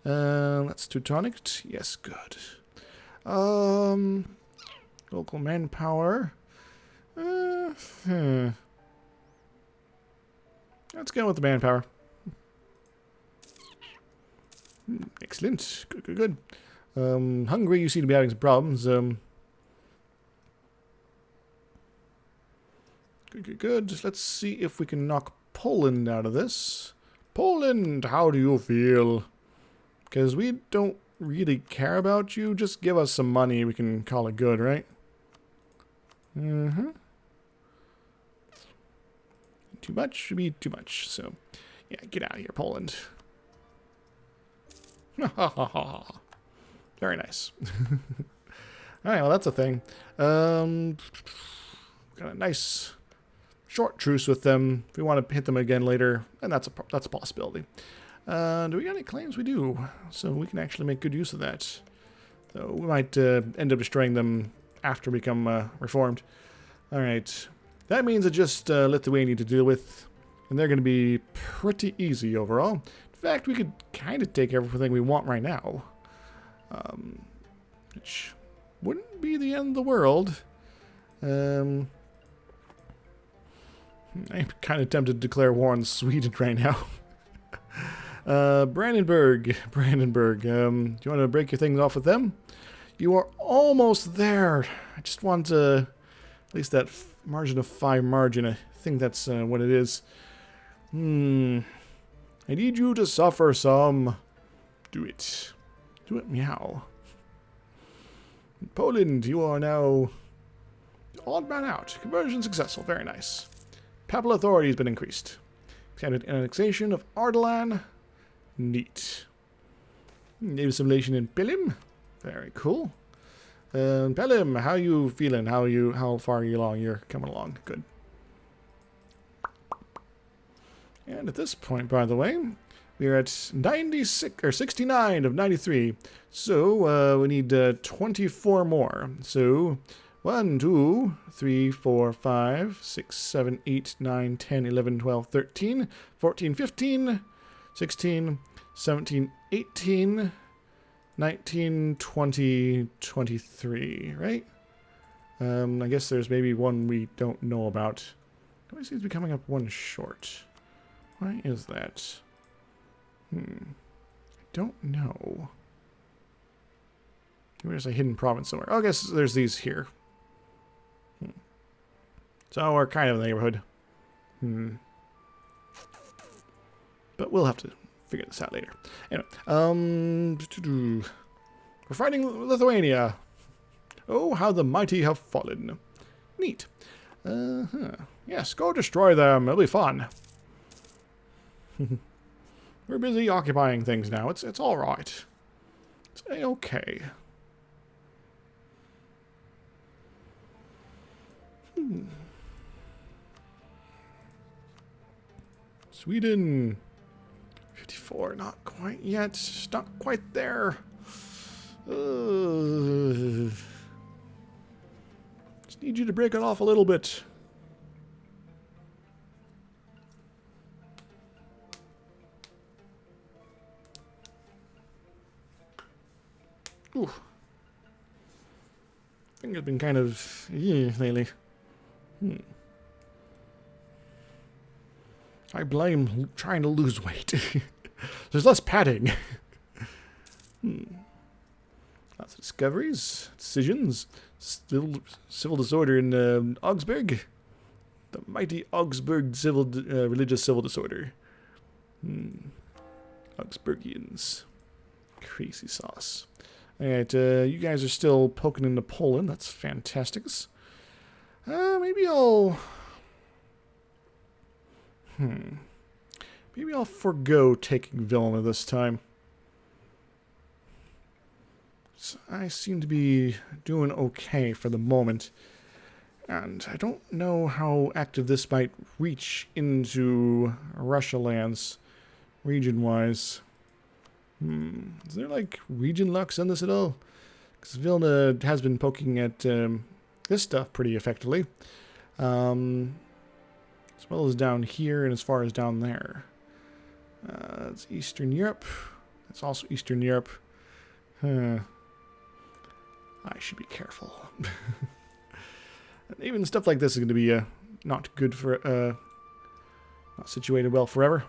That's Teutonic. Yes, good. Local manpower. Let's go with the manpower. Excellent. Good, good, good. Hungary, you seem to be having some problems. Good, good, good. Let's see if we can knock Poland out of this. Poland, how do you feel? Because we don't really care about you. Just give us some money. We can call it good, right? Too much should be too much. So, yeah, get out of here, Poland. Very nice. Alright, well, that's a thing. Got a nice short truce with them. If we want to hit them again later, and that's a possibility. Do we got any claims? We do. So we can actually make good use of that. So we might end up destroying them after we become reformed. Alright. That means it's just Lithuania to deal with. And they're going to be pretty easy overall. In fact, we could kind of take everything we want right now. Which wouldn't be the end of the world. I'm kind of tempted to declare war on Sweden right now. Brandenburg. Do you want to break your things off with them? You are almost there. I just want at least that margin of 5 margin. I think that's what it is. I need you to suffer some. Do it. Do it, meow. In Poland, you are now odd man out. Conversion successful. Very nice. Papal authority has been increased. Extended annexation of Ardalan. Neat. Native assimilation in Pilim. Very cool. Pilim, how you feeling? How far are you along? You're coming along. Good. And at this point, by the way, we're at 96 or 69 of 93. So we need 24 more. So 1, 2, 3, 4, 5, 6, 7, 8, 9, 10, 11, 12, 13, 14, 15, 16, 17, 18, 19, 20, 23, right? I guess there's maybe one we don't know about. It always seems to be coming up one short. Why is that? I don't know. Maybe there's a hidden province somewhere. Oh, I guess there's these here. So we're kind of in the neighborhood. But we'll have to figure this out later. Anyway, we're fighting Lithuania. Oh, how the mighty have fallen. Neat. Yes, go destroy them. It'll be fun. We're busy occupying things now. It's all right. It's a-okay. Sweden. 54, not quite yet. Not quite there. Just need you to break it off a little bit. Ooh. I think it's been kind of lately. I blame trying to lose weight. There's less padding. Lots of discoveries, decisions, civil disorder in Augsburg. The mighty Augsburg religious civil disorder. Augsburgians. Crazy sauce. Alright, you guys are still poking into Poland. That's fantastic. Maybe I'll... Maybe I'll forgo taking Vilna this time. So I seem to be doing okay for the moment. And I don't know how active this might reach into Russia lands, region-wise. Is there, like, region lux on this at all? Because Vilna has been poking at this stuff pretty effectively. As well as down here and as far as down there. It's Eastern Europe. That's also Eastern Europe. I should be careful. And even stuff like this is going to be not good for... not situated well forever.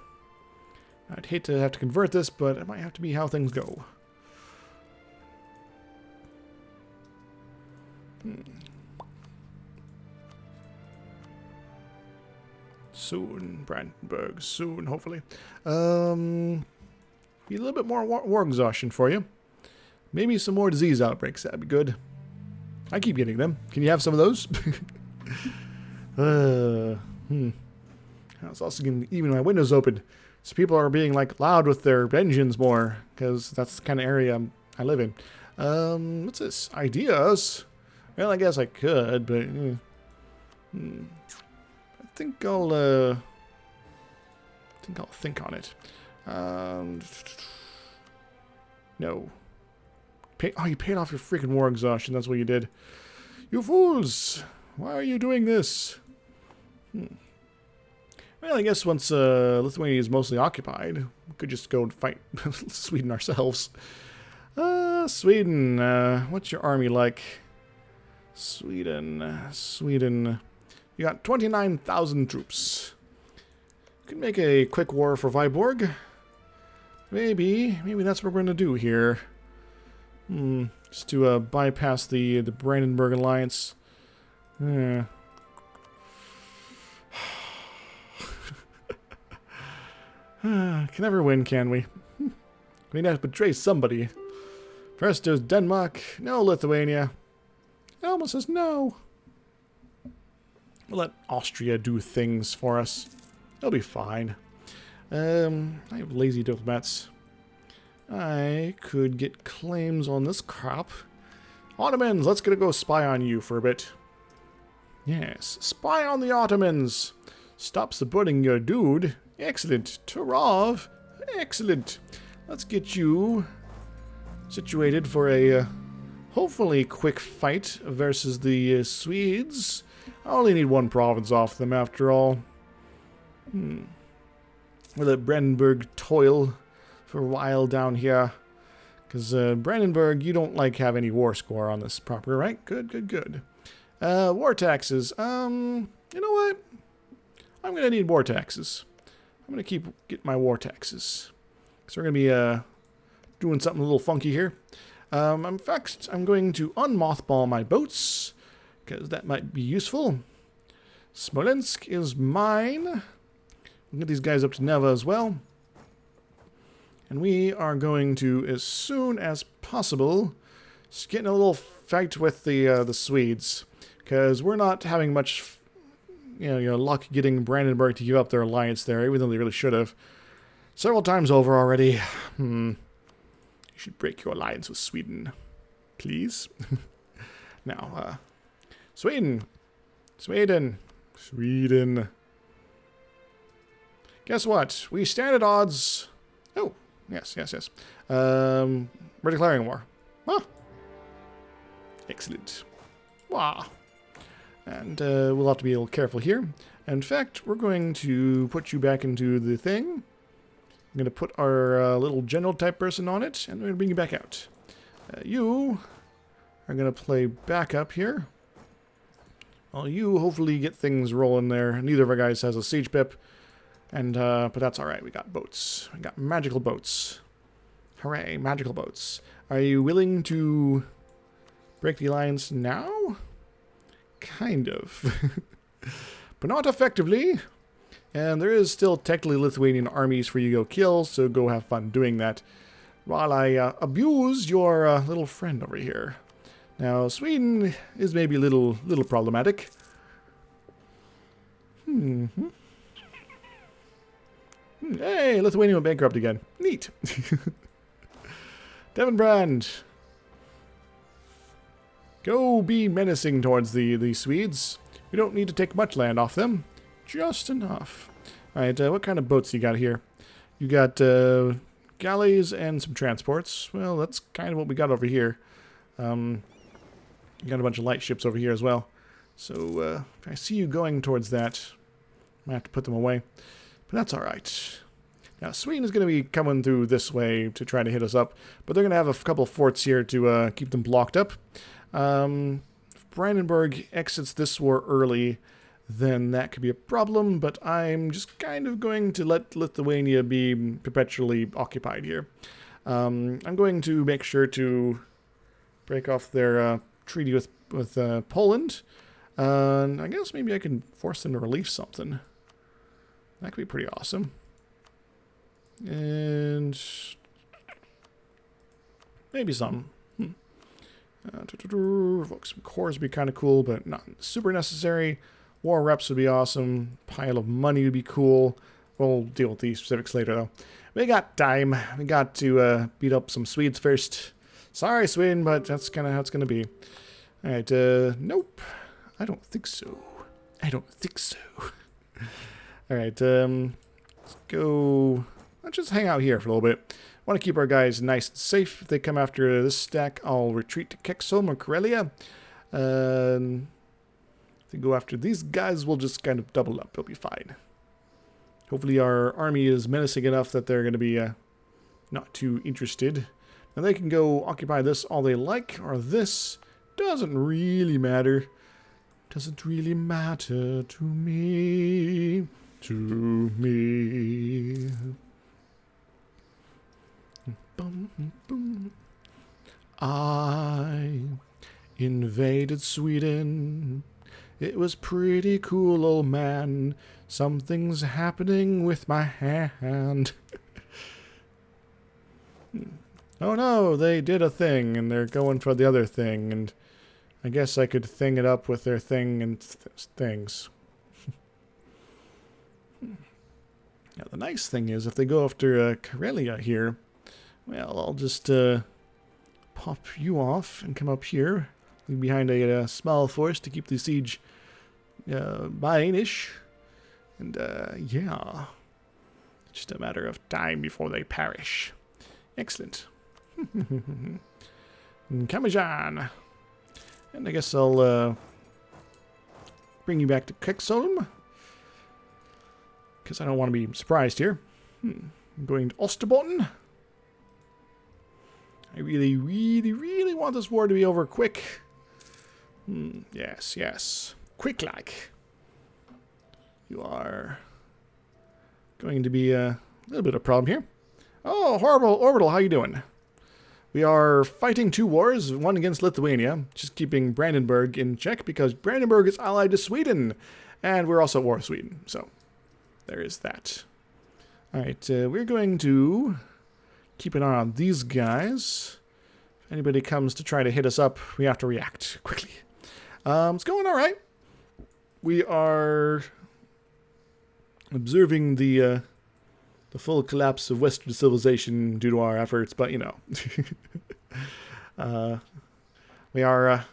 I'd hate to have to convert this, but it might have to be how things go. Soon, Brandenburg. Soon, hopefully. Be a little bit more war exhaustion for you. Maybe some more disease outbreaks. That'd be good. I keep getting them. Can you have some of those? I was also getting even my windows open. So people are being, like, loud with their engines more. Because that's the kind of area I live in. What's this? Ideas? Well, I guess I could, but... I think I'll think on it. No. You paid off your freaking war exhaustion. That's what you did. You fools! Why are you doing this? Well, I guess once Lithuania is mostly occupied, we could just go and fight Sweden ourselves. Sweden, what's your army like? Sweden. You got 29,000 troops. Could make a quick war for Viborg. Maybe that's what we're going to do here. Just to bypass the Brandenburg alliance. Can never win, can we? We have to betray somebody. First there's Denmark. No, Lithuania. It almost says no. We'll let Austria do things for us. They'll be fine. I have lazy diplomats. I could get claims on this crop. Ottomans, let's go spy on you for a bit. Yes, spy on the Ottomans. Stop supporting your dude. Excellent. Turov. Excellent. Let's get you situated for a hopefully quick fight versus the Swedes. I only need one province off them after all. We'll let Brandenburg toil for a while down here. Because Brandenburg, you don't have any war score on this property, right? Good. War taxes. You know what? I'm going to need war taxes. I'm going to get my war taxes. So we're going to be doing something a little funky here. In fact, I'm going to unmothball my boats, because that might be useful. Smolensk is mine. We'll get these guys up to Neva as well. And we are going to, as soon as possible, just get in a little fight with the Swedes. Because we're not having much luck getting Brandenburg to give up their alliance there, even though they really should have. Several times over already. You should break your alliance with Sweden. Please. Now, Sweden. Guess what? We stand at odds. Oh, yes. We're declaring war. Ah. Excellent. Wow. And we'll have to be a little careful here. In fact, we're going to put you back into the thing. I'm going to put our little general type person on it, and we're going to bring you back out. You are going to play backup here. Well, you hopefully get things rolling there. Neither of our guys has a siege pip, and but that's all right. We got boats. We got magical boats. Hooray, magical boats. Are you willing to break the alliance now? Kind of. But not effectively. And there is still technically Lithuanian armies for you to go kill, so go have fun doing that. While I abuse your little friend over here. Now, Sweden is maybe a little problematic. Hey, Lithuania went bankrupt again. Neat. Devonbrand. Go be menacing towards the Swedes. We don't need to take much land off them. Just enough. Alright, what kind of boats you got here? You got galleys and some transports. Well, that's kind of what we got over here. You got a bunch of light ships over here as well. So, if I see you going towards that, I might have to put them away. But that's alright. Now, Sweden is going to be coming through this way to try to hit us up. But they're going to have a couple of forts here to keep them blocked up. If Brandenburg exits this war early, then that could be a problem, but I'm just kind of going to let Lithuania be perpetually occupied here. I'm going to make sure to break off their treaty with Poland. I guess maybe I can force them to release something. That could be pretty awesome. And maybe some. Revoke some cores would be kind of cool, but not super necessary. War reps would be awesome. Pile of money would be cool. We'll deal with these specifics later, though. We got time. We got to beat up some Swedes first. Sorry, Sweden, but that's kind of how it's going to be. All right, nope. I don't think so. All right, let's go. Let's just hang out here for a little bit. Want to keep our guys nice and safe. If they come after this stack, I'll retreat to Kexholm or Karelia. If we go after these guys, we'll just kind of double up. It'll be fine. Hopefully our army is menacing enough that they're going to be not too interested. Now they can go occupy this all they like, or this. Doesn't really matter. Doesn't really matter to me. To me. Bum, bum. I invaded Sweden. It was pretty cool, old man. Something's happening with my hand. Oh no, they did a thing, and they're going for the other thing, and I guess I could thing it up with their thing and things. Now the nice thing is, if they go after Karelia here, well, I'll just pop you off and come up here, leave behind a small force to keep the siege mine-ish. And, yeah. Just a matter of time before they perish. Excellent. Kamajan. And I guess I'll bring you back to Kexholm. Because I don't want to be surprised here. I'm going to Osterbotten. I really, really, really want this war to be over quick. Yes, yes. Quick like. You are going to be a little bit of a problem here. Oh, horrible orbital, how you doing? We are fighting two wars, one against Lithuania, just keeping Brandenburg in check because Brandenburg is allied to Sweden, and we're also at war with Sweden, so there is that. Alright, we're going to keep an eye on these guys. If anybody comes to try to hit us up, we have to react quickly. It's going alright. We are observing the full collapse of Western civilization due to our efforts, but you know. We are,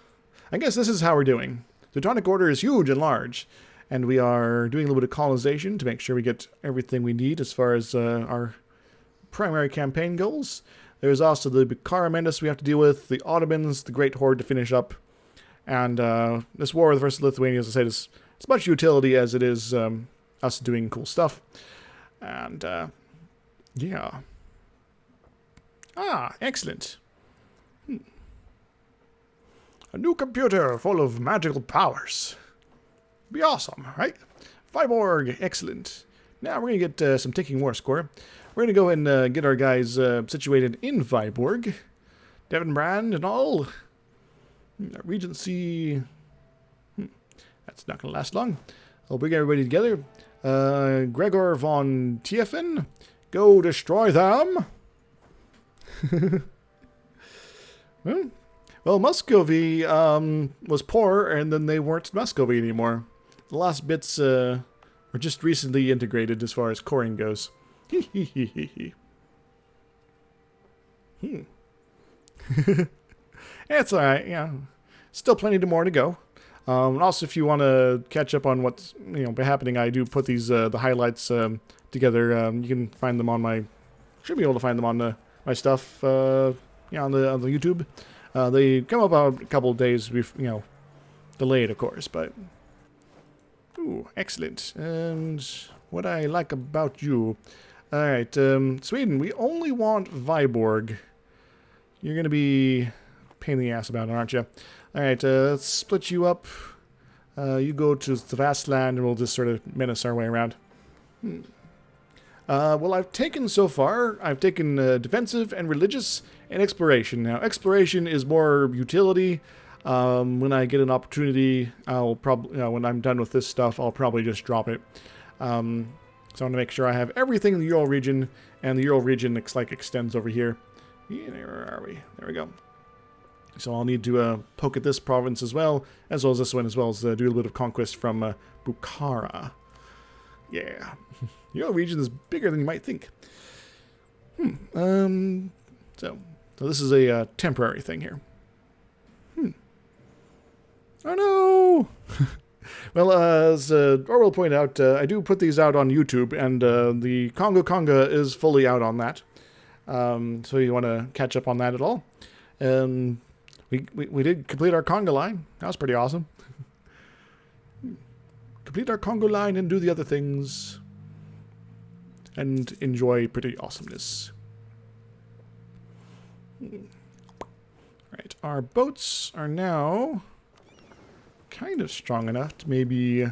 I guess this is how we're doing. The Teutonic Order is huge and large, and we are doing a little bit of colonization to make sure we get everything we need as far as our primary campaign goals. There's also the Bukhara Menace we have to deal with, the Ottomans, the Great Horde to finish up, and this war versus Lithuania, as I said, is as much utility as it is us doing cool stuff. And, yeah. Ah, excellent. A new computer full of magical powers. Be awesome, right? Viborg, excellent. Now we're going to get some ticking war score. We're going to go and get our guys situated in Viborg. Devonbrand and all. Regency. That's not going to last long. I'll bring everybody together. Gregor von Tiefen, go destroy them. Well, Muscovy was poor, and then they weren't Muscovy anymore. The last bits were just recently integrated as far as coring goes. It's alright, yeah. Still plenty more to go. Also, if you want to catch up on what's been happening, I do put these the highlights together. You can find them on my. Should be able to find them on my stuff. On the YouTube. They come up a couple of days, delayed, of course. But ooh, excellent. And what I like about you, all right, Sweden. We only want Viborg. You're gonna be a pain in the ass about it, aren't you? Alright, let's split you up. You go to the vast land and we'll just sort of menace our way around. Well, I've taken defensive and religious and exploration. Now, exploration is more utility. When I get an opportunity, I'll probably, when I'm done with this stuff, I'll probably just drop it. So I want to make sure I have everything in the Ural region, and the Ural region extends over here. Yeah, where are we? There we go. So I'll need to poke at this province as well as this one, as well as do a little bit of conquest from Bukhara. Yeah. Your region is bigger than you might think. So this is a temporary thing here. Oh no! Well, as Orwell pointed out, I do put these out on YouTube, and the Conga is fully out on that. So you want to catch up on that at all. We did complete our conga line. That was pretty awesome. Complete our conga line and do the other things. And enjoy pretty awesomeness. Right, our boats are now kind of strong enough to maybe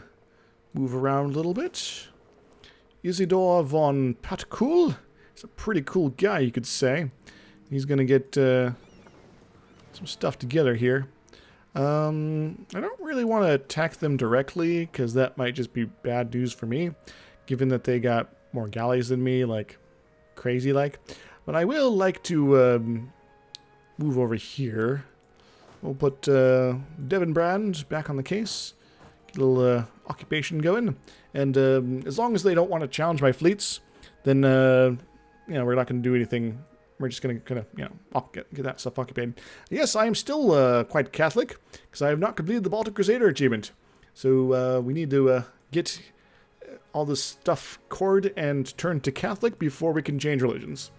move around a little bit. Isidor von Patkul is a pretty cool guy, you could say. He's going to get some stuff together here. I don't really want to attack them directly, because that might just be bad news for me, given that they got more galleys than me, like crazy like. But I will like to move over here. We'll put Devon Brand back on the case. Get a little occupation going. And as long as they don't want to challenge my fleets, then you know, we're not going to do anything. We're just going to kind of, you know, get that stuff occupied. Yes, I am still quite Catholic, because I have not completed the Baltic Crusader achievement. So we need to get all this stuff cored and turned to Catholic before we can change religions.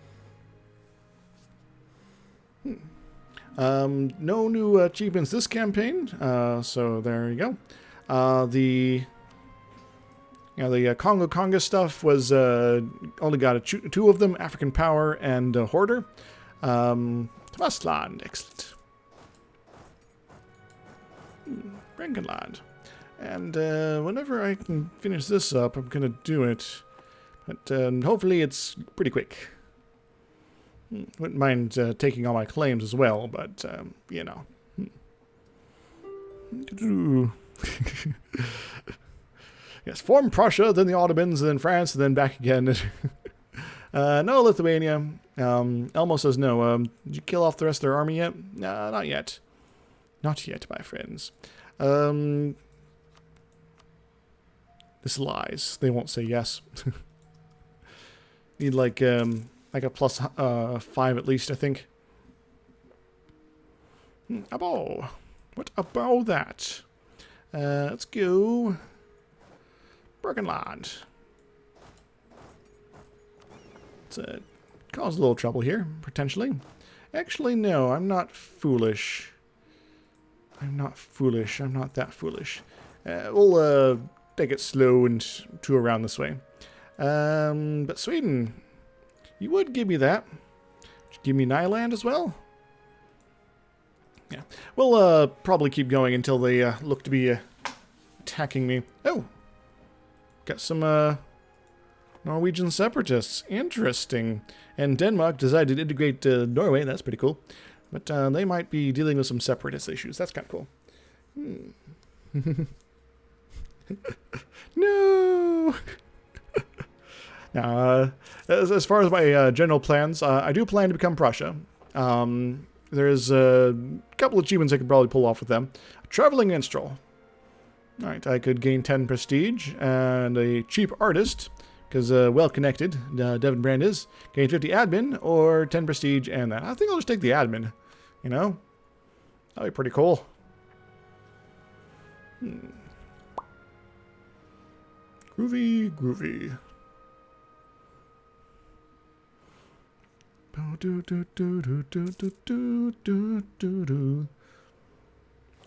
No new achievements this campaign, so there you go. The Congo stuff was only got two of them: African Power and Hoarder. Tavasland, excellent. Frankenland. And whenever I can finish this up, I'm going to do it. But hopefully it's pretty quick. Wouldn't mind taking all my claims as well, but, you know. Yes, form Prussia, then the Ottomans, then France, and then back again. No Lithuania. Elmo says no. Did you kill off the rest of their army yet? No, not yet. Not yet, my friends. This lies. They won't say yes. Need like a plus 5 at least, I think. Abo. What about that? Let's go. Burgenland. Let's cause a little trouble here, potentially. Actually, no, I'm not foolish. I'm not foolish. I'm not that foolish. We'll take it slow and tour around this way. But Sweden, you would give me that. Would you give me Nyland as well? Yeah. We'll probably keep going until they look to be attacking me. Oh! Got some Norwegian separatists. Interesting. And Denmark decided to integrate Norway. That's pretty cool. But they might be dealing with some separatist issues. That's kind of cool. No! Now, as far as my general plans, I do plan to become Prussia. There's a couple of achievements I could probably pull off with them. A traveling minstrel. Alright, I could gain 10 prestige, and a cheap artist, because well-connected, Devon Brand is. Gain 50 admin, or 10 prestige, and that. I think I'll just take the admin, you know? That'd be pretty cool. Groovy, groovy.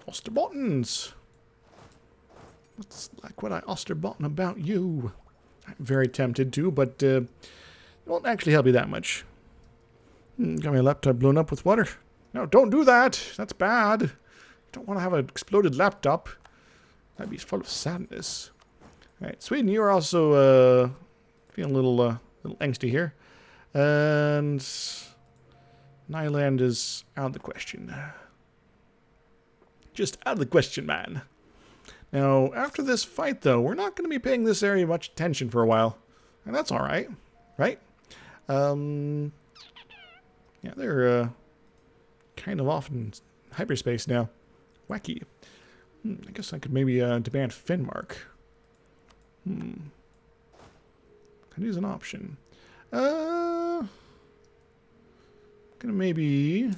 Osterbottens. What's like what I Osterbotten about you? I'm very tempted to, but it won't actually help you that much. Got my laptop blown up with water. No, don't do that. That's bad. You don't want to have an exploded laptop. That'd be full of sadness. All right, Sweden, you're also feeling a little angsty here. And Nyland is out of the question. Just out of the question, man. Now, after this fight, though, we're not going to be paying this area much attention for a while. And that's alright, right? Yeah, they're kind of off in hyperspace now. Wacky. I guess I could maybe demand Finnmark. Could use an option. Gonna maybe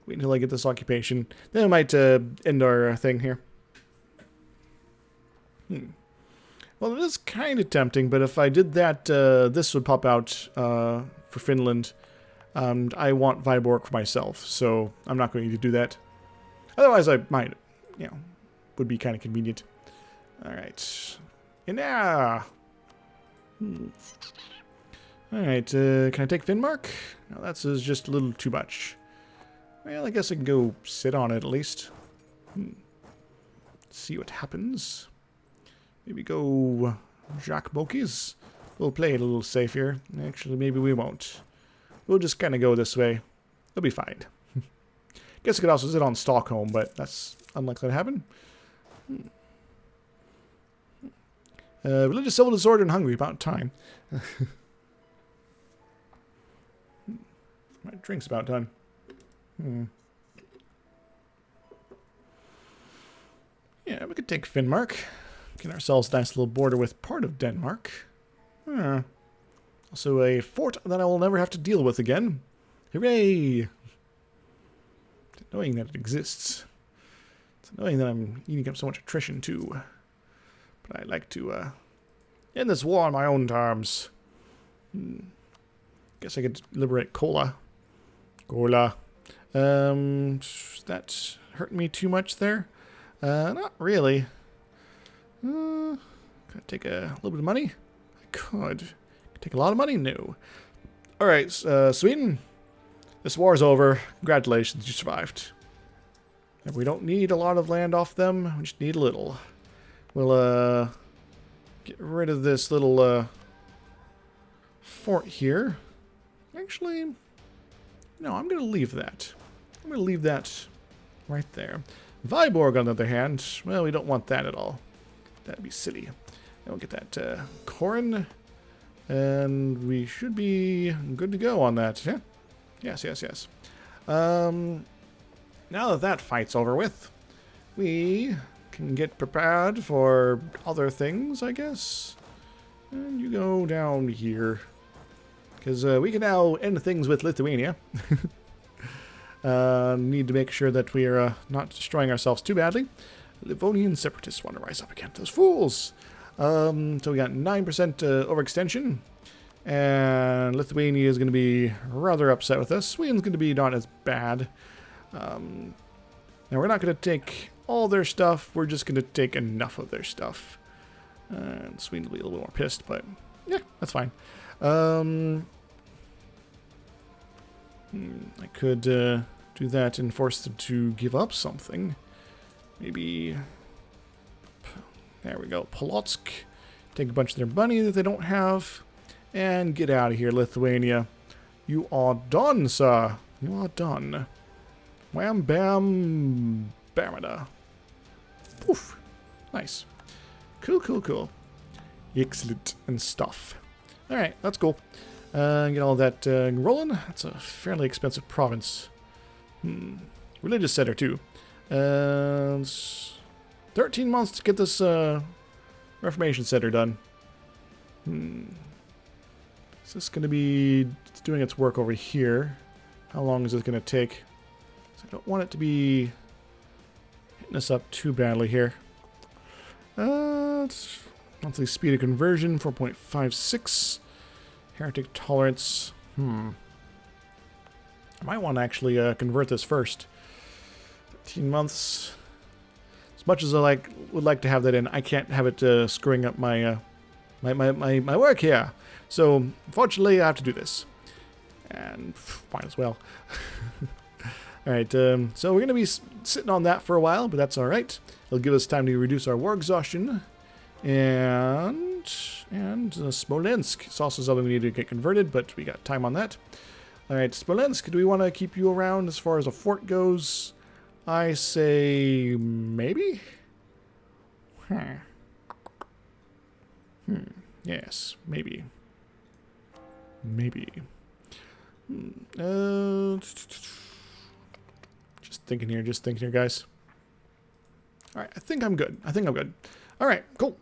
wait until I get this occupation. Then I might end our thing here. Well, it is kind of tempting, but if I did that, this would pop out for Finland. I want Viborg for myself, so I'm not going to do that. Otherwise, I might, you know, would be kind of convenient. All right. Yeah. All right. Can I take Finnmark? No, that's just a little too much. Well, I guess I can go sit on it at least. See what happens. Maybe go Jacques Bokies. We'll play it a little safe here. Actually, maybe we won't. We'll just kind of go this way. It'll be fine. Guess I could also sit on Stockholm, but that's unlikely to happen. Religious civil disorder in Hungary, about time. My drink's about done. Yeah, we could take Finnmark. Get ourselves a nice little border with part of Denmark. Also a fort that I will never have to deal with again. Hooray! It's annoying that it exists. It's annoying that I'm eating up so much attrition too. But I'd like to end this war on my own terms. Guess I could liberate Kola. That hurt me too much there? Not really. Could I take a little bit of money? I could. Take a lot of money? No. Alright, Sweden. This war's over. Congratulations, you survived. And we don't need a lot of land off them. We just need a little. We'll, get rid of this little, fort here. Actually, no, I'm going to leave that. I'm going to leave that right there. Viborg, on the other hand, well, we don't want that at all. That'd be silly. And we'll get that, Corin. And we should be good to go on that. Yeah? Yes. Now that that fight's over with, we can get prepared for other things, I guess. And you go down here. Because we can now end things with Lithuania. Need to make sure that we are not destroying ourselves too badly. Livonian separatists want to rise up against those fools. So we got 9% overextension. And Lithuania is going to be rather upset with us. Sweden's going to be not as bad. Now we're not going to take all their stuff. We're just going to take enough of their stuff. And Sweden will be a little more pissed, but yeah, that's fine. I could do that and force them to give up something. Maybe... There we go. Polotsk. Take a bunch of their money that they don't have. And get out of here, Lithuania. You are done, sir. You are done. Wham, bam, bamada. Poof. Nice. Cool. Excellent and stuff. Alright, that's cool. Get all that rolling. That's a fairly expensive province. Religious center, too. 13 months to get this Reformation Center done. Is this going to be doing its work over here? How long is this going to take? I don't want it to be hitting us up too badly here. Monthly speed of conversion, 4.56. Heretic tolerance. I might want to actually convert this first. 13 months. As much as I would like to have that in, I can't have it screwing up my my work here. So unfortunately, I have to do this, and might as well. All right. So we're gonna be sitting on that for a while, but that's all right. It'll give us time to reduce our war exhaustion, and Smolensk. It's also something we need to get converted, but we got time on that. All right, Smolensk. Do we want to keep you around as far as a fort goes? I say maybe. Yes, maybe. Just thinking here, guys. All right, I think I'm good. All right, cool.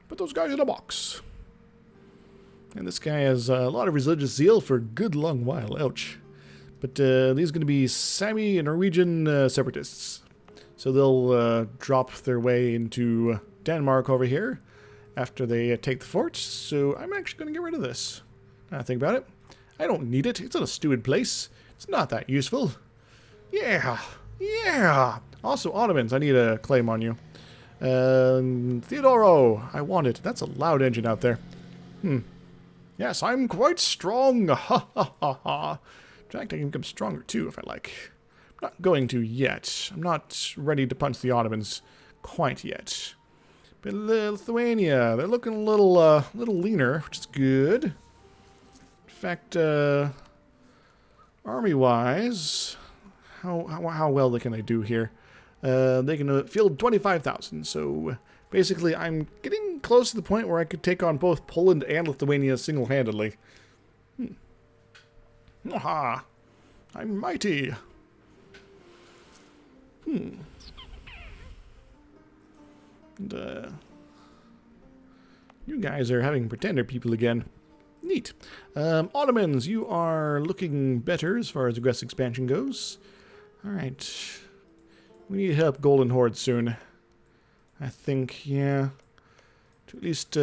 Put those guys in a box. And this guy has a lot of religious zeal for a good long while. Ouch. But these are going to be Sami and Norwegian separatists. So they'll drop their way into Denmark over here. after they take the fort, so I'm actually going to get rid of this. Now I think about it. I don't need it. It's in a stupid place. It's not that useful. Yeah. Yeah. Also, Ottomans, I need a claim on you. Theodoro, I want it. That's a loud engine out there. Yes, I'm quite strong. Ha ha ha ha. In fact, I can become stronger too if I like. I'm not going to yet. I'm not ready to punch the Ottomans quite yet. But Lithuania, they're looking a little leaner, which is good. In fact, army-wise, how well can they do here? They can field 25,000, so basically I'm getting close to the point where I could take on both Poland and Lithuania single-handedly. Aha! I'm mighty! And, you guys are having pretender people again. Neat. Ottomans, you are looking better as far as aggressive expansion goes. Alright. We need help Golden Horde soon. I think, yeah. To at least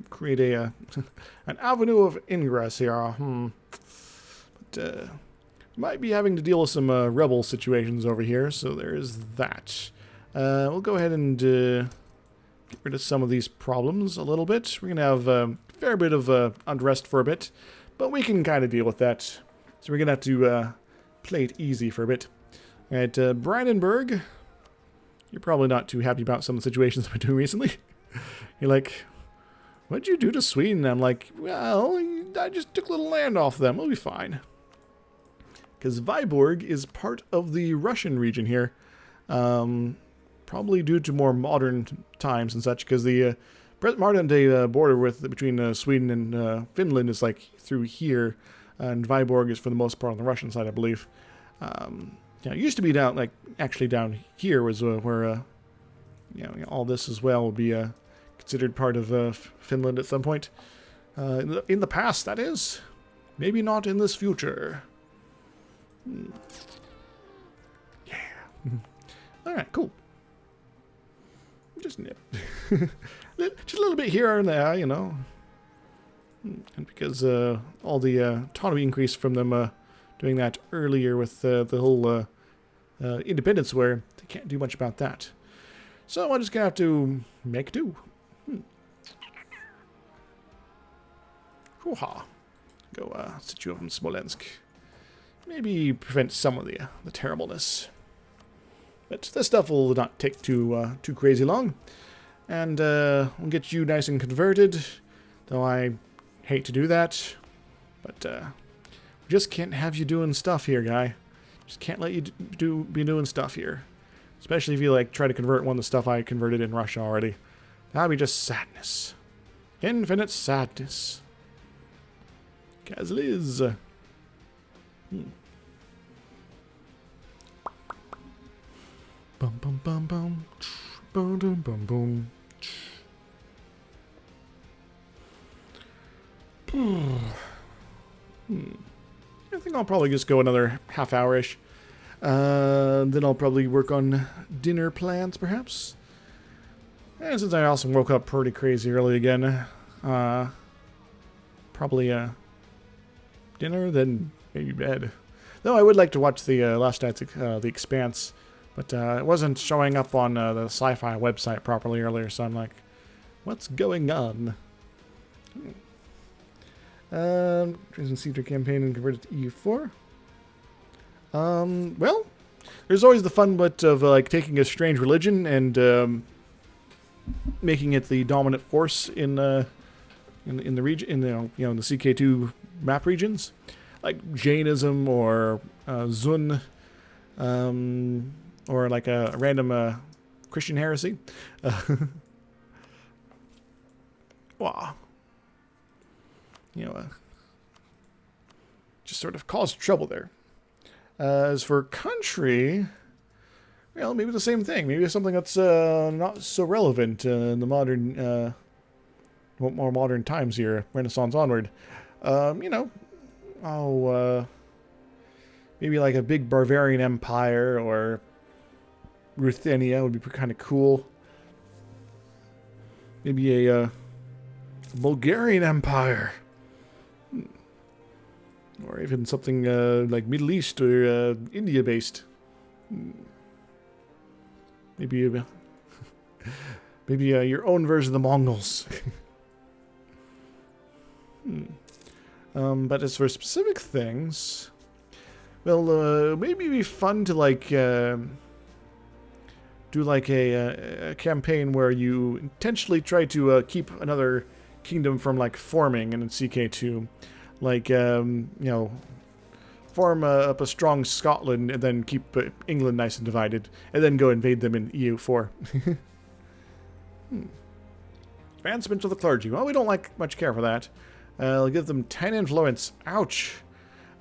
create a an avenue of ingress here. But might be having to deal with some rebel situations over here, so there is that. We'll go ahead and get rid of some of these problems a little bit. We're going to have a fair bit of unrest for a bit, but we can kind of deal with that. So we're going to have to play it easy for a bit. Alright, Brandenburg. You're probably not too happy about some of the situations I've been doing recently. You're like, what'd you do to Sweden? I'm like, well, I just took a little land off them. We'll be fine. Because Viborg is part of the Russian region here. Probably due to more modern times and such, because the modern day border between Sweden and Finland is like through here, and Viborg is for the most part on the Russian side, I believe. Yeah, it used to be down, actually down here was where, all this as well would be considered part of Finland at some point. In the past, that is. Maybe not in this future. Yeah. Alright, cool. Just nip. Just a little bit here and there, And because all the autonomy increase from them doing that earlier with the whole independence war, they can't do much about that. So I'm just going to have to make do. Hoo-ha. Go sit you up in Smolensk. Maybe prevent some of the terribleness. But this stuff will not take too crazy long. And we'll get you nice and converted. Though I hate to do that. But we just can't have you doing stuff here, guy. Just can't let you be doing stuff here. Especially if you try to convert one of the stuff I converted in Russia already. That'd be just sadness. Infinite sadness. Kazliz. Bum bum bum bum. Boom boom boom boom. I think I'll probably just go another half hour-ish. Then I'll probably work on dinner plans, perhaps. And since I also woke up pretty crazy early again, probably dinner, then maybe bed. Though I would like to watch the last night's The Expanse, but it wasn't showing up on the sci-fi website properly earlier, so I'm like, what's going on? Transition Caesar campaign and converted to EU4. Well, there's always the fun bit of taking a strange religion and making it the dominant force in the region, in the CK2 map regions, like Jainism or Zun, or like a random Christian heresy. Wow. Just sort of caused trouble there. As for country, well, maybe the same thing. Maybe something that's not so relevant in the modern, more modern times here, Renaissance onward. Maybe like a big Bavarian Empire or Ruthenia would be kind of cool. Maybe a Bulgarian Empire. Or even something like Middle East or India-based. Maybe maybe your own version of the Mongols. But as for specific things, well, maybe it'd be fun to like do like a campaign where you intentionally try to keep another kingdom from like forming in CK2, like you know, form up a strong Scotland and then keep England nice and divided, and then go invade them in EU4. Advancement of the clergy. Well, we don't like much care for that. I'll give them 10 influence. Ouch.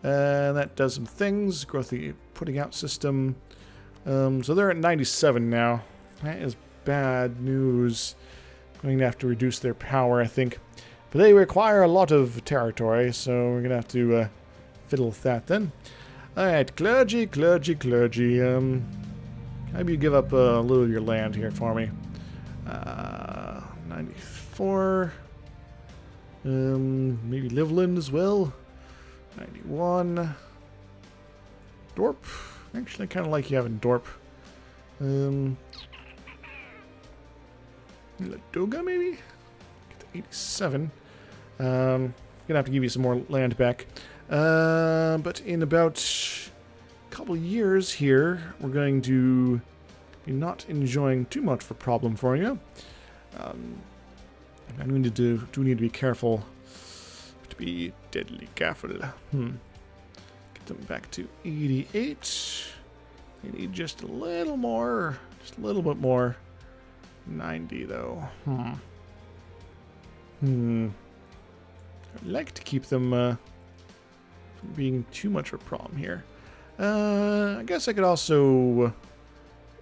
That does some things. Growth the putting out system. So they're at 97 now. That is bad news. Going to have to reduce their power, I think. But they require a lot of territory, so we're going to have to fiddle with that then. Alright, clergy. Maybe you give up a little of your land here for me. 94. Maybe Liveland as well. 91. Dorp. Actually, I kind of like you having Dorp. Ladoga, maybe? Get to 87. Gonna have to give you some more land back. But in about a couple years here, we're going to be not enjoying too much of a problem for you. I need to be careful. To be deadly careful. Get them back to 88. They need just a little more. Just a little bit more. 90 though. I'd like to keep them from being too much of a problem here. I guess I could also,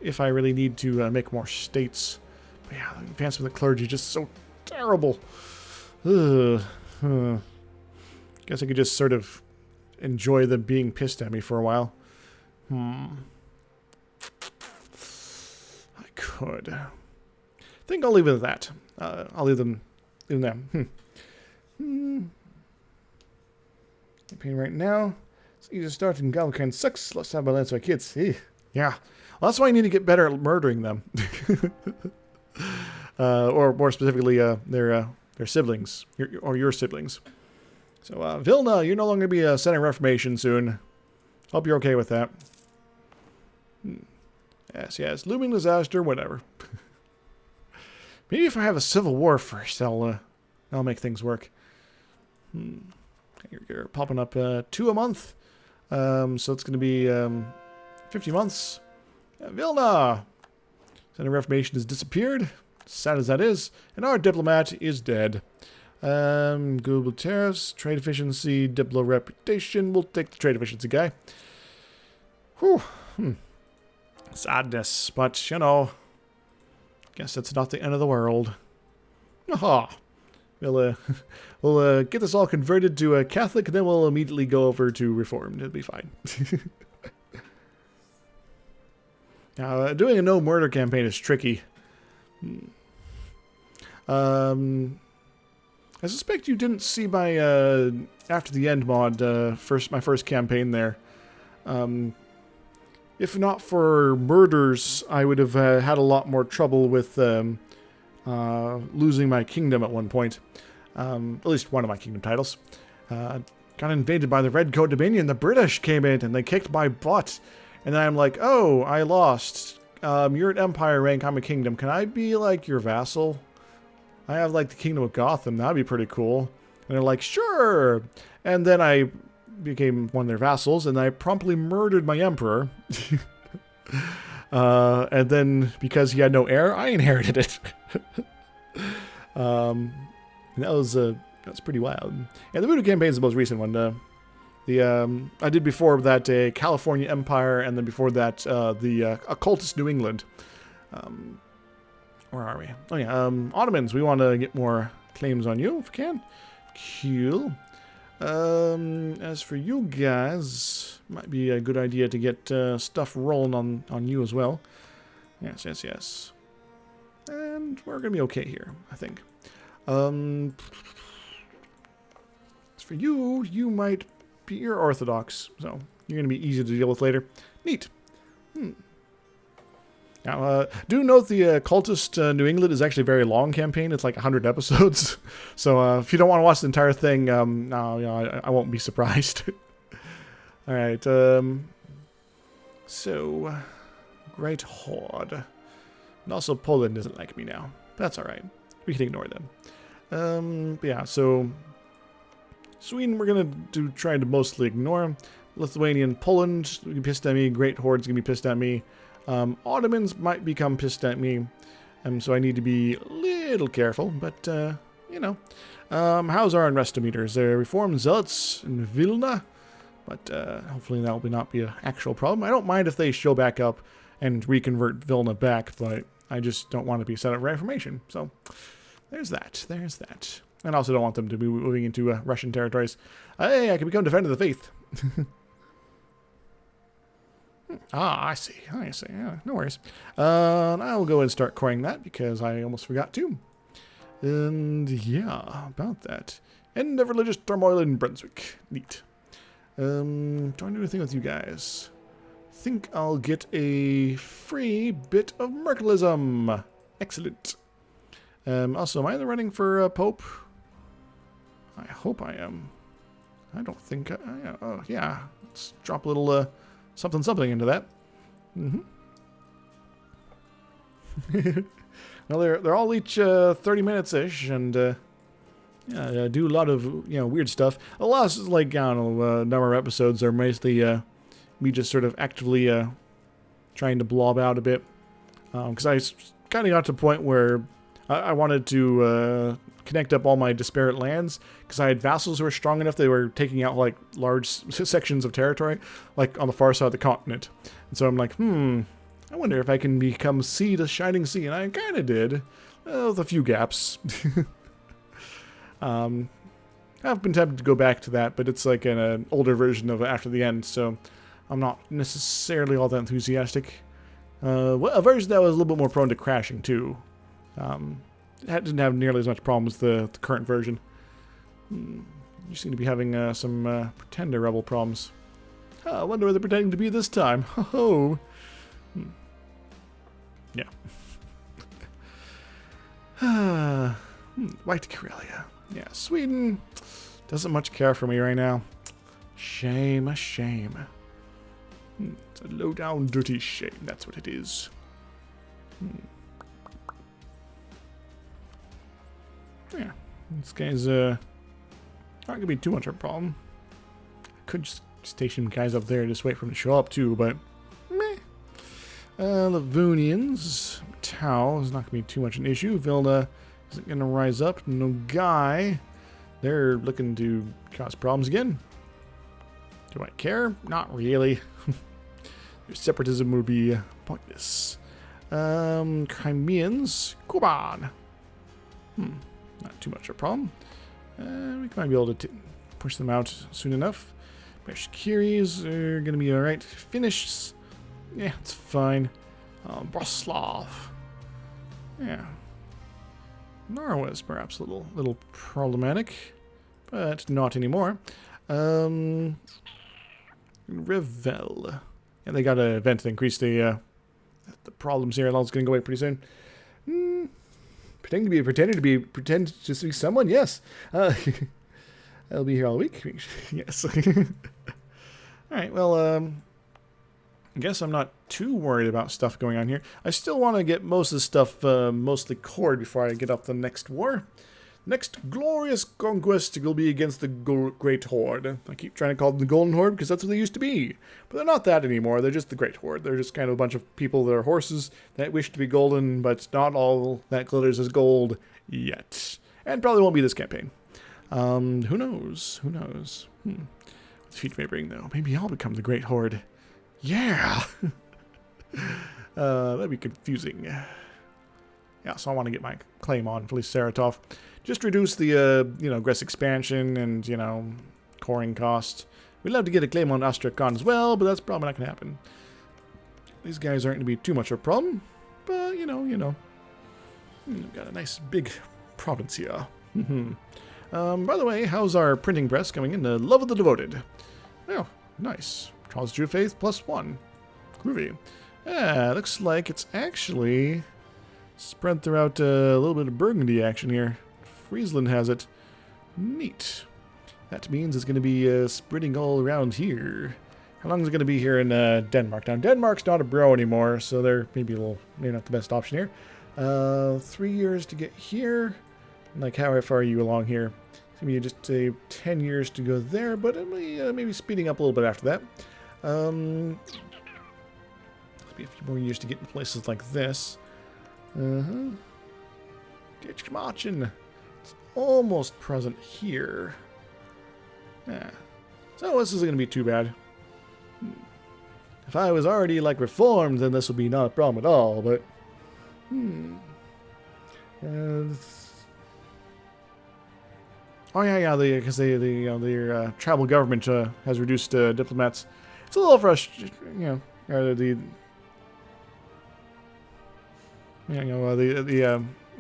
if I really need to, make more states. But yeah, the advancement of the clergy is just so terrible. Guess I could just sort of enjoy them being pissed at me for a while. I could. I think I'll leave it at that. I'll leave them in them. Campaign right now. It's easy to start in Galvacan 6. Let's have balance my kids. Yeah. Well, that's why I need to get better at murdering them. Or more specifically, their siblings. Your siblings. So, Vilna, you're no longer going to be sending Reformation soon. Hope you're okay with that. Yes. Looming disaster, whatever. Maybe if I have a civil war first, I'll make things work. You're popping up 2 a month. So it's going to be 50 months. Vilna! Sending Reformation has disappeared. Sad as that is. And our diplomat is dead. Global tariffs, trade efficiency, diplo reputation. We'll take the trade efficiency guy. Whew. Sadness, but you know, guess that's not the end of the world. Aha. We'll get this all converted to a Catholic, and then we'll immediately go over to Reformed. It'll be fine. Now, doing a no murder campaign is tricky. I suspect you didn't see my after the end mod my first campaign there. If not for murders, I would have had a lot more trouble with losing my kingdom at one point. At least one of my kingdom titles. Got invaded by the Red Coat Dominion. The British came in and they kicked my butt. And then I'm like, oh, I lost. You're an empire rank, I'm a kingdom. Can I be like your vassal? I have like the kingdom of Gotham. That'd be pretty cool. And they're like, sure. And then I became one of their vassals, and I promptly murdered my emperor. And then, because he had no heir, I inherited it. And that was pretty wild. And the Voodoo campaign is the most recent one. I did before that a California Empire, and then before that the Occultist New England. Where are we? Oh yeah, Ottomans. We want to get more claims on you if we can. Cool. As for you guys, might be a good idea to get stuff rolling on you as well. Yes. And we're going to be okay here, I think. As for you, you might be... You're Orthodox, so you're going to be easy to deal with later. Neat. Now, do note the Cultist New England is actually a very long campaign. It's like 100 episodes. So if you don't want to watch the entire thing, no, you know, I won't be surprised. All right. So, Great Horde. And also Poland doesn't like me now. That's all right. We can ignore them. But yeah, so Sweden we're going to try to mostly ignore. Lithuania and Poland will be pissed at me. Great Horde's going to be pissed at me. Ottomans might become pissed at me. So I need to be a little careful. But, you know. How's our unrest meters? There reformed zealots in Vilna. But hopefully that will not be an actual problem. I don't mind if they show back up and reconvert Vilna back, but I just don't want to be set up for Reformation. So there's that. There's that. And I also don't want them to be moving into Russian territories. Hey, I can become Defender of the Faith. I see. I see. Yeah, no worries. I will go and start coring that because I almost forgot to. And yeah, about that. End of religious turmoil in Brunswick. Neat. Do I do anything with you guys? Think I'll get a free bit of Merkelism. Excellent. Also, am I running for Pope? I hope I am. I don't think oh, yeah. Let's drop a little something into that. Well, they're all each 30 minutes-ish, and yeah, do a lot of, you know, weird stuff. A lot of, like, I don't know, number of episodes are mostly me just sort of actively trying to blob out a bit. Because I kind of got to the point where I wanted to connect up all my disparate lands, because I had vassals who were strong enough they were taking out, like, large sections of territory, like, on the far side of the continent. And so I'm like, I wonder if I can become sea to Shining Sea, and I kind of did, with a few gaps. I've been tempted to go back to that, but it's like an older version of After the End, so I'm not necessarily all that enthusiastic. A version that was a little bit more prone to crashing, too. It didn't have nearly as much problem as the current version. You seem to be having some Pretender Rebel problems. I wonder what they're pretending to be this time. Ho-ho! Yeah. White Karelia. Yeah, Sweden doesn't much care for me right now. Shame, a shame. It's a low-down, dirty shame. That's what it is. Yeah, these guys not gonna be too much of a problem. I could just station guys up there and just wait for them to show up too, but meh. Livonians, Tau is not gonna be too much an issue. Vilna isn't gonna rise up. No guy. They're looking to cause problems again. Do I care? Not really. Their separatism would be pointless. Crimeans, Kuban. Not too much of a problem. We might be able to push them out soon enough. Bashkiris are going to be alright. Finnish, yeah, it's fine. Broslav. Yeah. Norway's perhaps a little problematic, but not anymore. Revel. Yeah, they got an event to increase the problems here. That's going to go away pretty soon. Pretend to be someone. Yes. I'll be here all week. Yes. All right. Well, I guess I'm not too worried about stuff going on here. I still want to get most of the stuff mostly cored before I get up the next war. Next glorious conquest will be against the Great Horde. I keep trying to call them the Golden Horde because that's what they used to be. But they're not that anymore. They're just the Great Horde. They're just kind of a bunch of people that are horses that wish to be golden, but not all that glitters is gold yet. And probably won't be this campaign. Who knows? Who knows? What the future may bring, though. Maybe I'll become the Great Horde. Yeah! That'd be confusing. Yeah, so I want to get my claim on for Saratov. Just reduce the, aggressive expansion and, coring cost. We'd love to get a claim on Astrakhan as well, but that's probably not going to happen. These guys aren't going to be too much of a problem, but, you know. We've got a nice big province here. By the way, how's our printing press coming in? Love of the Devoted. Oh, nice. Charles Jew Faith +1. Groovy. Yeah, looks like it's actually spread throughout a little bit of Burgundy action here. Friesland has it. Neat. That means it's going to be spreading all around here. How long is it going to be here in Denmark? Now, Denmark's not a bro anymore, so they're maybe not the best option here. 3 years to get here. Like, how far are you along here? It's going to be just 10 years to go there, but it'll be maybe speeding up a little bit after that. It'll be a few more years to get in places like this. Ditch marching. It's almost present here. Yeah. So this isn't going to be too bad. If I was already, like, reformed, then this would be not a problem at all, but... oh, yeah, because their tribal government has reduced diplomats. It's a little frustrating,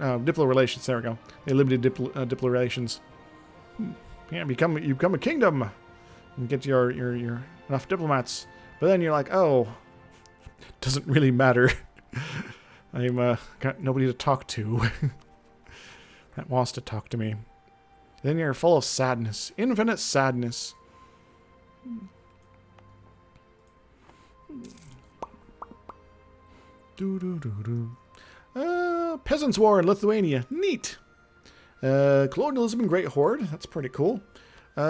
diplo relations, there we go. The limited diplo relations. Yeah, you become a kingdom and get your enough diplomats. But then you're like, oh, doesn't really matter. I'm got nobody to talk to that wants to talk to me. Then you're full of sadness, infinite sadness. Peasants' War in Lithuania, neat. Colonialism in Great Horde, that's pretty cool. Do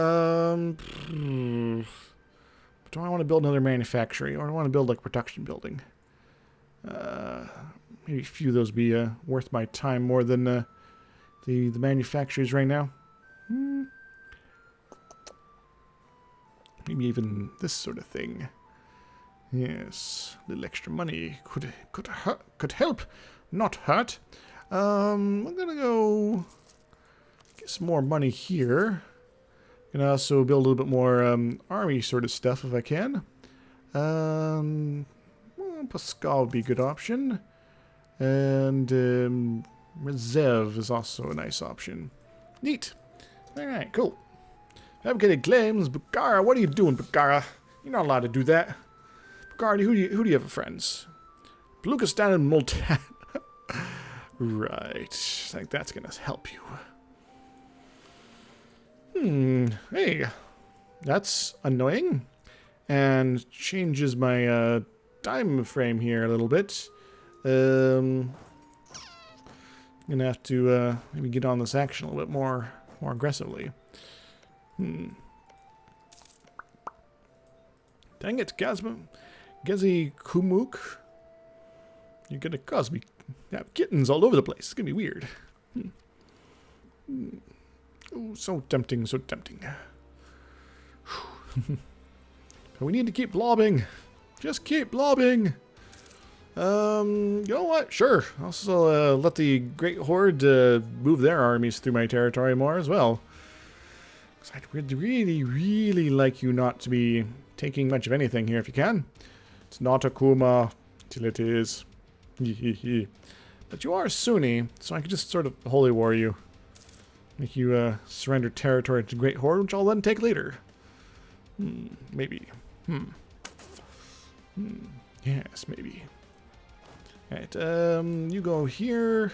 I want to build another manufactory, or do I want to build like a production building? Maybe a few of those be worth my time more than the manufacturers right now. Maybe even this sort of thing. Yes, a little extra money could help, not hurt. I'm gonna go get some more money here. Gonna also build a little bit more army sort of stuff if I can. Well, Pascal would be a good option. And Reserve is also a nice option. Neat. Alright, cool. Fabricated claims. Bulgaria, what are you doing, Bulgaria? You're not allowed to do that. Bulgaria, who do you have for friends? Blukistan and Multan. Right. I think that's gonna help you. Hey, that's annoying, and changes my time frame here a little bit. Gonna have to maybe get on this action a little bit more aggressively. Dang it, Gezi Kumuk, you're gonna cause me have kittens all over the place. It's gonna be weird. Oh, so tempting, so tempting. We need to keep blobbing. Just keep blobbing. You know what? Sure. Also, let the Great Horde move their armies through my territory more as well. Because I'd really, really like you not to be taking much of anything here if you can. It's not a Kuma till it is. But you are Sunni, so I could just sort of holy war you. Make you surrender territory to Great Horde, which I'll then take later. Maybe. Yes, maybe. Alright, you go here.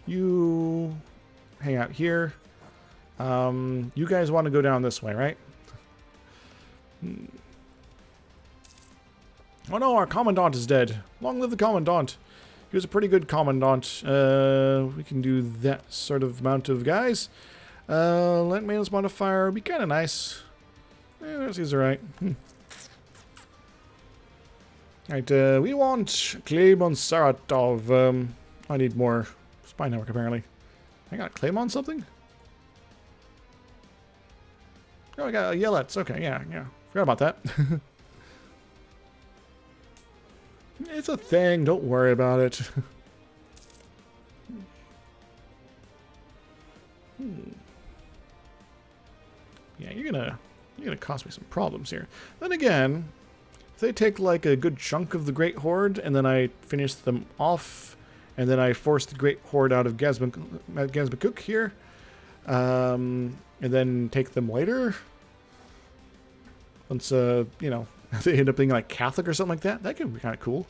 You hang out here. You guys want to go down this way, right? Oh no, our Commandant is dead. Long live the Commandant. He was a pretty good Commandant. We can do that sort of amount of guys. Land maintenance modifier would be kind of nice. Yeah, he's alright. Right, we want claim on Saratov. I need more spy network, apparently. I got a claim on something? Oh, I got a Yellets. Okay, yeah. Forgot about that. It's a thing. Don't worry about it. Yeah, you're gonna cause me some problems here. Then again, if they take like a good chunk of the Great Horde and then I finish them off And then I forced the Great Horde out of Gazmakuk here. And then take them later. Once, you know, they end up being like Catholic or something like that. That could be kind of cool.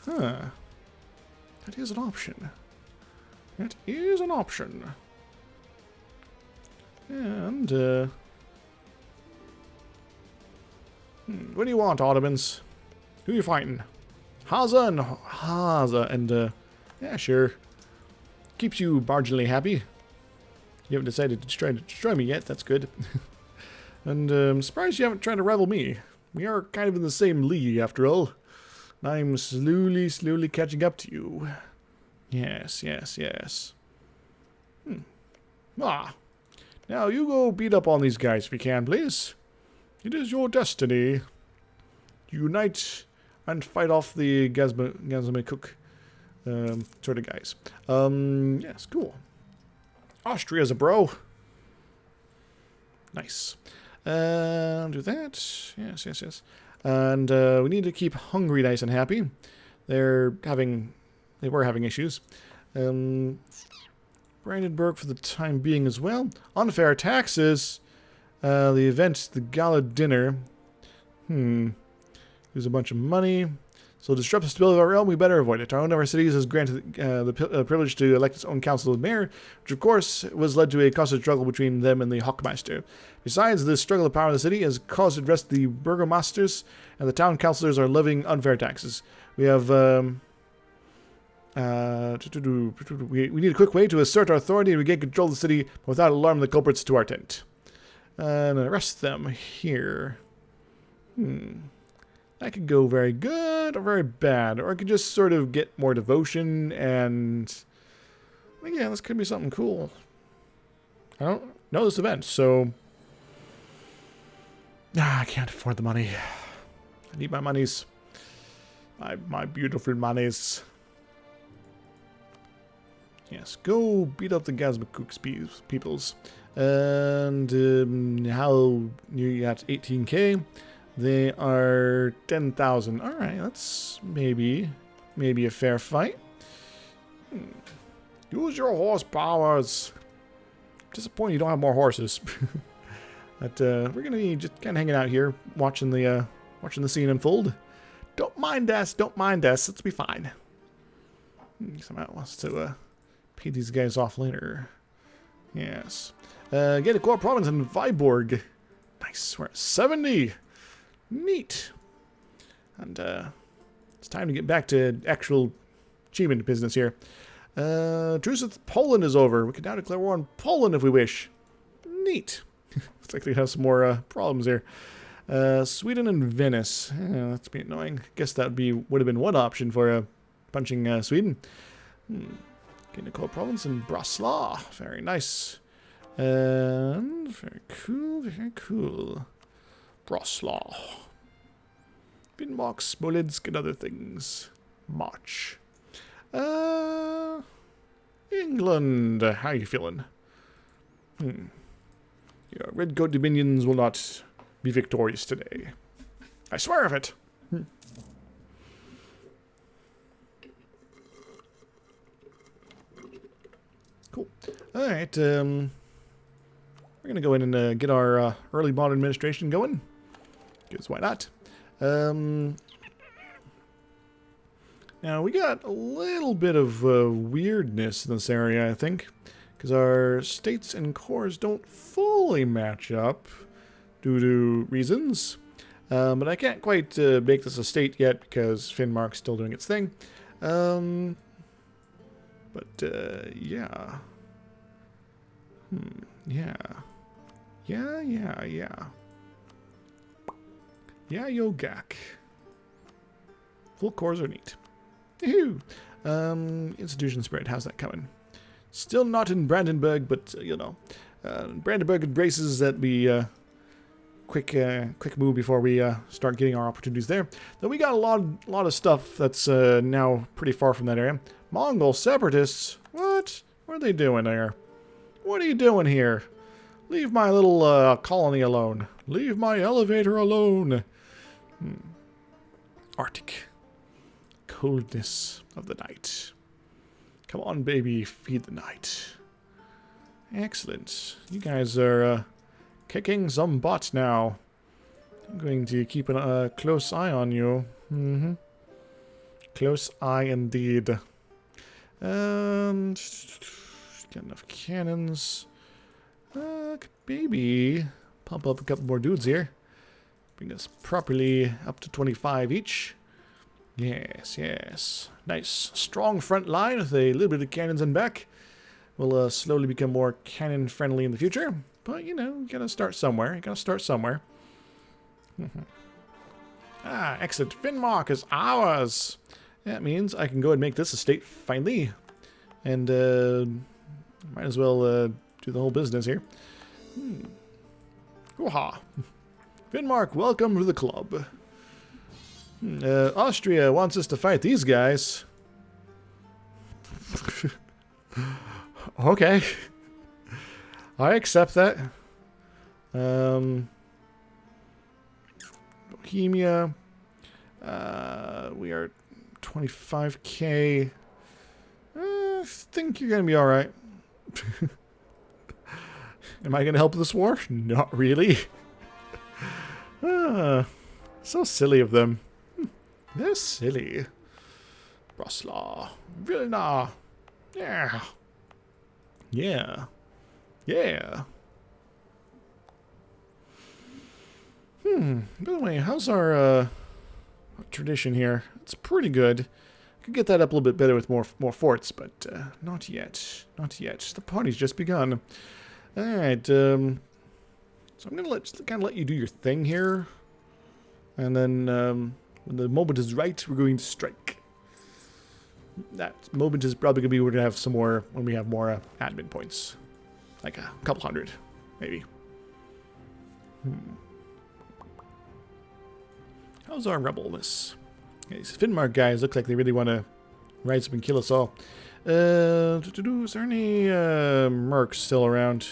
Huh. That is an option. That is an option. And, what do you want, Ottomans? Who are you fighting? Haza and, yeah, sure. Keeps you marginally happy. You haven't decided to try to destroy me yet, that's good. And, I'm surprised you haven't tried to rival me. We are kind of in the same league, after all. And I'm slowly catching up to you. Yes. Ah. Now, you go beat up on these guys if you can, please. It is your destiny. Unite and fight off the Gazmakuk sort of guys. Yes, cool. Austria's a bro. Nice. Do that. Yes. And we need to keep Hungary nice and happy. They were having issues. Brandenburg for the time being as well. Unfair taxes. The event, the gala dinner. Lose a bunch of money. So disrupt the stability of our realm, we better avoid it. Our own of our cities is granted the privilege to elect its own council of mayor, which of course was led to a constant struggle between them and the Hochmeister. Besides, this struggle of power in the city has caused unrest. The burgomasters and the town councillors are levying unfair taxes. We have we need a quick way to assert our authority and regain control of the city without alarming the culprits to our tent. And arrest them here. That could go very good or very bad. Or I could just sort of get more devotion and... yeah, this could be something cool. I don't know this event, so... I can't afford the money. I need my monies. My beautiful monies. Yes, go beat up the Gazmakuk peoples. And how you got 18k? They are 10,000. All right, that's maybe a fair fight. Use your horse powers. Disappointed you don't have more horses. But we're gonna be just kind of hanging out here, watching the scene unfold. Don't mind us. Let's be fine. Somehow wants to pay these guys off later. Yes. Get a core province in Viborg. Nice. We're at 70. Neat. And it's time to get back to actual achievement business here. Truce with Poland is over. We can now declare war on Poland if we wish. Neat. Looks like they have some more problems here. Sweden and Venice. That's be annoying. Guess that would have been one option for punching Sweden. Getting a core province in Brasla. Very nice. And very cool. Broslau. Binmark, Smolensk, and other things. March. England. How you feeling? Your red coat dominions will not be victorious today. I swear of it. Cool. Alright, we're gonna go in and get our early modern administration going. Because why not? Now, we got a little bit of weirdness in this area, I think. Because our states and cores don't fully match up due to reasons. But I can't quite make this a state yet because Finnmark's still doing its thing. Yeah. Yeah, Yogak. Full cores are neat. Yahoo! Institution spread, how's that coming? Still not in Brandenburg, but, you know. Brandenburg embraces that we, quick move before we, start getting our opportunities there. Though we got a lot of stuff that's, now pretty far from that area. Mongol separatists? What? What are they doing there? What are you doing here? Leave my little, colony alone. Leave my elevator alone. Arctic. Coldness of the night. Come on, baby, feed the night. Excellent. You guys are kicking some butt now. I'm going to keep a close eye on you. Close eye indeed. Get enough cannons. Could maybe pump up a couple more dudes here. Bring us properly up to 25 each. Yes, yes. Nice. Strong front line with a little bit of cannons in back. We'll slowly become more cannon friendly in the future. But, you know, you gotta start somewhere. You gotta start somewhere. Excellent. Finnmark is ours. That means I can go and make this estate finally. And, might as well do the whole business here. Hoo-ha. Finnmark, welcome to the club. Austria wants us to fight these guys. Okay. I accept that. Bohemia. We are 25k. I think you're going to be alright. Am I going to help this war? Not really. So silly of them. They're silly. Roslaw. Vilna. Yeah. Yeah. Yeah. By the way, how's our tradition here? It's pretty good. Could get that up a little bit better with more forts, but not yet. Not yet. The party's just begun. Alright, so I'm gonna let you do your thing here. And then when the moment is right, we're going to strike. That moment is probably gonna be we're gonna have some more when we have more admin points. Like a couple hundred, maybe. How's our rebelness? These Finnmark guys look like they really want to rise up and kill us all. Is there any mercs still around?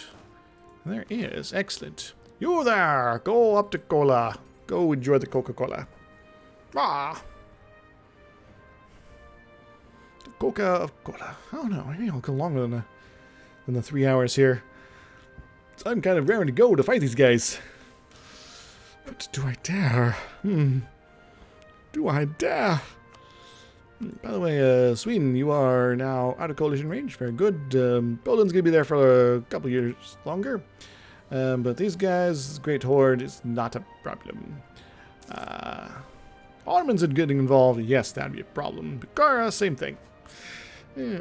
There is. Excellent. You there! Go up to Cola. Go enjoy the Coca-Cola. Ah! The Coca-Cola. I don't know. Maybe I'll go longer than the 3 hours here. So I'm kind of raring to go to fight these guys. But do I dare? Do I dare? By the way, Sweden, you are now out of coalition range. Very good. Poland's going to be there for a couple years longer. But these guys, Great Horde, is not a problem. Ottomans are getting involved. Yes, that'd be a problem. Bukhara, same thing.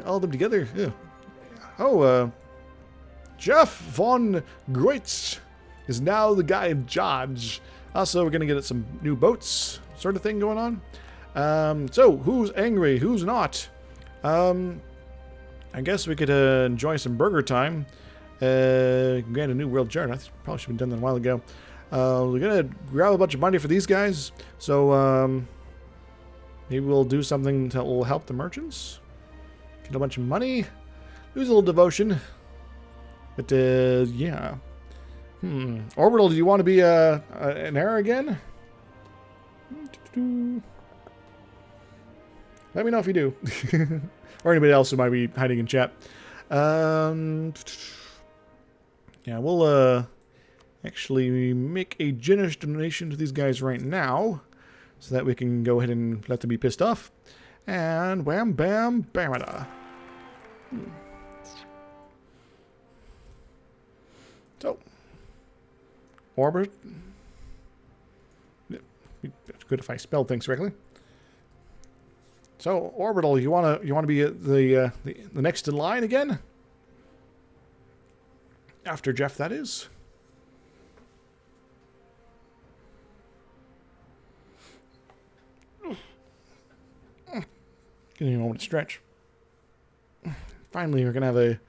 All of them together. Yeah. Oh, Jeff von Greutz is now the guy in charge. Also, we're going to get some new boats, sort of thing going on. So, who's angry? Who's not? I guess we could enjoy some burger time. Grant a new world journal. I probably should have done that a while ago. We're going to grab a bunch of money for these guys. So, maybe we'll do something that will help the merchants. Get a bunch of money. Lose a little devotion. But, yeah. Orbital, do you want to be an heir again? Let me know if you do. Or anybody else who might be hiding in chat. Yeah, we'll actually make a generous donation to these guys right now. So that we can go ahead and let them be pissed off. And wham bam bamada. So, orbit. It's good if I spell things correctly. So, Orbital, you wanna be the next in line again? After Jeff, that is. Give me a moment to stretch. Finally, we're gonna have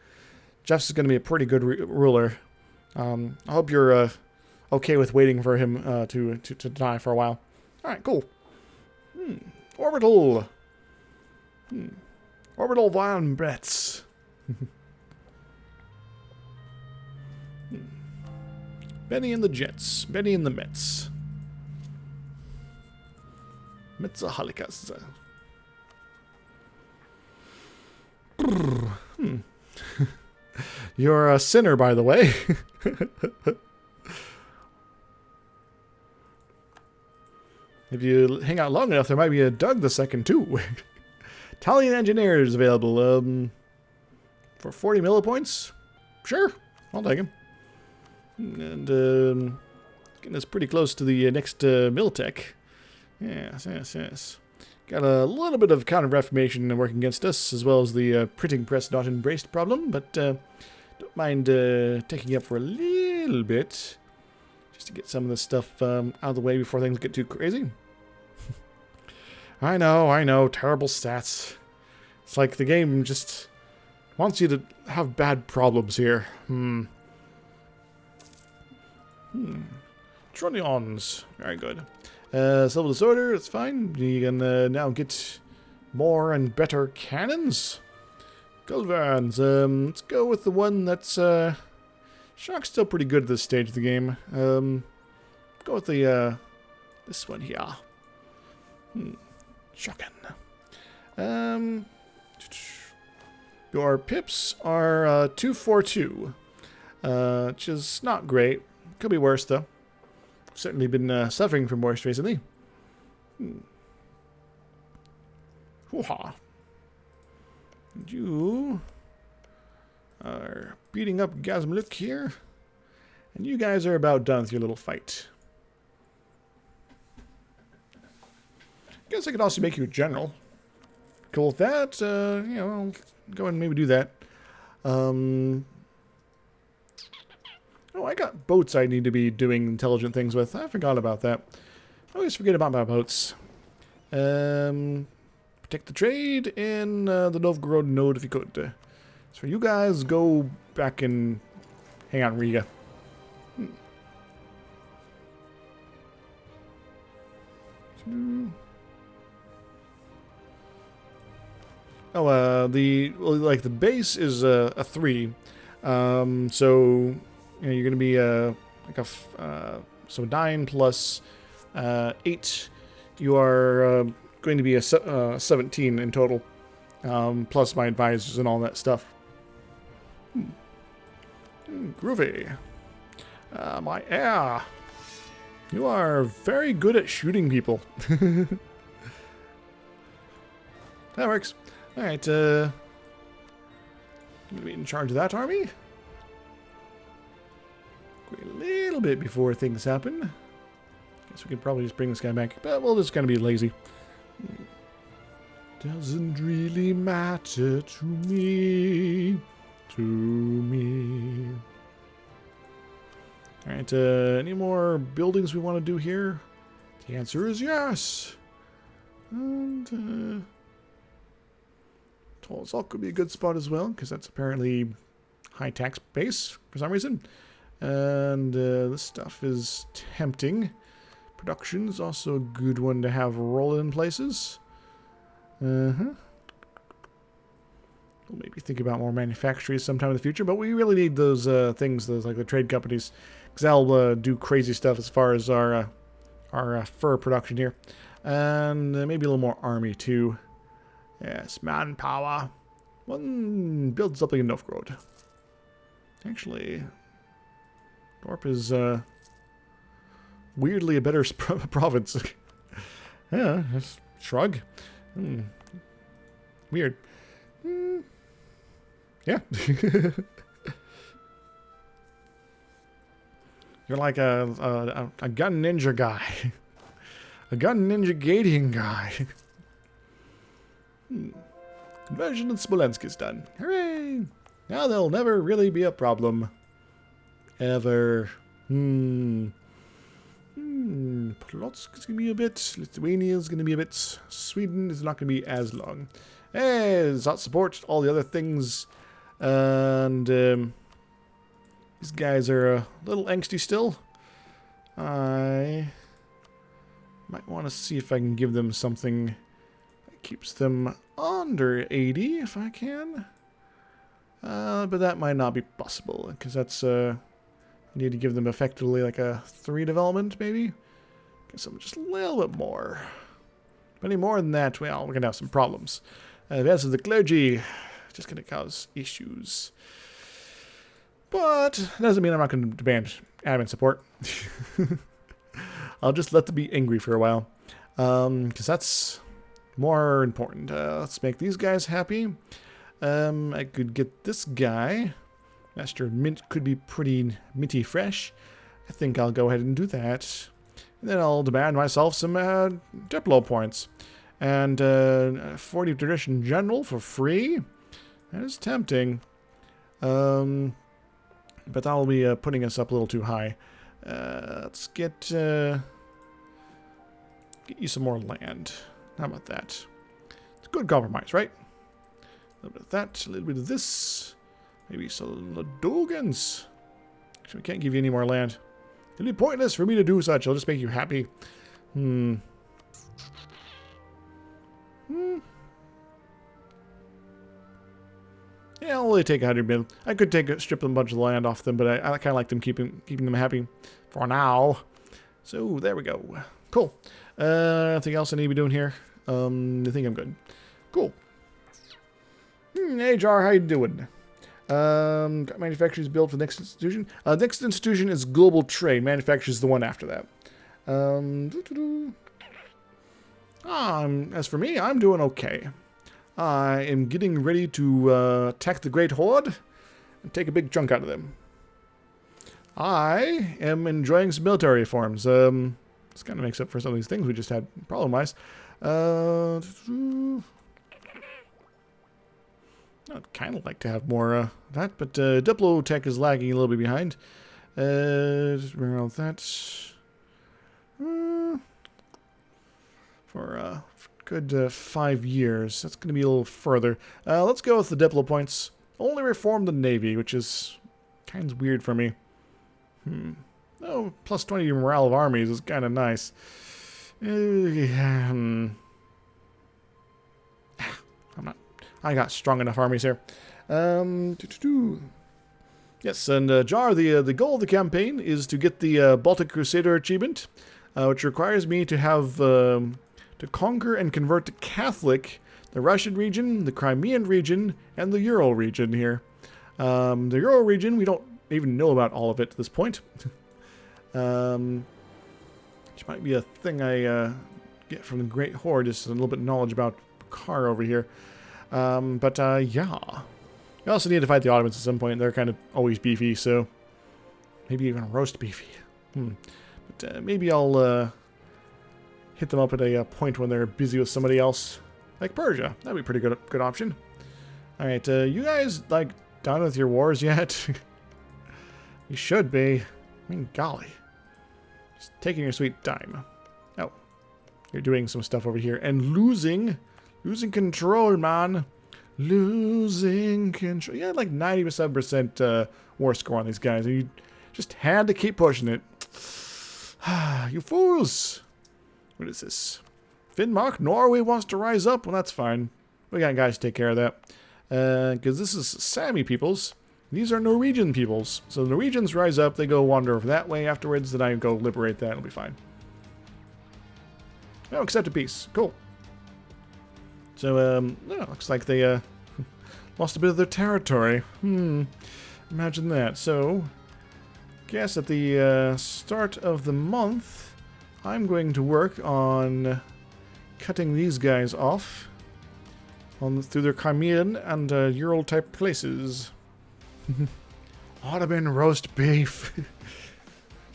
Jeff's gonna be a pretty good ruler. I hope you're okay with waiting for him to die for a while. All right, cool. Orbital. Orbital von Bretz. Benny and the Jets. Benny and the Mets. Metzahalikas. You're a sinner, by the way. If you hang out long enough, there might be a Doug the second, too. Italian engineers available. For 40 millipoints? Sure, I'll take him. And getting us pretty close to the next Miltech. Yes. Got a little bit of counter-reformation working against us, as well as the printing press not embraced problem, but don't mind taking it up for a little bit, just to get some of this stuff out of the way before things get too crazy. I know, terrible stats. It's like the game just wants you to have bad problems here. Tronions. Very good. Civil disorder, it's fine. You can now get more and better cannons. Goldvans. Let's go with the one that's... Shock's still pretty good at this stage of the game. Go with the... this one here. Shocking. Your pips are 242, which is not great. Could be worse, though. Certainly been suffering from worse recently. Hoo-ha. And you are beating up Gazmluk here. And you guys are about done with your little fight. Guess I could also make you a general. Cool with that. I'll go and maybe do that. Oh, I got boats I need to be doing intelligent things with. I forgot about that. I always forget about my boats. Protect the trade in the Novgorod node if you could. So you guys go back and hang out in Riga. Oh, the base is a 3. So you're going to be like so 9 plus 8. You are going to be a 17 in total, plus my advisors and all that stuff. Groovy. My air. You are very good at shooting people. That works. Alright, I'm going to be in charge of that army. Wait a little bit before things happen. Guess we could probably just bring this guy back, but we'll just kind of be lazy. Doesn't really matter to me. Alright, any more buildings we want to do here? The answer is yes. And, Tolsal could be a good spot as well, because that's apparently high tax base for some reason. And this stuff is tempting. Production is also a good one to have roll in places. We'll maybe think about more manufacturers sometime in the future, but we really need those things, those like the trade companies, because they'll do crazy stuff as far as our fur production here, and maybe a little more army too. Yes, manpower. One build something in Novgorod. Actually, Dorp is weirdly a better province. Yeah, just shrug. Weird. Yeah. You're like a gun ninja guy. A gun ninja gating guy. Conversion of Smolensk is done. Hooray! Now there'll never really be a problem. Ever. Polotsk is going to be a bit. Lithuania is going to be a bit. Sweden is not going to be as long. Hey, does not support all the other things. And these guys are a little angsty still. I might want to see if I can give them something that keeps them under 80 if I can. But that might not be possible because that's I need to give them effectively like a 3 development maybe. Get something just a little bit more. But any more than that, well, we're gonna have some problems. Advance of the clergy. just going to cause issues. But it doesn't mean I'm not going to demand admin support. I'll just let them be angry for a while. Because that's more important. Let's make these guys happy. I could get this guy. Master Mint could be pretty minty fresh. I think I'll go ahead and do that. And then I'll demand myself some Diplo points. And 40 Tradition General for free. That is tempting. But that'll be putting us up a little too high. Let's get you some more land. How about that? It's a good compromise, right? A little bit of that, a little bit of this. Maybe some Ladogans. Actually, we can't give you any more land. It'll be pointless for me to do such. I'll just make you happy. Yeah, I'll only take 100 mil. I could strip them a bunch of land off them, but I kind of like them keeping them happy for now. So there we go. Cool. Anything else I need to be doing here? I think I'm good. Cool. Hey Jar, how you doing? Got manufacturers built for the next institution. Next institution is global trade. Manufacturers is the one after that. As for me, I'm doing okay. I am getting ready to attack the Great Horde and take a big chunk out of them. I am enjoying some military reforms. This kind of makes up for some of these things we just had problem-wise. I'd kind of like to have more that, but Diplo Tech is lagging a little bit behind. Just bring around that. For a good 5 years. That's going to be a little further. Let's go with the Diplo points. Only reform the Navy, which is kind of weird for me. Oh, plus 20 morale of armies is kind of nice. I got strong enough armies here. Yes, and Jar, the goal of the campaign is to get the Baltic Crusader achievement, which requires me to have to conquer and convert to Catholic the Russian region, the Crimean region, and the Ural region here. The Ural region, we don't even know about all of it at this point. Which might be a thing I get from the Great Horde, just a little bit of knowledge about Bukhara over here. Yeah. We also need to fight the Ottomans at some point. They're kind of always beefy, so maybe even roast beefy. But maybe I'll hit them up at a point when they're busy with somebody else, like Persia. That'd be a pretty good option. All right, you guys like done with your wars yet? You should be. I mean, golly, just taking your sweet time. Oh, you're doing some stuff over here and losing control, man. Losing control. You had like 97% war score on these guys. You just had to keep pushing it. You fools. What is this? Finnmark, Norway wants to rise up. Well, that's fine. We got guys to take care of that. Because this is Sami peoples. These are Norwegian peoples. So the Norwegians rise up. They go wander over that way afterwards. Then I go liberate that. It'll be fine. Oh, accept a peace. Cool. So, looks like they lost a bit of their territory. Imagine that. So, guess at the start of the month, I'm going to work on cutting these guys off through their Crimean and Ural type places. Ottoman roast beef.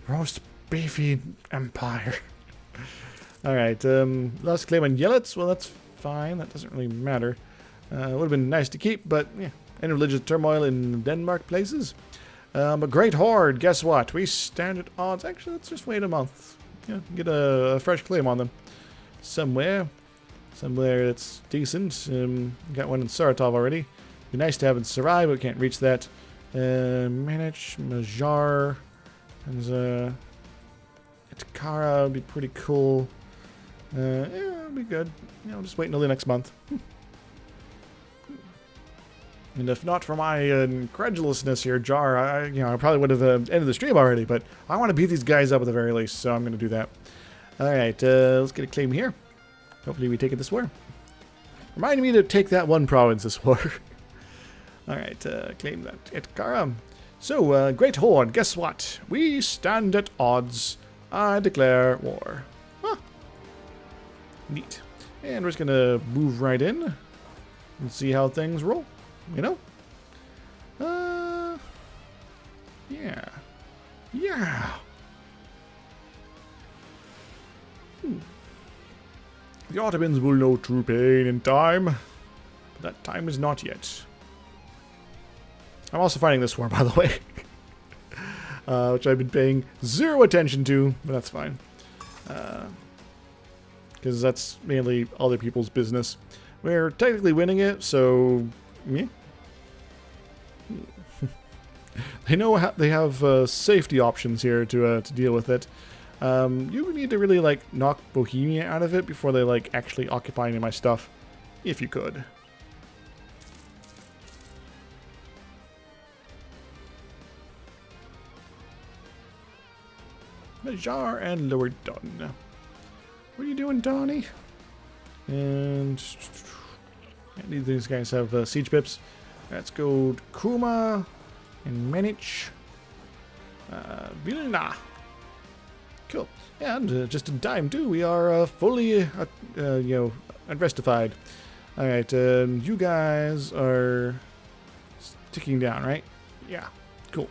Roast beefy empire. Alright, lost claim on Yelets. Well, that's fine. That doesn't really matter. It would have been nice to keep, but yeah. Any religious turmoil in Denmark places. But Great Horde, guess what? We stand at odds. Actually, let's just wait a month. Yeah, get a fresh claim on them. Somewhere that's decent. Got one in Saratov already. Be nice to have in Sarai, but we can't reach that. Manage, Majar, and Itakara would be pretty cool. Yeah, it'll be good. You know, just wait until the next month. And if not for my incredulousness here, Jar, I probably would have ended the stream already, but I want to beat these guys up at the very least, so I'm going to do that. Alright, let's get a claim here. Hopefully we take it this war. Reminding me to take that one province this war. Alright, claim that. Itkara. So, Great Horde, guess what? We stand at odds. I declare war. Huh. Neat. And we're just gonna move right in and see how things roll, you know? Yeah. Yeah. The Ottomans will know true pain in time, but that time is not yet. I'm also fighting this war, by the way, which I've been paying zero attention to, but that's fine. Because that's mainly other people's business. We're technically winning it, so yeah. They know they have safety options here to deal with it. You need to really like knock Bohemia out of it before they like actually occupy any of my stuff, if you could. Majar and Lower Dun. What are you doing, Donnie? And these guys have siege pips. Let's go Kuma and Menich. Vilna. Cool. And just in time too, we are fully, unrestified. All right, you guys are ticking down, right? Yeah. Cool.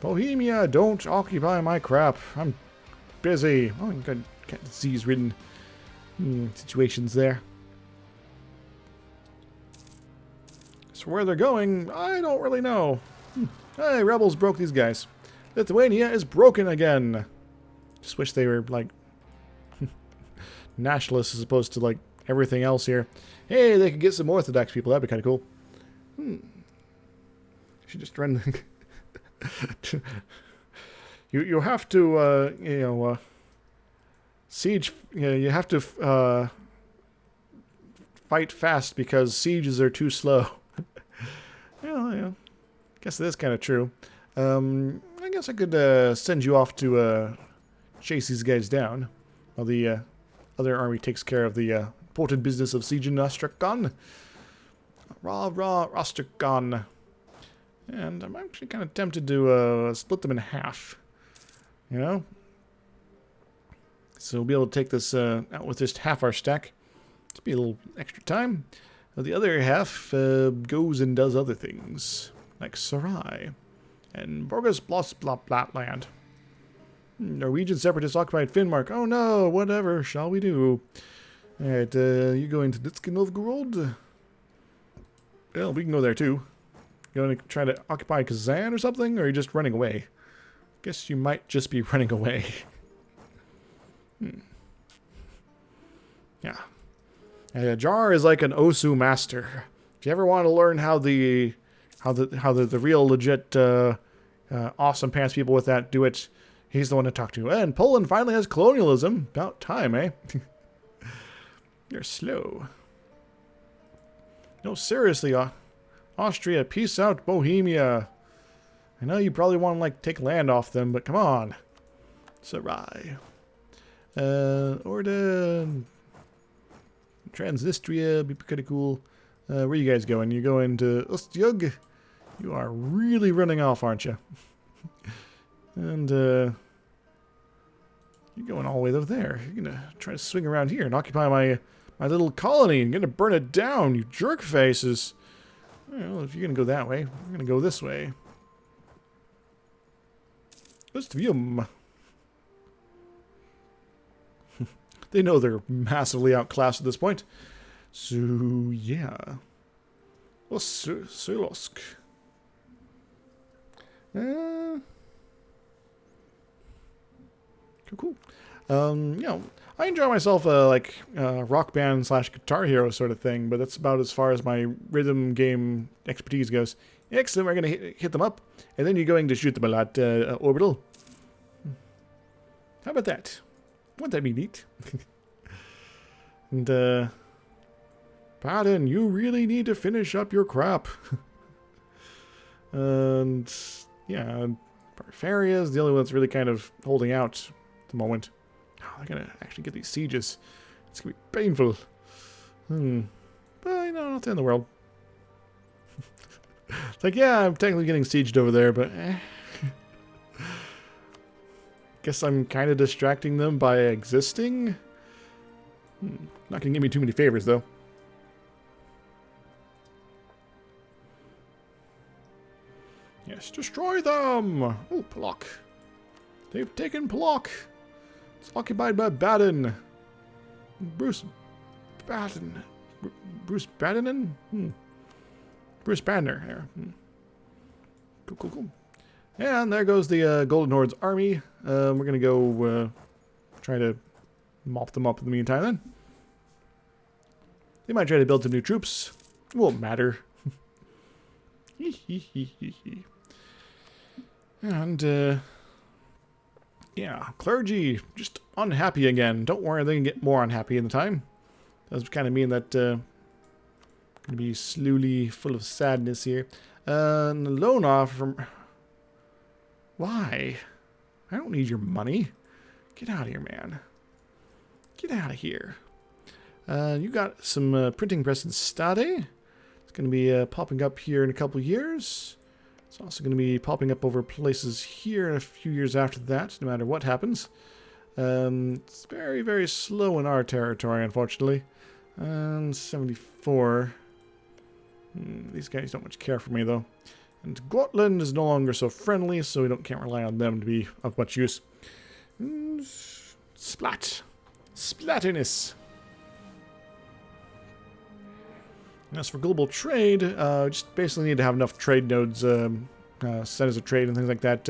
Bohemia, don't occupy my crap. I'm busy. Oh, I've got disease-ridden situations there. So where they're going, I don't really know. Hey, rebels broke these guys. Lithuania is broken again. Just wish they were, like, nationalists as opposed to, like, everything else here. Hey, they could get some Orthodox people. That'd be kind of cool. Should just run... you have to, siege... you have to, fight fast because sieges are too slow. Yeah, guess that's kind of true. I guess I could send you off to chase these guys down while the other army takes care of the important business of sieging Astrakhan. Rah, Astrakhan. And I'm actually kind of tempted to split them in half. You know? So we'll be able to take this out with just half our stack. Just be a little extra time. The other half goes and does other things, like Sarai and Borges Blossblattland. Norwegian separatists occupied Finnmark. Oh no, whatever shall we do? Alright, you going to Nitske Novgorod? Well, we can go there too. You want to try to occupy Kazan or something, or are you just running away? Guess you might just be running away. Yeah. Jar is like an Osu master. If you ever want to learn how the real legit awesome pants people with that do it, he's the one to talk to. And Poland finally has colonialism. About time, eh? You're slow. No, seriously, Austria, peace out, Bohemia. I know you probably want to like take land off them, but come on. Sarai. Orda. Transnistria, be pretty cool. Where are you guys going? You going to Ustjug? You are really running off, aren't you? And you're going all the way over there. You're gonna try to swing around here and occupy my little colony and gonna burn it down, you jerk faces. Well, if you're gonna go that way, we're gonna go this way. Ustvium. They know they're massively outclassed at this point. So, yeah. Sulosk. Cool. I enjoy myself rock band / guitar hero sort of thing, but that's about as far as my rhythm game expertise goes. Excellent, we're going to hit them up, and then you're going to shoot them a lot, Orbital. How about that? Wouldn't that be neat? And, Patton, you really need to finish up your crap. And, yeah, Parfaria is the only one that's really kind of holding out at the moment. Oh, they're going to actually get these sieges. It's going to be painful. But, you know, not the end of the world. It's like, yeah, I'm technically getting sieged over there, but guess I'm kind of distracting them by existing. Not gonna give me too many favors, though. Yes, destroy them! Oh, Plock. They've taken Plock. It's occupied by Baden. Bruce Baden. Bruce Badenin? Bruce Banner. There. Cool, cool, cool. And there goes the Golden Horde's army. We're going to go try to mop them up in the meantime then. They might try to build some new troops. It won't matter. And, yeah, clergy, just unhappy again. Don't worry, they can get more unhappy in the time. Does kind of mean that going to be slowly full of sadness here. Loan offer from... Why? I don't need your money. Get out of here, man. Get out of here. You got some printing press in Stade. It's going to be popping up here in a couple years. It's also going to be popping up over places here in a few years after that, no matter what happens. It's very, very slow in our territory, unfortunately. 74. These guys don't much care for me, though. And Gotland is no longer so friendly, so we can't rely on them to be of much use. Splat. Splatterness. As for global trade, just basically need to have enough trade nodes, centers of trade and things like that,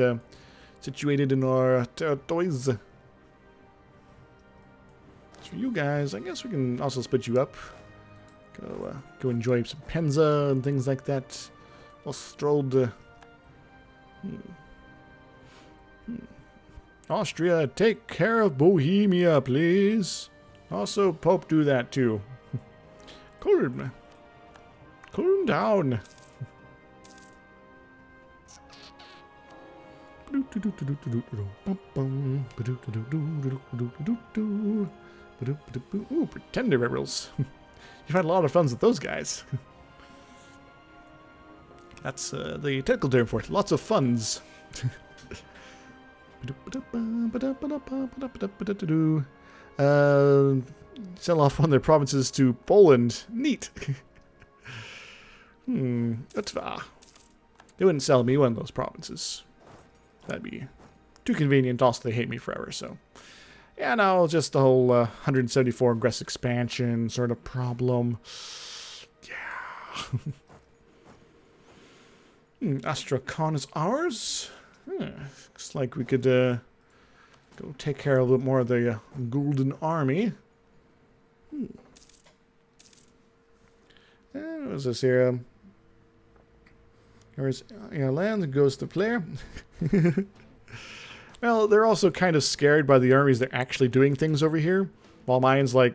situated in our territories. As for you guys, I guess we can also split you up. Go enjoy some Penza and things like that. Ostrod. Austria, take care of Bohemia, please. Also, Pope, do that too. Calm down. Ooh, pretender rebels. You've had a lot of fun with those guys. That's the technical term for it. Lots of funds. Sell off one of their provinces to Poland. Neat. Pt.5. They wouldn't sell me one of those provinces. That'd be too convenient. Also, they hate me forever, so... Yeah, no, just the whole 174 aggressive expansion sort of problem. Yeah. Astrakhan is ours. Looks like we could go take care of a bit more of the Golden Army. What was this here? Here's land goes to player. Well, they're also kind of scared by the armies that are actually doing things over here, while mine's like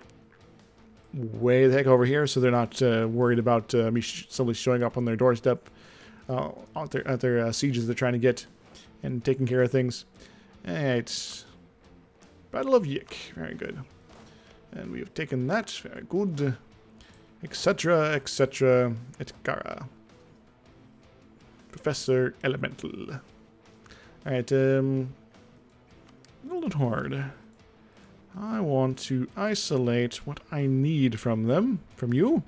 way the heck over here, so they're not worried about me simply showing up on their doorstep at their sieges they're trying to get and taking care of things. Alright. Battle of Yik. Very good. And we have taken that. Very good. Etc., etc., etc. Professor Elemental. Alright, Golden Horde. I want to isolate what I need from them, from you.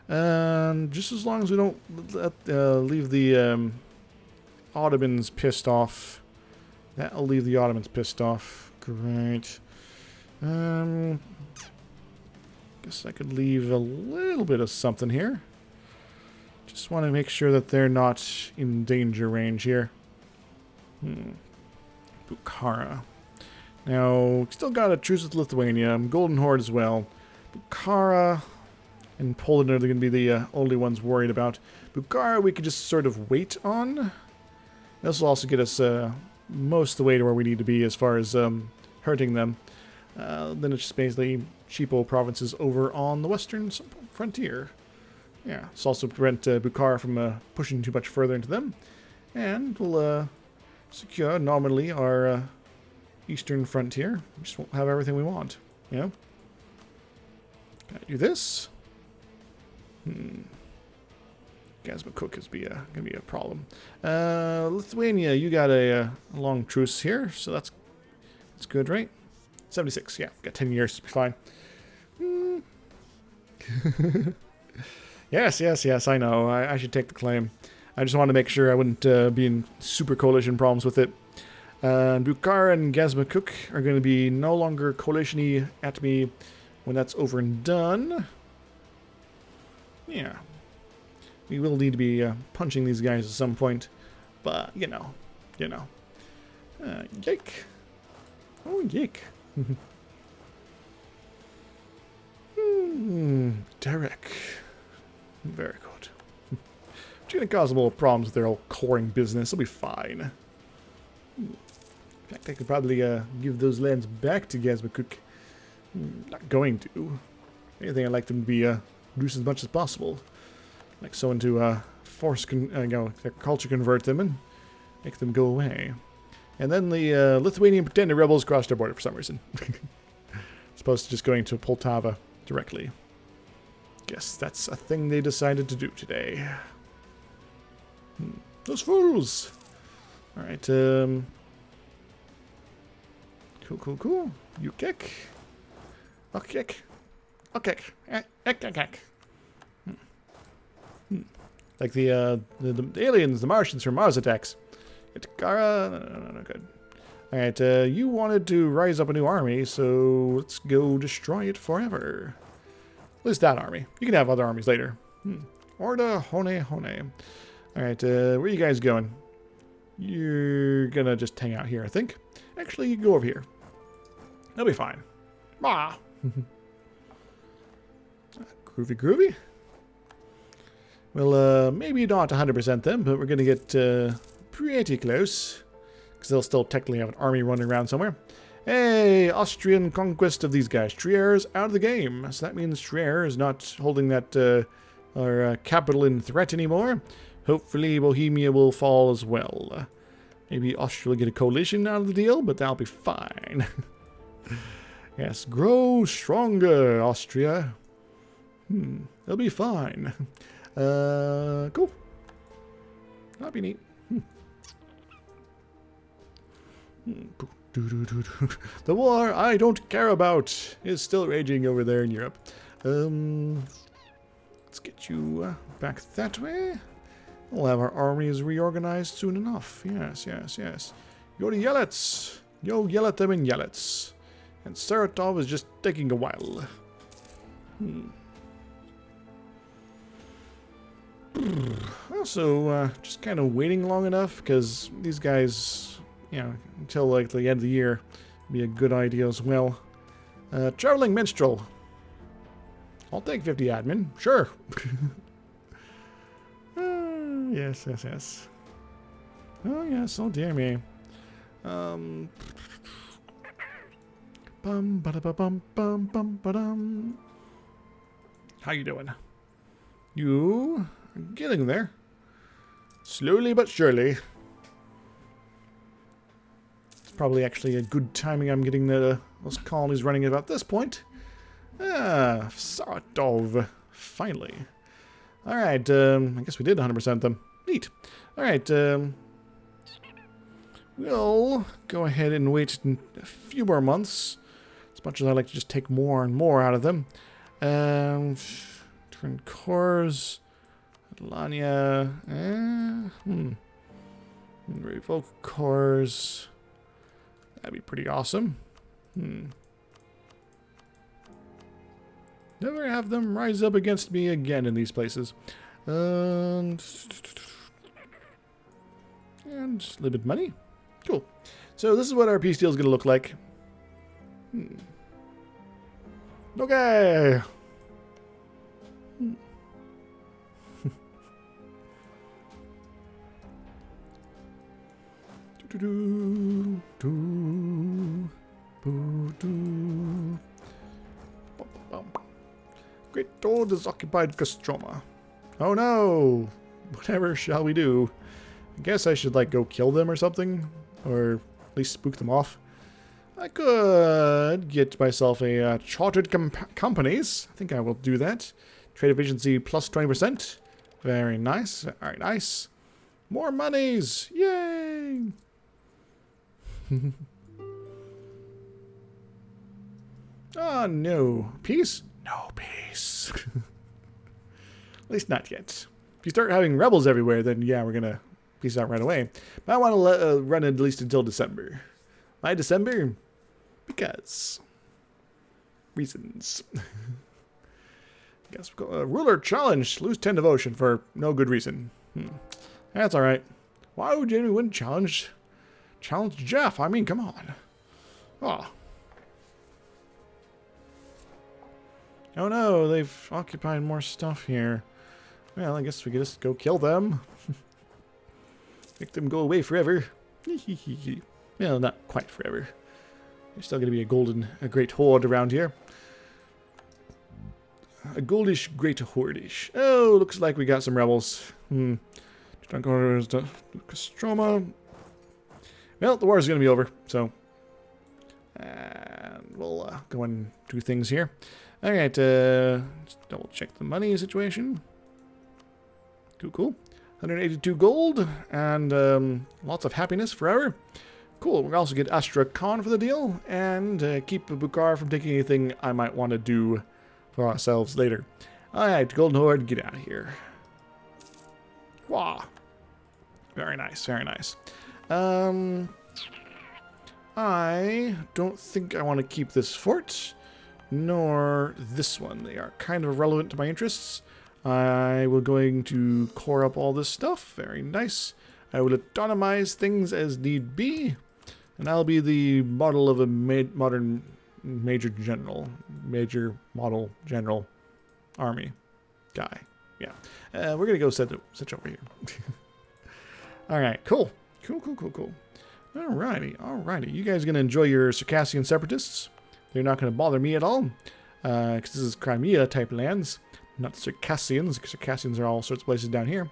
And just as long as we don't leave the Ottomans pissed off. That'll leave the Ottomans pissed off. Great. Guess I could leave a little bit of something here. Just want to make sure that they're not in danger range here. Bukhara. Now, still got a truce with Lithuania. Golden Horde as well. Bukhara and Poland are going to be the only ones worried about. Bukhara we could just sort of wait on. This will also get us most of the way to where we need to be as far as hurting them. Then it's just basically cheapo provinces over on the western frontier. Yeah, it's also prevent Bukhara from pushing too much further into them. And we'll secure nominally our eastern frontier. We just won't have everything we want, you know? Can I do this? Gasma Cook is gonna be a problem. Lithuania, you got a long truce here, so that's good, right? 76, yeah, got 10 years, be fine. Yes, I know. I should take the claim. I just wanted to make sure I wouldn't be in super coalition problems with it. Bukhara and Gasma Cook are going to be no longer coalition-y at me when that's over and done. Yeah. We will need to be punching these guys at some point. But, you know. Yike. Oh, yike. Derek. Very good. It's going to cause them a little problems with their whole coring business. It'll be fine. In fact, I could probably give those lands back to Gasma Cook. Not going to. If anything, I'd like them to be reduced as much as possible. Like someone to force culture convert them and make them go away. And then the Lithuanian pretender rebels crossed their border for some reason. As opposed to just going to Poltava directly. Guess that's a thing they decided to do today. Those fools! Alright, cool. You kick. I'll kick. Like the aliens, the Martians from Mars attacks. Itakara, no, good. Alright, you wanted to rise up a new army, so let's go destroy it forever. At least that army. You can have other armies later. Orda Hone. Alright, where are you guys going? You're gonna just hang out here, I think. Actually, you go over here. That'll be fine. Ah. Groovy. Well, maybe not 100% them, but we're going to get pretty close. Because they'll still technically have an army running around somewhere. Hey, Austrian conquest of these guys. Trier's out of the game. So that means Trier is not holding that our capital in threat anymore. Hopefully Bohemia will fall as well. Maybe Austria will get a coalition out of the deal, but that'll be fine. Yes, grow stronger, Austria. They'll be fine. Cool. That'd be neat. The war I don't care about is still raging over there in Europe. Let's get you back that way. We'll have our armies reorganized soon enough. Yes. Go to Yelets. Go yell at them in Yelets. And Saratov is just taking a while. Also, just kind of waiting long enough, because these guys, until like the end of the year, would be a good idea as well. Traveling Minstrel. I'll take 50 admin, sure. Yes. Oh, yes, oh dear me. How you doing? You are getting there. Slowly but surely. It's probably actually a good timing I'm getting those colonies running at about this point. Saratov. Finally. Alright, I guess we did 100% them. Neat. Alright, we'll go ahead and wait a few more months. As much as I like to just take more and more out of them. Turn cores. Atlania. Revoke cores. That'd be pretty awesome. Never have them rise up against me again in these places. And limited money. Cool. So this is what our peace deal is going to look like. Okay. Great Toad has occupied Kostroma. Oh no! Whatever shall we do? I guess I should go kill them or something, or at least spook them off. I could get myself a chartered companies. I think I will do that. Trade efficiency plus 20%. Very nice. Very nice. More monies. Yay. Oh, no. Peace? No peace. At least not yet. If you start having rebels everywhere, then yeah, we're going to peace out right away. But I want to run it at least until December. Why December? Because reasons. Guess we'll go, ruler challenge. Lose 10 devotion for no good reason. That's alright. Why would anyone challenge Jeff? I mean, come on. Oh. Oh no, they've occupied more stuff here. Well, I guess we could just go kill them. Make them go away forever. Well, not quite forever. There's still going to be a great horde around here. A goldish great horde-ish. Oh, looks like we got some rebels. Castroma. Well, the war is going to be over, so. And we'll go and do things here. Alright, let's double check the money situation. Cool. 182 gold, and lots of happiness forever. Cool, we'll also get Astra Khan for the deal, and keep Bukhar from taking anything I might want to do for ourselves later. Alright, Golden Horde, get out of here. Wow. Very nice, very nice. I don't think I want to keep this fort, nor this one. They are kind of irrelevant to my interests. I will going to core up all this stuff. Very nice. I will autonomize things as need be. And I'll be the model of a modern major model general army guy. Yeah. We're going to go set over here. Alright, cool. Cool. Alrighty. You guys are going to enjoy your Circassian separatists. They're not going to bother me at all. Because this is Crimea type lands. Not Circassians. Circassians are all sorts of places down here.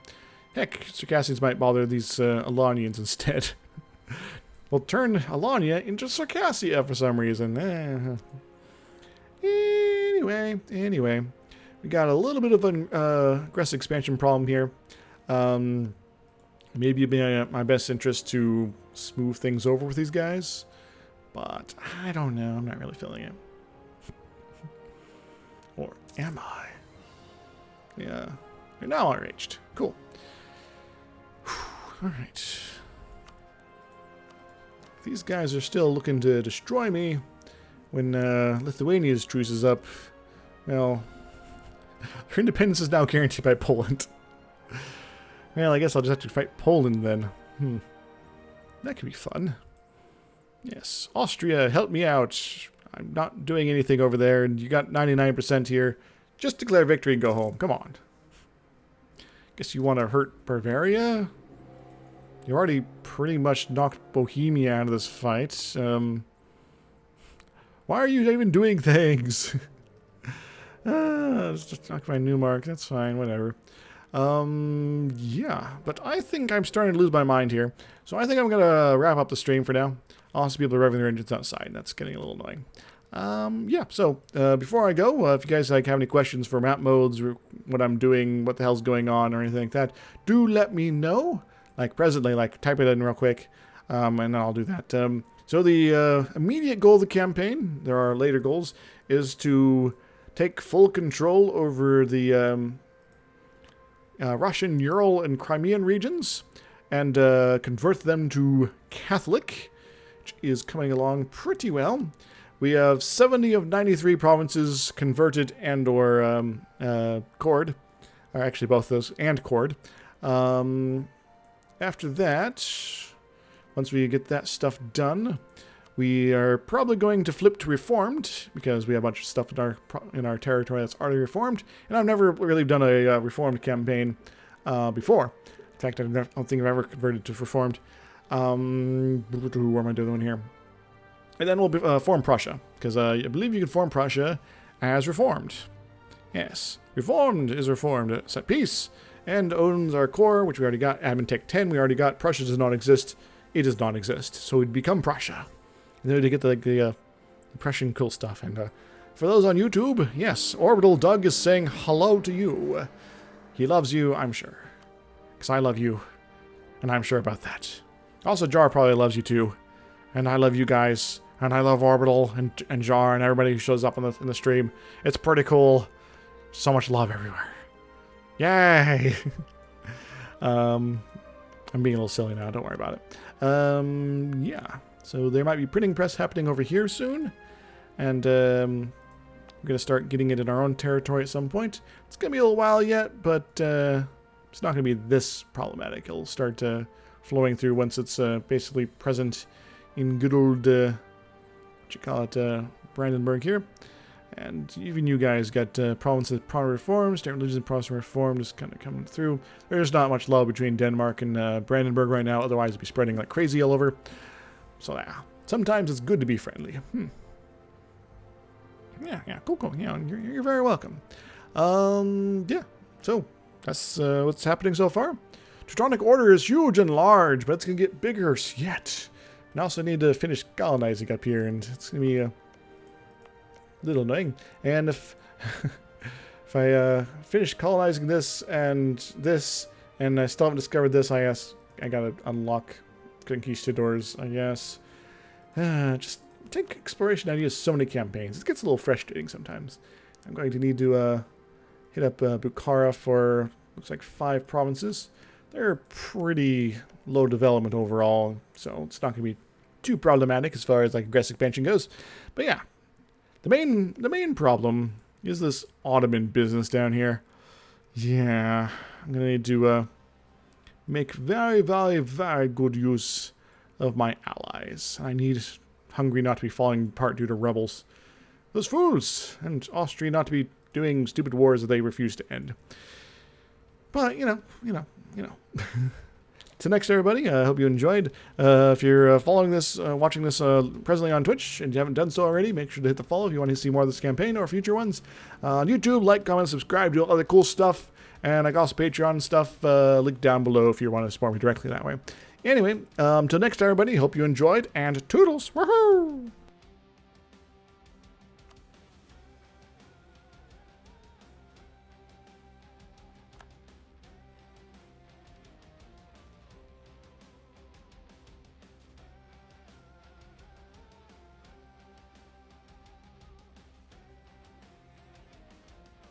Heck, Circassians might bother these Alanians instead. We'll turn Alania into Circassia for some reason. Anyway. We got a little bit of an aggressive expansion problem here. Maybe it'd be in my best interest to smooth things over with these guys. But I don't know. I'm not really feeling it. Or am I? Yeah. You're now outraged. Cool. Alright. These guys are still looking to destroy me when Lithuania's truce is up. Well, their independence is now guaranteed by Poland. Well, I guess I'll just have to fight Poland then. That could be fun. Yes. Austria, help me out. I'm not doing anything over there, and you got 99% here. Just declare victory and go home. Come on. Guess you want to hurt Bavaria? You already pretty much knocked Bohemia out of this fight. Why are you even doing things? Let's just talk about Newmark. That's fine. Whatever. Yeah. But I think I'm starting to lose my mind here. So I think I'm going to wrap up the stream for now. I'll also be able to rev their engines outside. That's getting a little annoying. Yeah, so before I go, if you guys have any questions for map modes, or what I'm doing, what the hell's going on, or anything like that, do let me know. Presently, type it in real quick, and then I'll do that. So the immediate goal of the campaign, there are later goals, is to take full control over the Russian, Ural, and Crimean regions, and convert them to Catholic, which is coming along pretty well. We have 70 of 93 provinces converted and or cored. Or actually both those, and cored. After that, once we get that stuff done, we are probably going to flip to Reformed, because we have a bunch of stuff in our territory that's already Reformed. And I've never really done a Reformed campaign before. In fact, I don't think I've ever converted to Reformed. Where am I doing here? And then we'll form Prussia, because I believe you can form Prussia as Reformed. Yes, Reformed is Reformed. Set peace, and owns our core, which we already got. Admin Tech 10, we already got. Prussia does not exist. It does not exist. So we'd become Prussia. And then we get the Prussian cool stuff, and For those on YouTube, yes, Orbital Doug is saying hello to you. He loves you, I'm sure. Because I love you, and I'm sure about that. Also, Jar probably loves you too. And I love you guys. And I love Orbital and Jar and everybody who shows up in the stream. It's pretty cool. So much love everywhere. Yay! I'm being a little silly now, don't worry about it. Yeah. So there might be printing press happening over here soon. And we're going to start getting it in our own territory at some point. It's going to be a little while yet, but it's not going to be this problematic. It'll start flowing through once it's basically present in good old, Brandenburg here. And even you guys got problems with Protestant reform, state religion and Protestant reform just kind of coming through. There's not much love between Denmark and Brandenburg right now, otherwise it'd be spreading like crazy all over. So yeah, sometimes it's good to be friendly. Yeah, cool. Yeah, you're very welcome. Yeah, so that's what's happening so far. Teutonic Order is huge and large, but it's going to get bigger yet. And I also need to finish colonizing up here, and it's going to be a little annoying. And if I finish colonizing this, and I still haven't discovered this, I guess I got to unlock conquistadors, I guess. Just take exploration ideas so many campaigns. It gets a little frustrating sometimes. I'm going to need to hit up Bukhara for, looks like 5 provinces. They're pretty low development overall, so it's not going to be too problematic as far as like aggressive expansion goes. But yeah, the main problem is this Ottoman business down here. Yeah, I'm going to need to make very, very, very good use of my allies. I need Hungary not to be falling apart due to rebels. Those fools! And Austria not to be doing stupid wars that they refuse to end. But, you know. Till next, everybody, I hope you enjoyed. If you're following this, watching this presently on Twitch, and you haven't done so already, make sure to hit the follow if you want to see more of this campaign or future ones. On YouTube, like, comment, subscribe, do all other cool stuff. And I got also Patreon stuff linked down below if you want to support me directly that way. Anyway, till next, everybody, hope you enjoyed, and toodles! Woohoo!